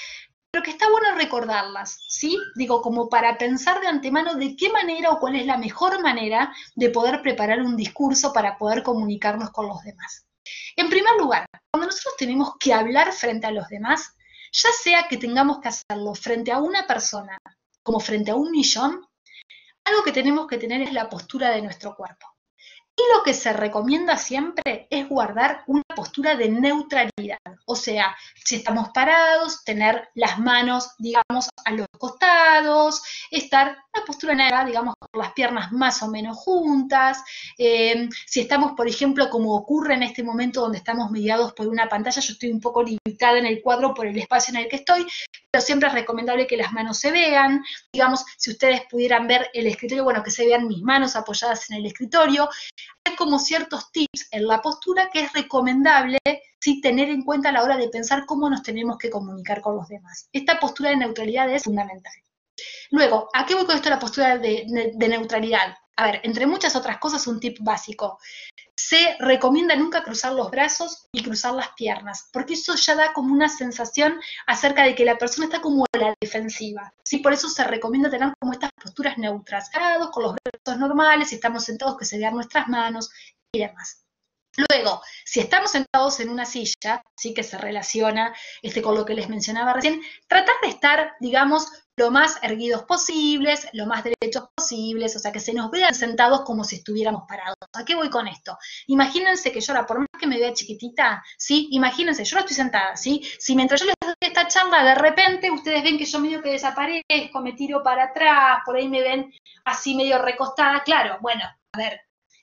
pero que está bueno recordarlas, ¿sí? Digo, como para pensar de antemano de qué manera o cuál es la mejor manera de poder preparar un discurso para poder comunicarnos con los demás. En primer lugar, cuando nosotros tenemos que hablar frente a los demás, ya sea que tengamos que hacerlo frente a una persona como frente a un millón, algo que tenemos que tener es la postura de nuestro cuerpo. Y lo que se recomienda siempre es guardar una postura de neutralidad. O sea, si estamos parados, tener las manos, digamos, a los costados, estar en una postura neutra, digamos, con las piernas más o menos juntas. Si estamos, por ejemplo, como ocurre en este momento donde estamos mediados por una pantalla, yo estoy un poco limitada en el cuadro por el espacio en el que estoy, pero siempre es recomendable que las manos se vean. Digamos, si ustedes pudieran ver el escritorio, bueno, que se vean mis manos apoyadas en el escritorio. Hay como ciertos tips en la postura que es recomendable, ¿sí?, tener en cuenta a la hora de pensar cómo nos tenemos que comunicar con los demás. Esta postura de neutralidad es fundamental. Luego, ¿a qué voy con esto de la postura de neutralidad? A ver, entre muchas otras cosas, un tip básico. Se recomienda nunca cruzar los brazos y cruzar las piernas, porque eso ya da como una sensación acerca de que la persona está como a la defensiva, ¿sí? Por eso se recomienda tener como estas posturas neutras, con los brazos normales, si estamos sentados que se vean nuestras manos y demás. Luego, si estamos sentados en una silla, sí, que se relaciona con lo que les mencionaba recién, tratar de estar, digamos, lo más erguidos posibles, lo más derechos posibles, o sea, que se nos vean sentados como si estuviéramos parados. ¿A qué voy con esto? Imagínense que yo ahora, por más que me vea chiquitita, ¿sí? Imagínense, yo ahora estoy sentada, ¿sí? Si mientras yo les doy esta charla, de repente ustedes ven que yo medio que desaparezco, me tiro para atrás, por ahí me ven así medio recostada, claro, bueno, a ver,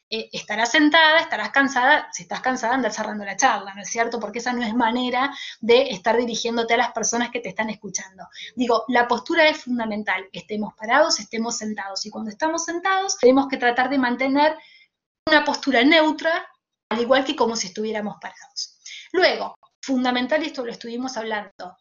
estarás sentada, estarás cansada, si estás cansada andar cerrando la charla, ¿no es cierto? Porque esa no es manera de estar dirigiéndote a las personas que te están escuchando. Digo, la postura es fundamental, estemos parados, estemos sentados, y cuando estamos sentados tenemos que tratar de mantener una postura neutra, al igual que como si estuviéramos parados. Luego, fundamental, esto lo estuvimos hablando,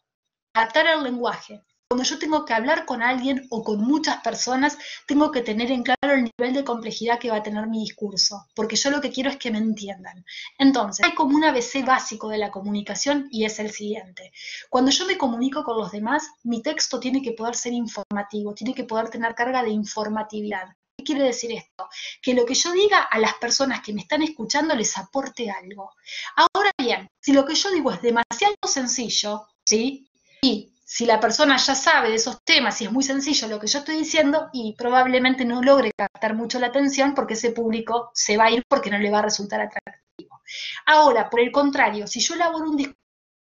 adaptar el lenguaje. Cuando yo tengo que hablar con alguien o con muchas personas, tengo que tener en claro el nivel de complejidad que va a tener mi discurso, porque yo lo que quiero es que me entiendan. Entonces, hay como un ABC básico de la comunicación y es el siguiente. Cuando yo me comunico con los demás, mi texto tiene que poder ser informativo, tiene que poder tener carga de informatividad. ¿Qué quiere decir esto? Que lo que yo diga a las personas que me están escuchando les aporte algo. Ahora bien, si lo que yo digo es demasiado sencillo, ¿sí? Y si la persona ya sabe de esos temas y es muy sencillo lo que yo estoy diciendo, y probablemente no logre captar mucho la atención porque ese público se va a ir porque no le va a resultar atractivo. Ahora, por el contrario, si yo elaboro un discurso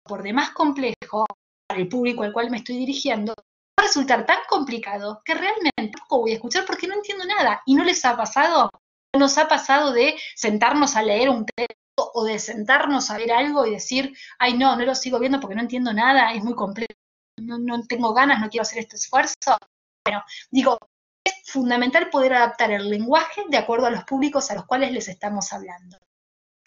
por demás complejo para el público al cual me estoy dirigiendo, va a resultar tan complicado que realmente tampoco voy a escuchar porque no entiendo nada. ¿Y no les ha pasado? ¿No nos ha pasado de sentarnos a leer un texto o de sentarnos a ver algo y decir, ay no, no lo sigo viendo porque no entiendo nada, es muy complejo, no tengo ganas, no quiero hacer este esfuerzo? Bueno, digo, es fundamental poder adaptar el lenguaje de acuerdo a los públicos a los cuales les estamos hablando.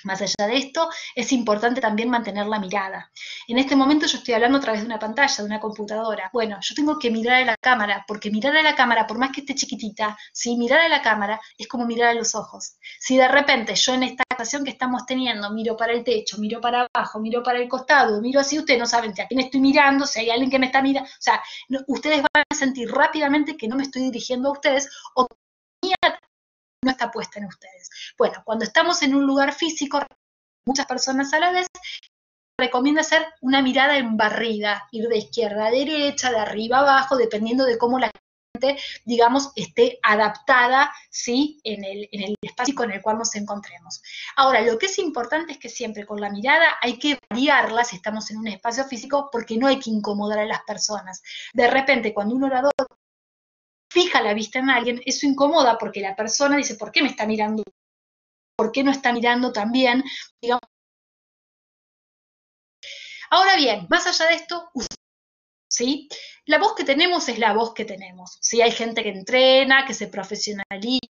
Más allá de esto, es importante también mantener la mirada. En este momento yo estoy hablando a través de una pantalla, de una computadora. Bueno, yo tengo que mirar a la cámara, porque mirar a la cámara, por más que esté chiquitita, si mirar a la cámara es como mirar a los ojos. Si de repente yo en esta actuación que estamos teniendo miro para el techo, miro para abajo, miro para el costado, miro así, ustedes no saben a quién estoy mirando, si hay alguien que me está mirando. O sea, no, ustedes van a sentir rápidamente que no me estoy dirigiendo a ustedes o que mi atención no está puesta en ustedes. Bueno, cuando estamos en un lugar físico, muchas personas a la vez, recomienda hacer una mirada en barriga, ir de izquierda a derecha, de arriba a abajo, dependiendo de cómo la gente, digamos, esté adaptada, ¿sí? en el espacio con el cual nos encontremos. Ahora, lo que es importante es que siempre con la mirada hay que variarla si estamos en un espacio físico, porque no hay que incomodar a las personas. De repente, cuando un orador fija la vista en alguien, eso incomoda porque la persona dice, ¿por qué me está mirando? ¿Por qué no está mirando también? Digamos. Ahora bien, más allá de esto, ¿sí? La voz que tenemos es la voz que tenemos. ¿Sí? Hay gente que entrena, que se profesionaliza,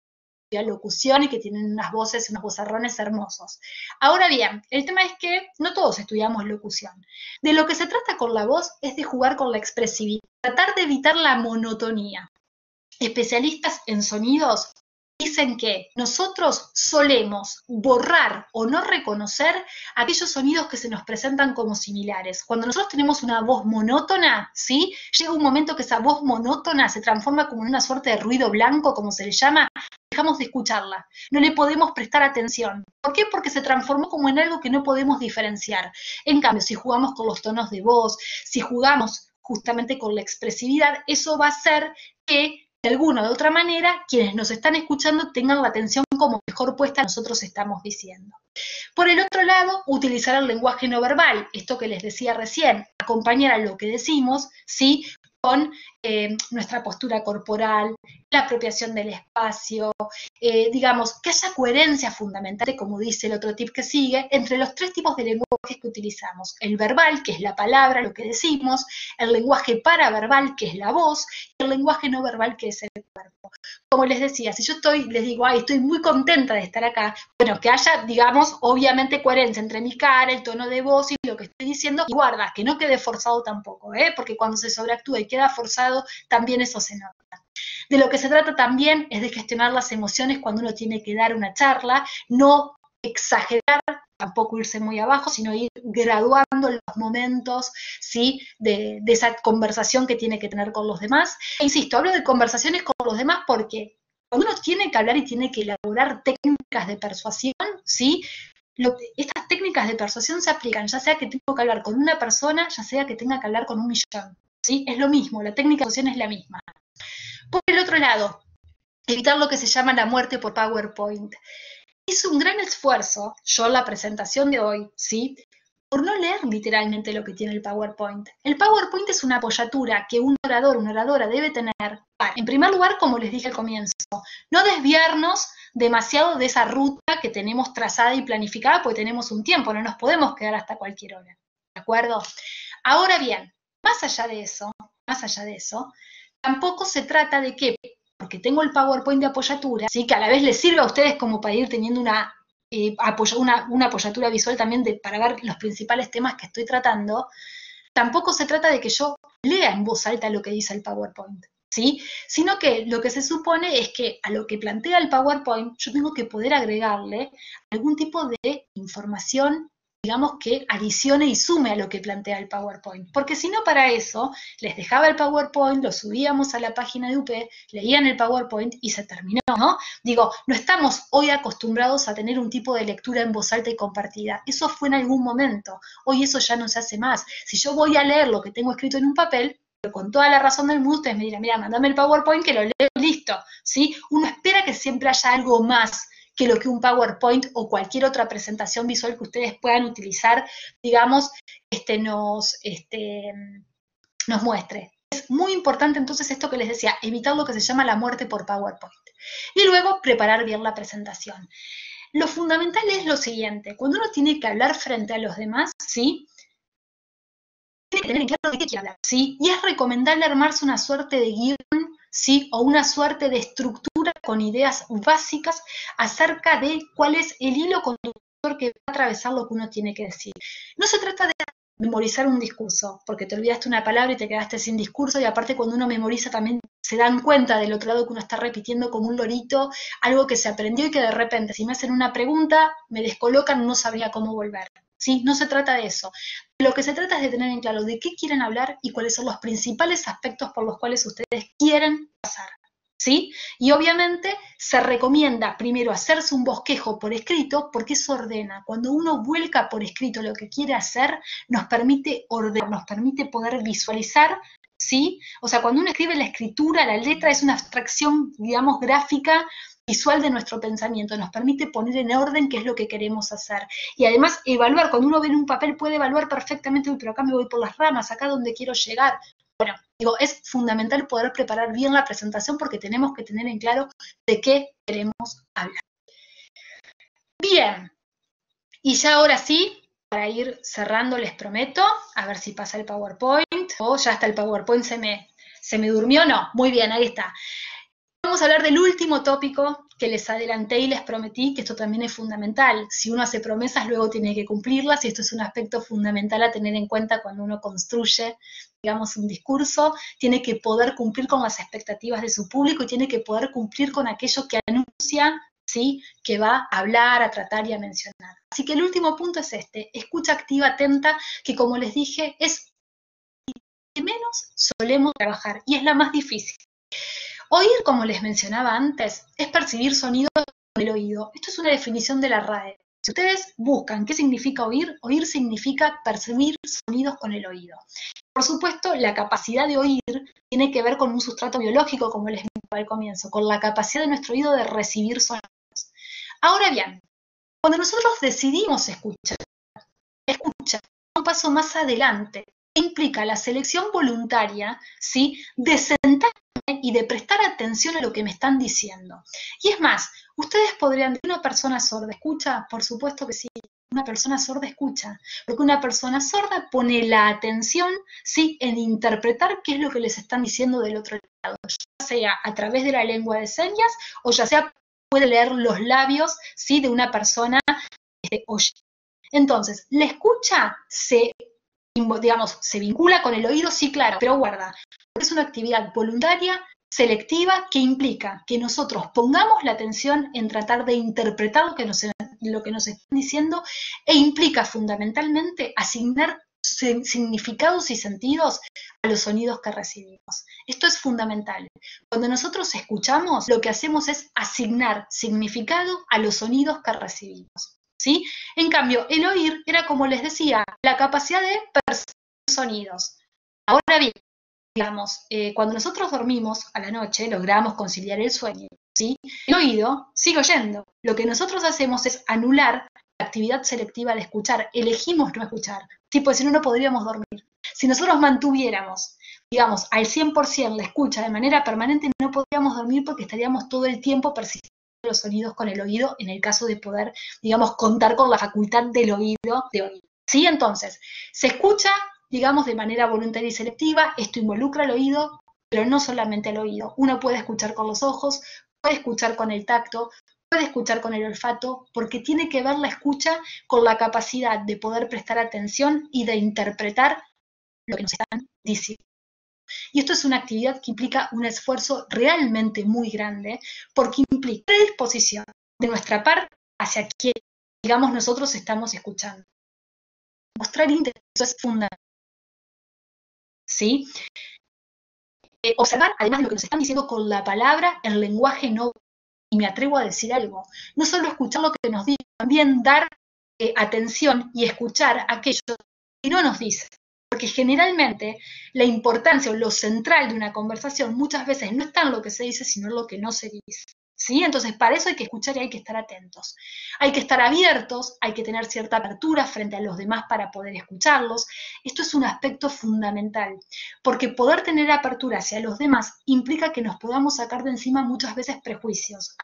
la locución y que tienen unas voces, unos vozarrones hermosos. Ahora bien, el tema es que no todos estudiamos locución. De lo que se trata con la voz es de jugar con la expresividad, tratar de evitar la monotonía. Especialistas en sonidos dicen que nosotros solemos borrar o no reconocer aquellos sonidos que se nos presentan como similares. Cuando nosotros tenemos una voz monótona, ¿sí? Llega un momento que esa voz monótona se transforma como en una suerte de ruido blanco, como se le llama, dejamos de escucharla, no le podemos prestar atención. ¿Por qué? Porque se transformó como en algo que no podemos diferenciar. En cambio, si jugamos con los tonos de voz, si jugamos justamente con la expresividad, eso va a hacer que de alguna u otra manera, quienes nos están escuchando tengan la atención como mejor puesta nosotros estamos diciendo. Por el otro lado, utilizar el lenguaje no verbal, esto que les decía recién, acompañar a lo que decimos, ¿sí? Con nuestra postura corporal, la apropiación del espacio, digamos, que haya coherencia fundamental, como dice el otro tip que sigue, entre los tres tipos de lenguajes que utilizamos. El verbal, que es la palabra, lo que decimos, el lenguaje paraverbal, que es la voz, y el lenguaje no verbal, que es el cuerpo. Como les decía, si yo les digo, ay, estoy muy contenta de estar acá, bueno, que haya, digamos, obviamente coherencia entre mi cara, el tono de voz y lo que estoy diciendo, y guarda, que no quede forzado tampoco, porque cuando se sobreactúa y queda forzado, también eso se nota. De lo que se trata también es de gestionar las emociones cuando uno tiene que dar una charla, no exagerar, tampoco irse muy abajo, sino ir graduando los momentos, ¿sí? de esa conversación que tiene que tener con los demás. E insisto, hablo de conversaciones con los demás porque cuando uno tiene que hablar y tiene que elaborar técnicas de persuasión, ¿sí? Estas técnicas de persuasión se aplican, ya sea que tengo que hablar con una persona, ya sea que tenga que hablar con 1.000.000, ¿sí? Es lo mismo, la técnica de persuasión es la misma. Por el otro lado, evitar lo que se llama la muerte por PowerPoint. Hice un gran esfuerzo, yo en la presentación de hoy, ¿sí? Por no leer literalmente lo que tiene el PowerPoint. El PowerPoint es una apoyatura que un orador, una oradora debe tener para, en primer lugar, como les dije al comienzo, no desviarnos demasiado de esa ruta que tenemos trazada y planificada porque tenemos un tiempo, no nos podemos quedar hasta cualquier hora, ¿de acuerdo? Ahora bien, más allá de eso, tampoco se trata de que, porque tengo el PowerPoint de apoyatura, ¿sí? Que a la vez les sirva a ustedes como para ir teniendo una apoyatura visual también para ver los principales temas que estoy tratando, tampoco se trata de que yo lea en voz alta lo que dice el PowerPoint, ¿sí? Sino que lo que se supone es que a lo que plantea el PowerPoint yo tengo que poder agregarle algún tipo de información, digamos, que adicione y sume a lo que plantea el PowerPoint. Porque si no, para eso, les dejaba el PowerPoint, lo subíamos a la página de UP, leían el PowerPoint y se terminó, ¿no? Digo, no estamos hoy acostumbrados a tener un tipo de lectura en voz alta y compartida. Eso fue en algún momento. Hoy eso ya no se hace más. Si yo voy a leer lo que tengo escrito en un papel, pero con toda la razón del mundo, ustedes me dirán, mira, mandame el PowerPoint que lo leo y listo, ¿sí? Uno espera que siempre haya algo más que lo que un PowerPoint o cualquier otra presentación visual que ustedes puedan utilizar, digamos, nos muestre. Es muy importante entonces esto que les decía, evitar lo que se llama la muerte por PowerPoint. Y luego preparar bien la presentación. Lo fundamental es lo siguiente, cuando uno tiene que hablar frente a los demás, ¿sí? Tiene que tener en claro de qué quiere hablar, ¿sí? Y es recomendable armarse una suerte de guión, ¿sí? O una suerte de estructura con ideas básicas acerca de cuál es el hilo conductor que va a atravesar lo que uno tiene que decir. No se trata de memorizar un discurso, porque te olvidaste una palabra y te quedaste sin discurso, y aparte cuando uno memoriza también se dan cuenta del otro lado que uno está repitiendo como un lorito algo que se aprendió y que de repente si me hacen una pregunta, me descolocan, no sabría cómo volver. ¿Sí? No se trata de eso. Lo que se trata es de tener en claro de qué quieren hablar y cuáles son los principales aspectos por los cuales ustedes quieren pasar. ¿Sí? Y obviamente se recomienda primero hacerse un bosquejo por escrito porque eso ordena. Cuando uno vuelca por escrito lo que quiere hacer, nos permite ordenar, nos permite poder visualizar, ¿sí? O sea, cuando uno escribe la escritura, la letra es una abstracción, digamos, gráfica, visual de nuestro pensamiento, nos permite poner en orden qué es lo que queremos hacer. Y además evaluar, cuando uno ve en un papel puede evaluar perfectamente, pero acá me voy por las ramas, acá donde quiero llegar. Bueno, digo, es fundamental poder preparar bien la presentación porque tenemos que tener en claro de qué queremos hablar. Bien, y ya ahora sí, para ir cerrando les prometo, a ver si pasa el PowerPoint, o ya está el PowerPoint, se me durmió, no, muy bien, ahí está. Vamos a hablar del último tópico que les adelanté y les prometí, que esto también es fundamental. Si uno hace promesas, luego tiene que cumplirlas, y esto es un aspecto fundamental a tener en cuenta cuando uno construye, digamos, un discurso. Tiene que poder cumplir con las expectativas de su público y tiene que poder cumplir con aquello que anuncia, ¿sí? Que va a hablar, a tratar y a mencionar. Así que el último punto es este, escucha activa, atenta, que como les dije, es que menos solemos trabajar y es la más difícil. Oír, como les mencionaba antes, es percibir sonidos con el oído. Esto es una definición de la RAE. Si ustedes buscan qué significa oír, oír significa percibir sonidos con el oído. Por supuesto, la capacidad de oír tiene que ver con un sustrato biológico, como les mencionaba al comienzo, con la capacidad de nuestro oído de recibir sonidos. Ahora bien, cuando nosotros decidimos escuchar un paso más adelante, implica la selección voluntaria, ¿sí? De sentarme y de prestar atención a lo que me están diciendo. Y es más, ustedes podrían decir, ¿una persona sorda escucha? Por supuesto que sí, una persona sorda escucha, porque una persona sorda pone la atención, ¿sí? En interpretar qué es lo que les están diciendo del otro lado, ya sea a través de la lengua de señas o ya sea puede leer los labios, ¿sí? De una persona oyente. Entonces, la escucha se vincula con el oído, sí, claro, pero guarda, porque es una actividad voluntaria, selectiva, que implica que nosotros pongamos la atención en tratar de interpretar lo que nos están diciendo e implica fundamentalmente asignar significados y sentidos a los sonidos que recibimos. Esto es fundamental. Cuando nosotros escuchamos, lo que hacemos es asignar significado a los sonidos que recibimos. ¿Sí? En cambio, el oír era, como les decía, la capacidad de percibir sonidos. Ahora bien, digamos, cuando nosotros dormimos a la noche, logramos conciliar el sueño, ¿sí? El oído sigue oyendo. Lo que nosotros hacemos es anular la actividad selectiva de escuchar. Elegimos no escuchar. Tipo, si no, no podríamos dormir. Si nosotros mantuviéramos, digamos, al 100% la escucha de manera permanente, no podríamos dormir porque estaríamos todo el tiempo percibiendo los sonidos con el oído en el caso de poder, digamos, contar con la facultad del oído de oír. ¿Sí? Entonces, se escucha, digamos, de manera voluntaria y selectiva, esto involucra el oído, pero no solamente el oído. Uno puede escuchar con los ojos, puede escuchar con el tacto, puede escuchar con el olfato, porque tiene que ver la escucha con la capacidad de poder prestar atención y de interpretar lo que nos están diciendo. Y esto es una actividad que implica un esfuerzo realmente muy grande, porque implica predisposición de nuestra parte hacia quien, digamos, nosotros estamos escuchando. Mostrar interés es fundamental, ¿sí? Observar, además, lo que nos están diciendo con la palabra, el lenguaje no, y me atrevo a decir algo, no solo escuchar lo que nos dicen, también dar atención y escuchar aquello que no nos dicen. Porque generalmente la importancia o lo central de una conversación muchas veces no está en lo que se dice, sino en lo que no se dice. ¿Sí? Entonces, para eso hay que escuchar y hay que estar atentos. Hay que estar abiertos, hay que tener cierta apertura frente a los demás para poder escucharlos. Esto es un aspecto fundamental, porque poder tener apertura hacia los demás implica que nos podamos sacar de encima muchas veces prejuicios.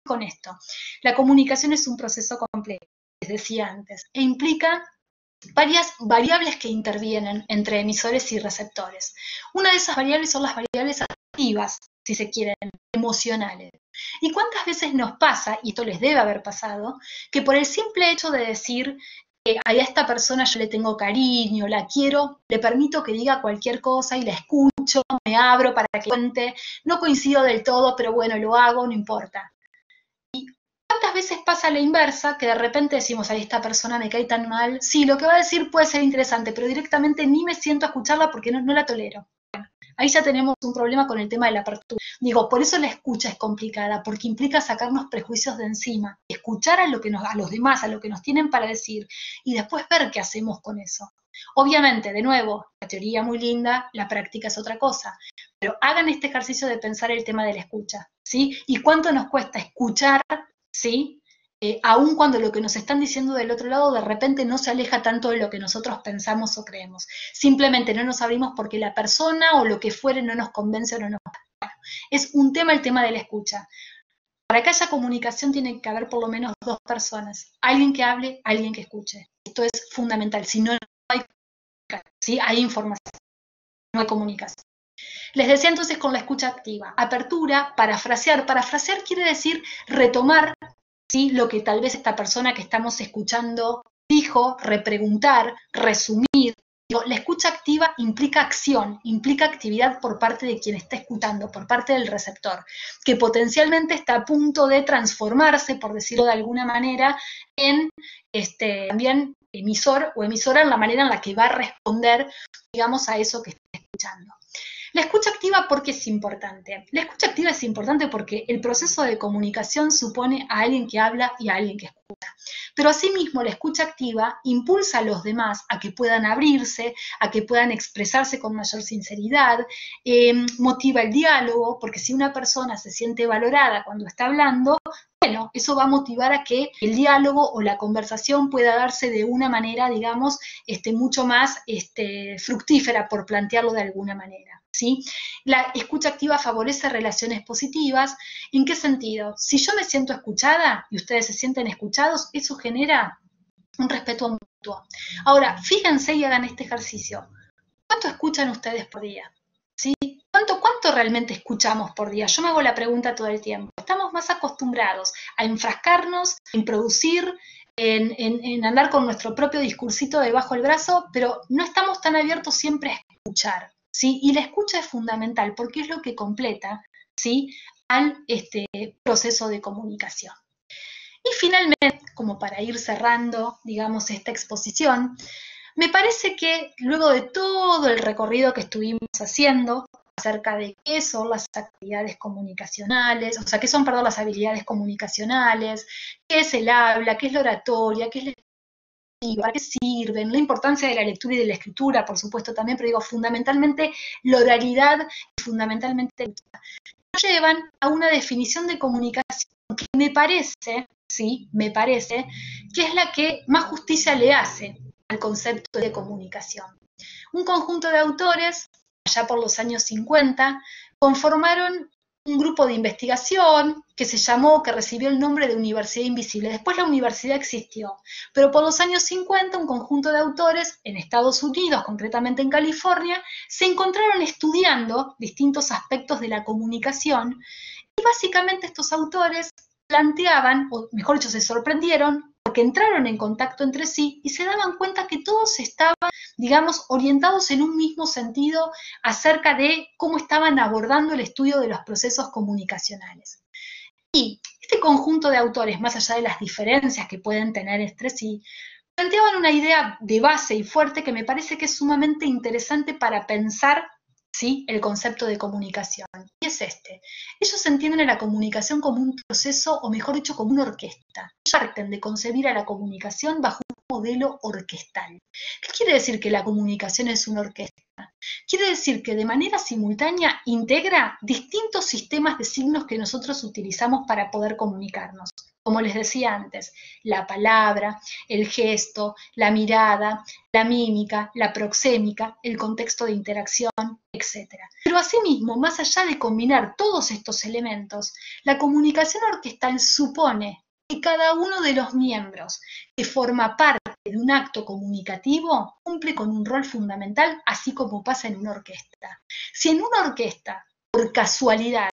Con esto, la comunicación es un proceso complejo, les decía antes, e implica varias variables que intervienen entre emisores y receptores. Una de esas variables son las variables activas, si se quieren, emocionales. ¿Y cuántas veces nos pasa, y esto les debe haber pasado, que por el simple hecho de decir a esta persona yo le tengo cariño, la quiero, le permito que diga cualquier cosa y la escucho, me abro para que cuente, no coincido del todo, pero bueno, lo hago, no importa? ¿Cuántas veces pasa la inversa, que de repente decimos, a esta persona me cae tan mal? Sí, lo que va a decir puede ser interesante, pero directamente ni me siento a escucharla porque no la tolero. Bueno, ahí ya tenemos un problema con el tema de la apertura. Digo, por eso la escucha es complicada, porque implica sacarnos prejuicios de encima, escuchar a los demás, a lo que nos tienen para decir, y después ver qué hacemos con eso. Obviamente, de nuevo, la teoría muy linda, la práctica es otra cosa, pero hagan este ejercicio de pensar el tema de la escucha, ¿sí? Y cuánto nos cuesta escuchar, ¿sí? Aun cuando lo que nos están diciendo del otro lado de repente no se aleja tanto de lo que nosotros pensamos o creemos. Simplemente no nos abrimos porque la persona o lo que fuere no nos convence o no nos... Bueno, es un tema el tema de la escucha. Para que haya comunicación tiene que haber por lo menos dos personas. Alguien que hable, alguien que escuche. Esto es fundamental. Si no, no hay comunicación, ¿sí? Hay información, no hay comunicación. Les decía entonces con la escucha activa. Apertura, parafrasear. Parafrasear quiere decir retomar, ¿sí?, lo que tal vez esta persona que estamos escuchando dijo, repreguntar, resumir. La escucha activa implica acción, implica actividad por parte de quien está escuchando, por parte del receptor, que potencialmente está a punto de transformarse, por decirlo de alguna manera, en también emisor o emisora en la manera en la que va a responder, digamos, a eso que está escuchando. La escucha activa, ¿por qué es importante? La escucha activa es importante porque el proceso de comunicación supone a alguien que habla y a alguien que escucha. Pero asimismo, la escucha activa impulsa a los demás a que puedan abrirse, a que puedan expresarse con mayor sinceridad, motiva el diálogo, porque si una persona se siente valorada cuando está hablando, bueno, eso va a motivar a que el diálogo o la conversación pueda darse de una manera, digamos, mucho más fructífera, por plantearlo de alguna manera. ¿Sí? La escucha activa favorece relaciones positivas. ¿En qué sentido? Si yo me siento escuchada y ustedes se sienten escuchados, eso genera un respeto mutuo. Ahora, fíjense y hagan este ejercicio. ¿Cuánto escuchan ustedes por día? ¿Sí? ¿Cuánto realmente escuchamos por día? Yo me hago la pregunta todo el tiempo. Estamos más acostumbrados a enfrascarnos, en producir, en andar con nuestro propio discursito debajo del brazo, pero no estamos tan abiertos siempre a escuchar. ¿Sí? Y la escucha es fundamental porque es lo que completa, ¿sí?, al proceso de comunicación. Y finalmente, como para ir cerrando, digamos, esta exposición, me parece que luego de todo el recorrido que estuvimos haciendo acerca de qué son las actividades comunicacionales, o sea, qué son, perdón, las habilidades comunicacionales, qué es el habla, qué es la oratoria, qué es la para qué sirven, la importancia de la lectura y de la escritura, por supuesto, también, pero digo, fundamentalmente la oralidad y fundamentalmente nos llevan a una definición de comunicación que me parece, sí, me parece, que es la que más justicia le hace al concepto de comunicación. Un conjunto de autores, allá por los años 50, conformaron un grupo de investigación que recibió el nombre de Universidad Invisible. Después la universidad existió, pero por los años 50 un conjunto de autores en Estados Unidos, concretamente en California, se encontraron estudiando distintos aspectos de la comunicación y básicamente estos autores planteaban, o mejor dicho, se sorprendieron porque entraron en contacto entre sí y se daban cuenta que todos estaban, digamos, orientados en un mismo sentido acerca de cómo estaban abordando el estudio de los procesos comunicacionales. Y este conjunto de autores, más allá de las diferencias que pueden tener entre sí, planteaban una idea de base y fuerte que me parece que es sumamente interesante para pensar, ¿sí?, el concepto de comunicación. Y es este. Ellos entienden a la comunicación como un proceso, o mejor dicho, como una orquesta. Ellos parten de concebir a la comunicación bajo un modelo orquestal. ¿Qué quiere decir que la comunicación es una orquesta? Quiere decir que de manera simultánea integra distintos sistemas de signos que nosotros utilizamos para poder comunicarnos. Como les decía antes, la palabra, el gesto, la mirada, la mímica, la proxémica, el contexto de interacción, etc. Pero asimismo, más allá de combinar todos estos elementos, la comunicación orquestal supone que cada uno de los miembros que forma parte de un acto comunicativo cumple con un rol fundamental, así como pasa en una orquesta. Si en una orquesta, por casualidad,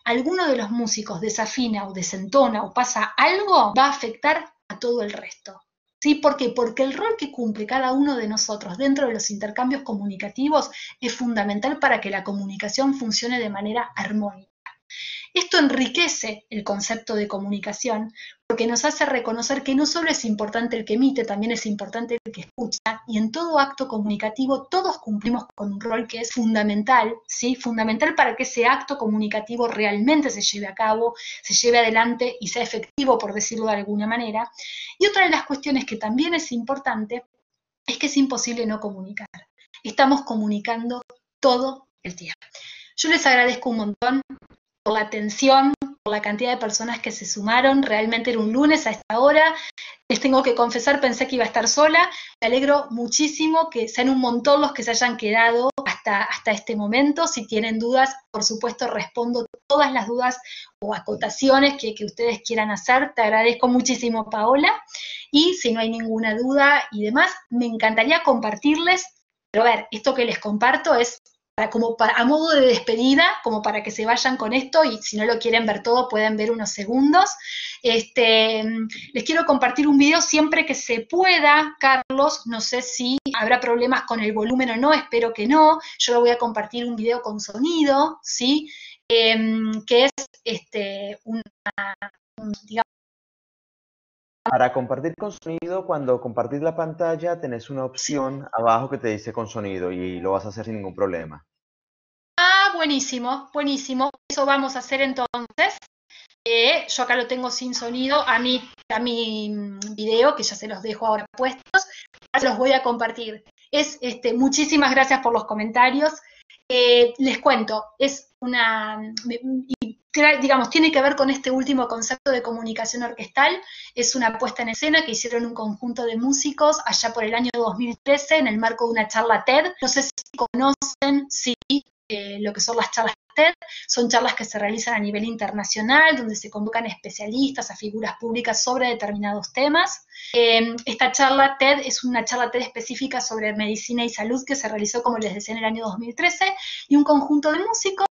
alguno de los músicos desafina o desentona o pasa algo, va a afectar a todo el resto. ¿Sí? ¿Por qué? Porque el rol que cumple cada uno de nosotros dentro de los intercambios comunicativos es fundamental para que la comunicación funcione de manera armónica. Esto enriquece el concepto de comunicación porque nos hace reconocer que no solo es importante el que emite, también es importante el que escucha, y en todo acto comunicativo todos cumplimos con un rol que es fundamental, ¿sí? Fundamental para que ese acto comunicativo realmente se lleve a cabo, se lleve adelante y sea efectivo, por decirlo de alguna manera. Y otra de las cuestiones que también es importante es que es imposible no comunicar. Estamos comunicando todo el tiempo. Yo les agradezco un montón por la atención, por la cantidad de personas que se sumaron. Realmente era un lunes a esta hora. Les tengo que confesar, pensé que iba a estar sola. Me alegro muchísimo que sean un montón los que se hayan quedado hasta este momento. Si tienen dudas, por supuesto, respondo todas las dudas o acotaciones que ustedes quieran hacer. Te agradezco muchísimo, Paola. Y si no hay ninguna duda y demás, me encantaría compartirles. Pero a ver, esto que les comparto es a modo de despedida, como para que se vayan con esto, y si no lo quieren ver todo, pueden ver unos segundos. Les quiero compartir un video siempre que se pueda, Carlos. No sé si habrá problemas con el volumen o no, espero que no. Yo lo voy a compartir un video con sonido, ¿sí? Que es digamos. Para compartir con sonido, cuando compartís la pantalla, tenés una opción abajo que te dice con sonido y lo vas a hacer sin ningún problema. Ah, buenísimo, buenísimo. Eso vamos a hacer entonces. Yo acá lo tengo sin sonido, a mi video, que ya se los dejo ahora puestos, se los voy a compartir. Muchísimas gracias por los comentarios. Les cuento, digamos, tiene que ver con este último concepto de comunicación orquestal. Es una puesta en escena que hicieron un conjunto de músicos allá por el año 2013 en el marco de una charla TED. No sé si conocen, sí, lo que son las charlas TED. Son charlas que se realizan a nivel internacional, donde se convocan especialistas, a figuras públicas sobre determinados temas. Esta charla TED es una charla TED específica sobre medicina y salud que se realizó, como les decía, en el año 2013, y un conjunto de músicos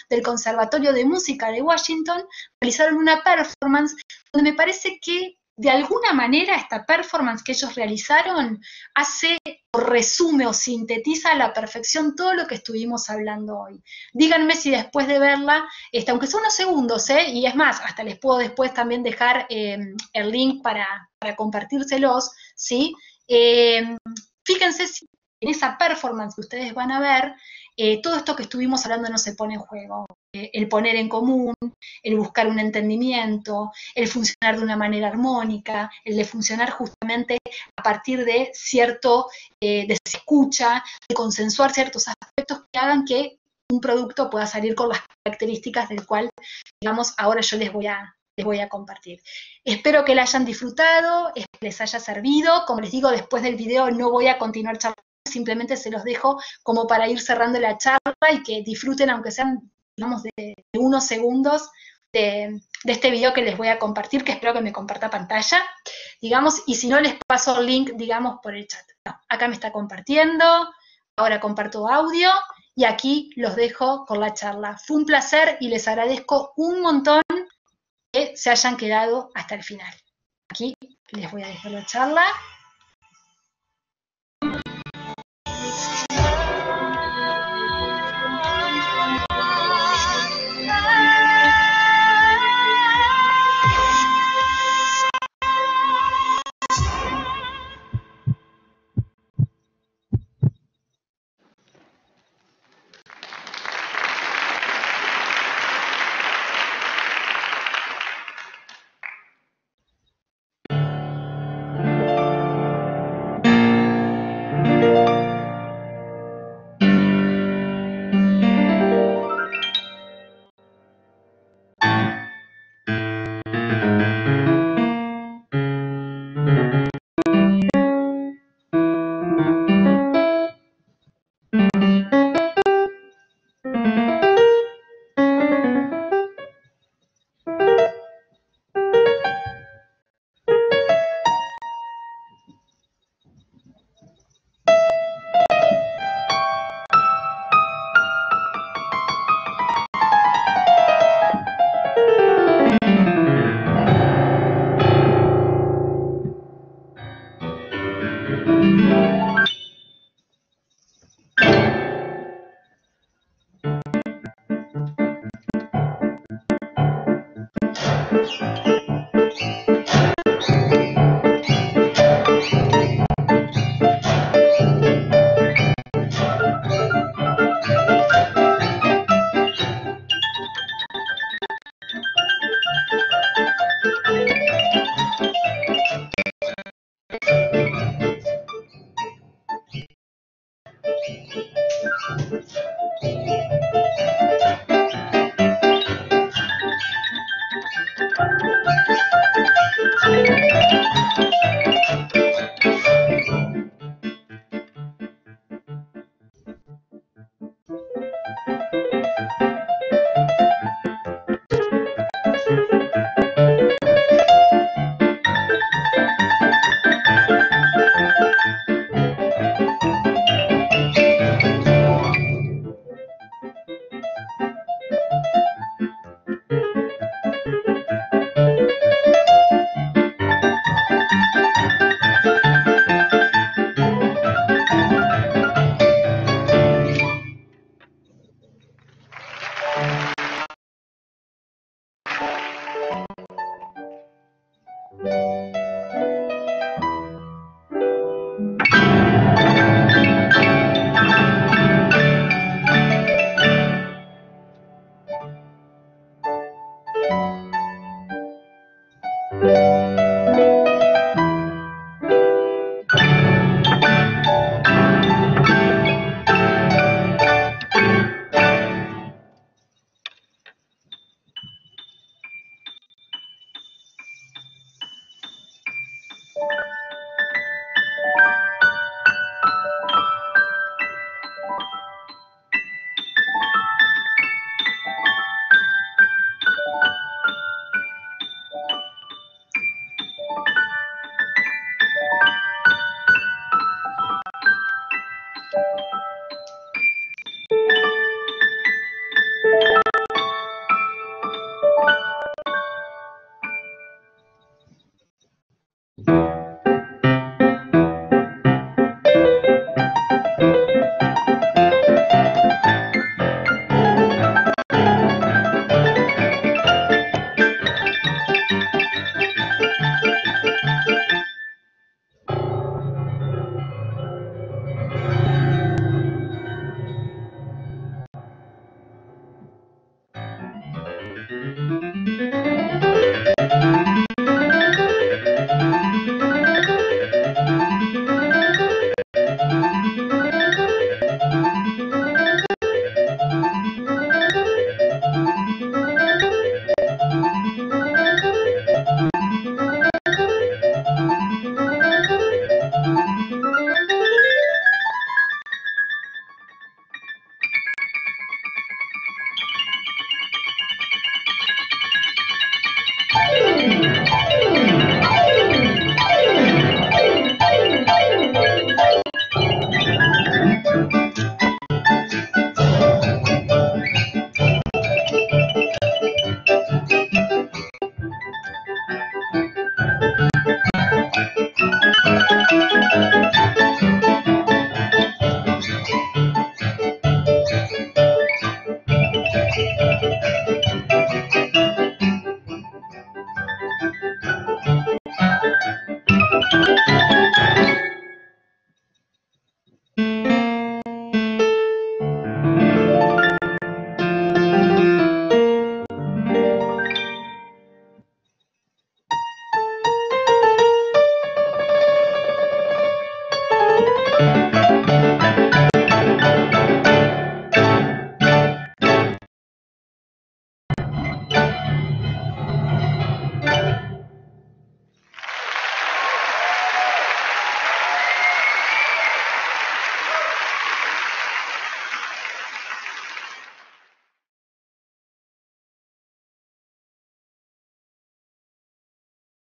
del Conservatorio de Música de Washington realizaron una performance donde me parece que de alguna manera esta performance que ellos realizaron hace o resume o sintetiza a la perfección todo lo que estuvimos hablando hoy. Díganme si después de verla, aunque sea unos segundos, y es más, hasta les puedo después también dejar el link para compartírselos, ¿sí? Fíjense si en esa performance que ustedes van a ver, todo esto que estuvimos hablando no se pone en juego. El poner en común, el buscar un entendimiento, el funcionar de una manera armónica, el de funcionar justamente a partir de de escucha, de consensuar ciertos aspectos que hagan que un producto pueda salir con las características del cual, digamos, ahora yo les voy a compartir. Espero que la hayan disfrutado, que les haya servido. Como les digo, después del video no voy a continuar charlando, simplemente se los dejo como para ir cerrando la charla y que disfruten, aunque sean, digamos, de unos segundos de este video que les voy a compartir, que espero que me comparta pantalla, digamos, y si no les paso el link, digamos, por el chat. No, acá me está compartiendo, ahora comparto audio, y aquí los dejo con la charla. Fue un placer y les agradezco un montón que se hayan quedado hasta el final. Aquí Les voy a dejar la charla.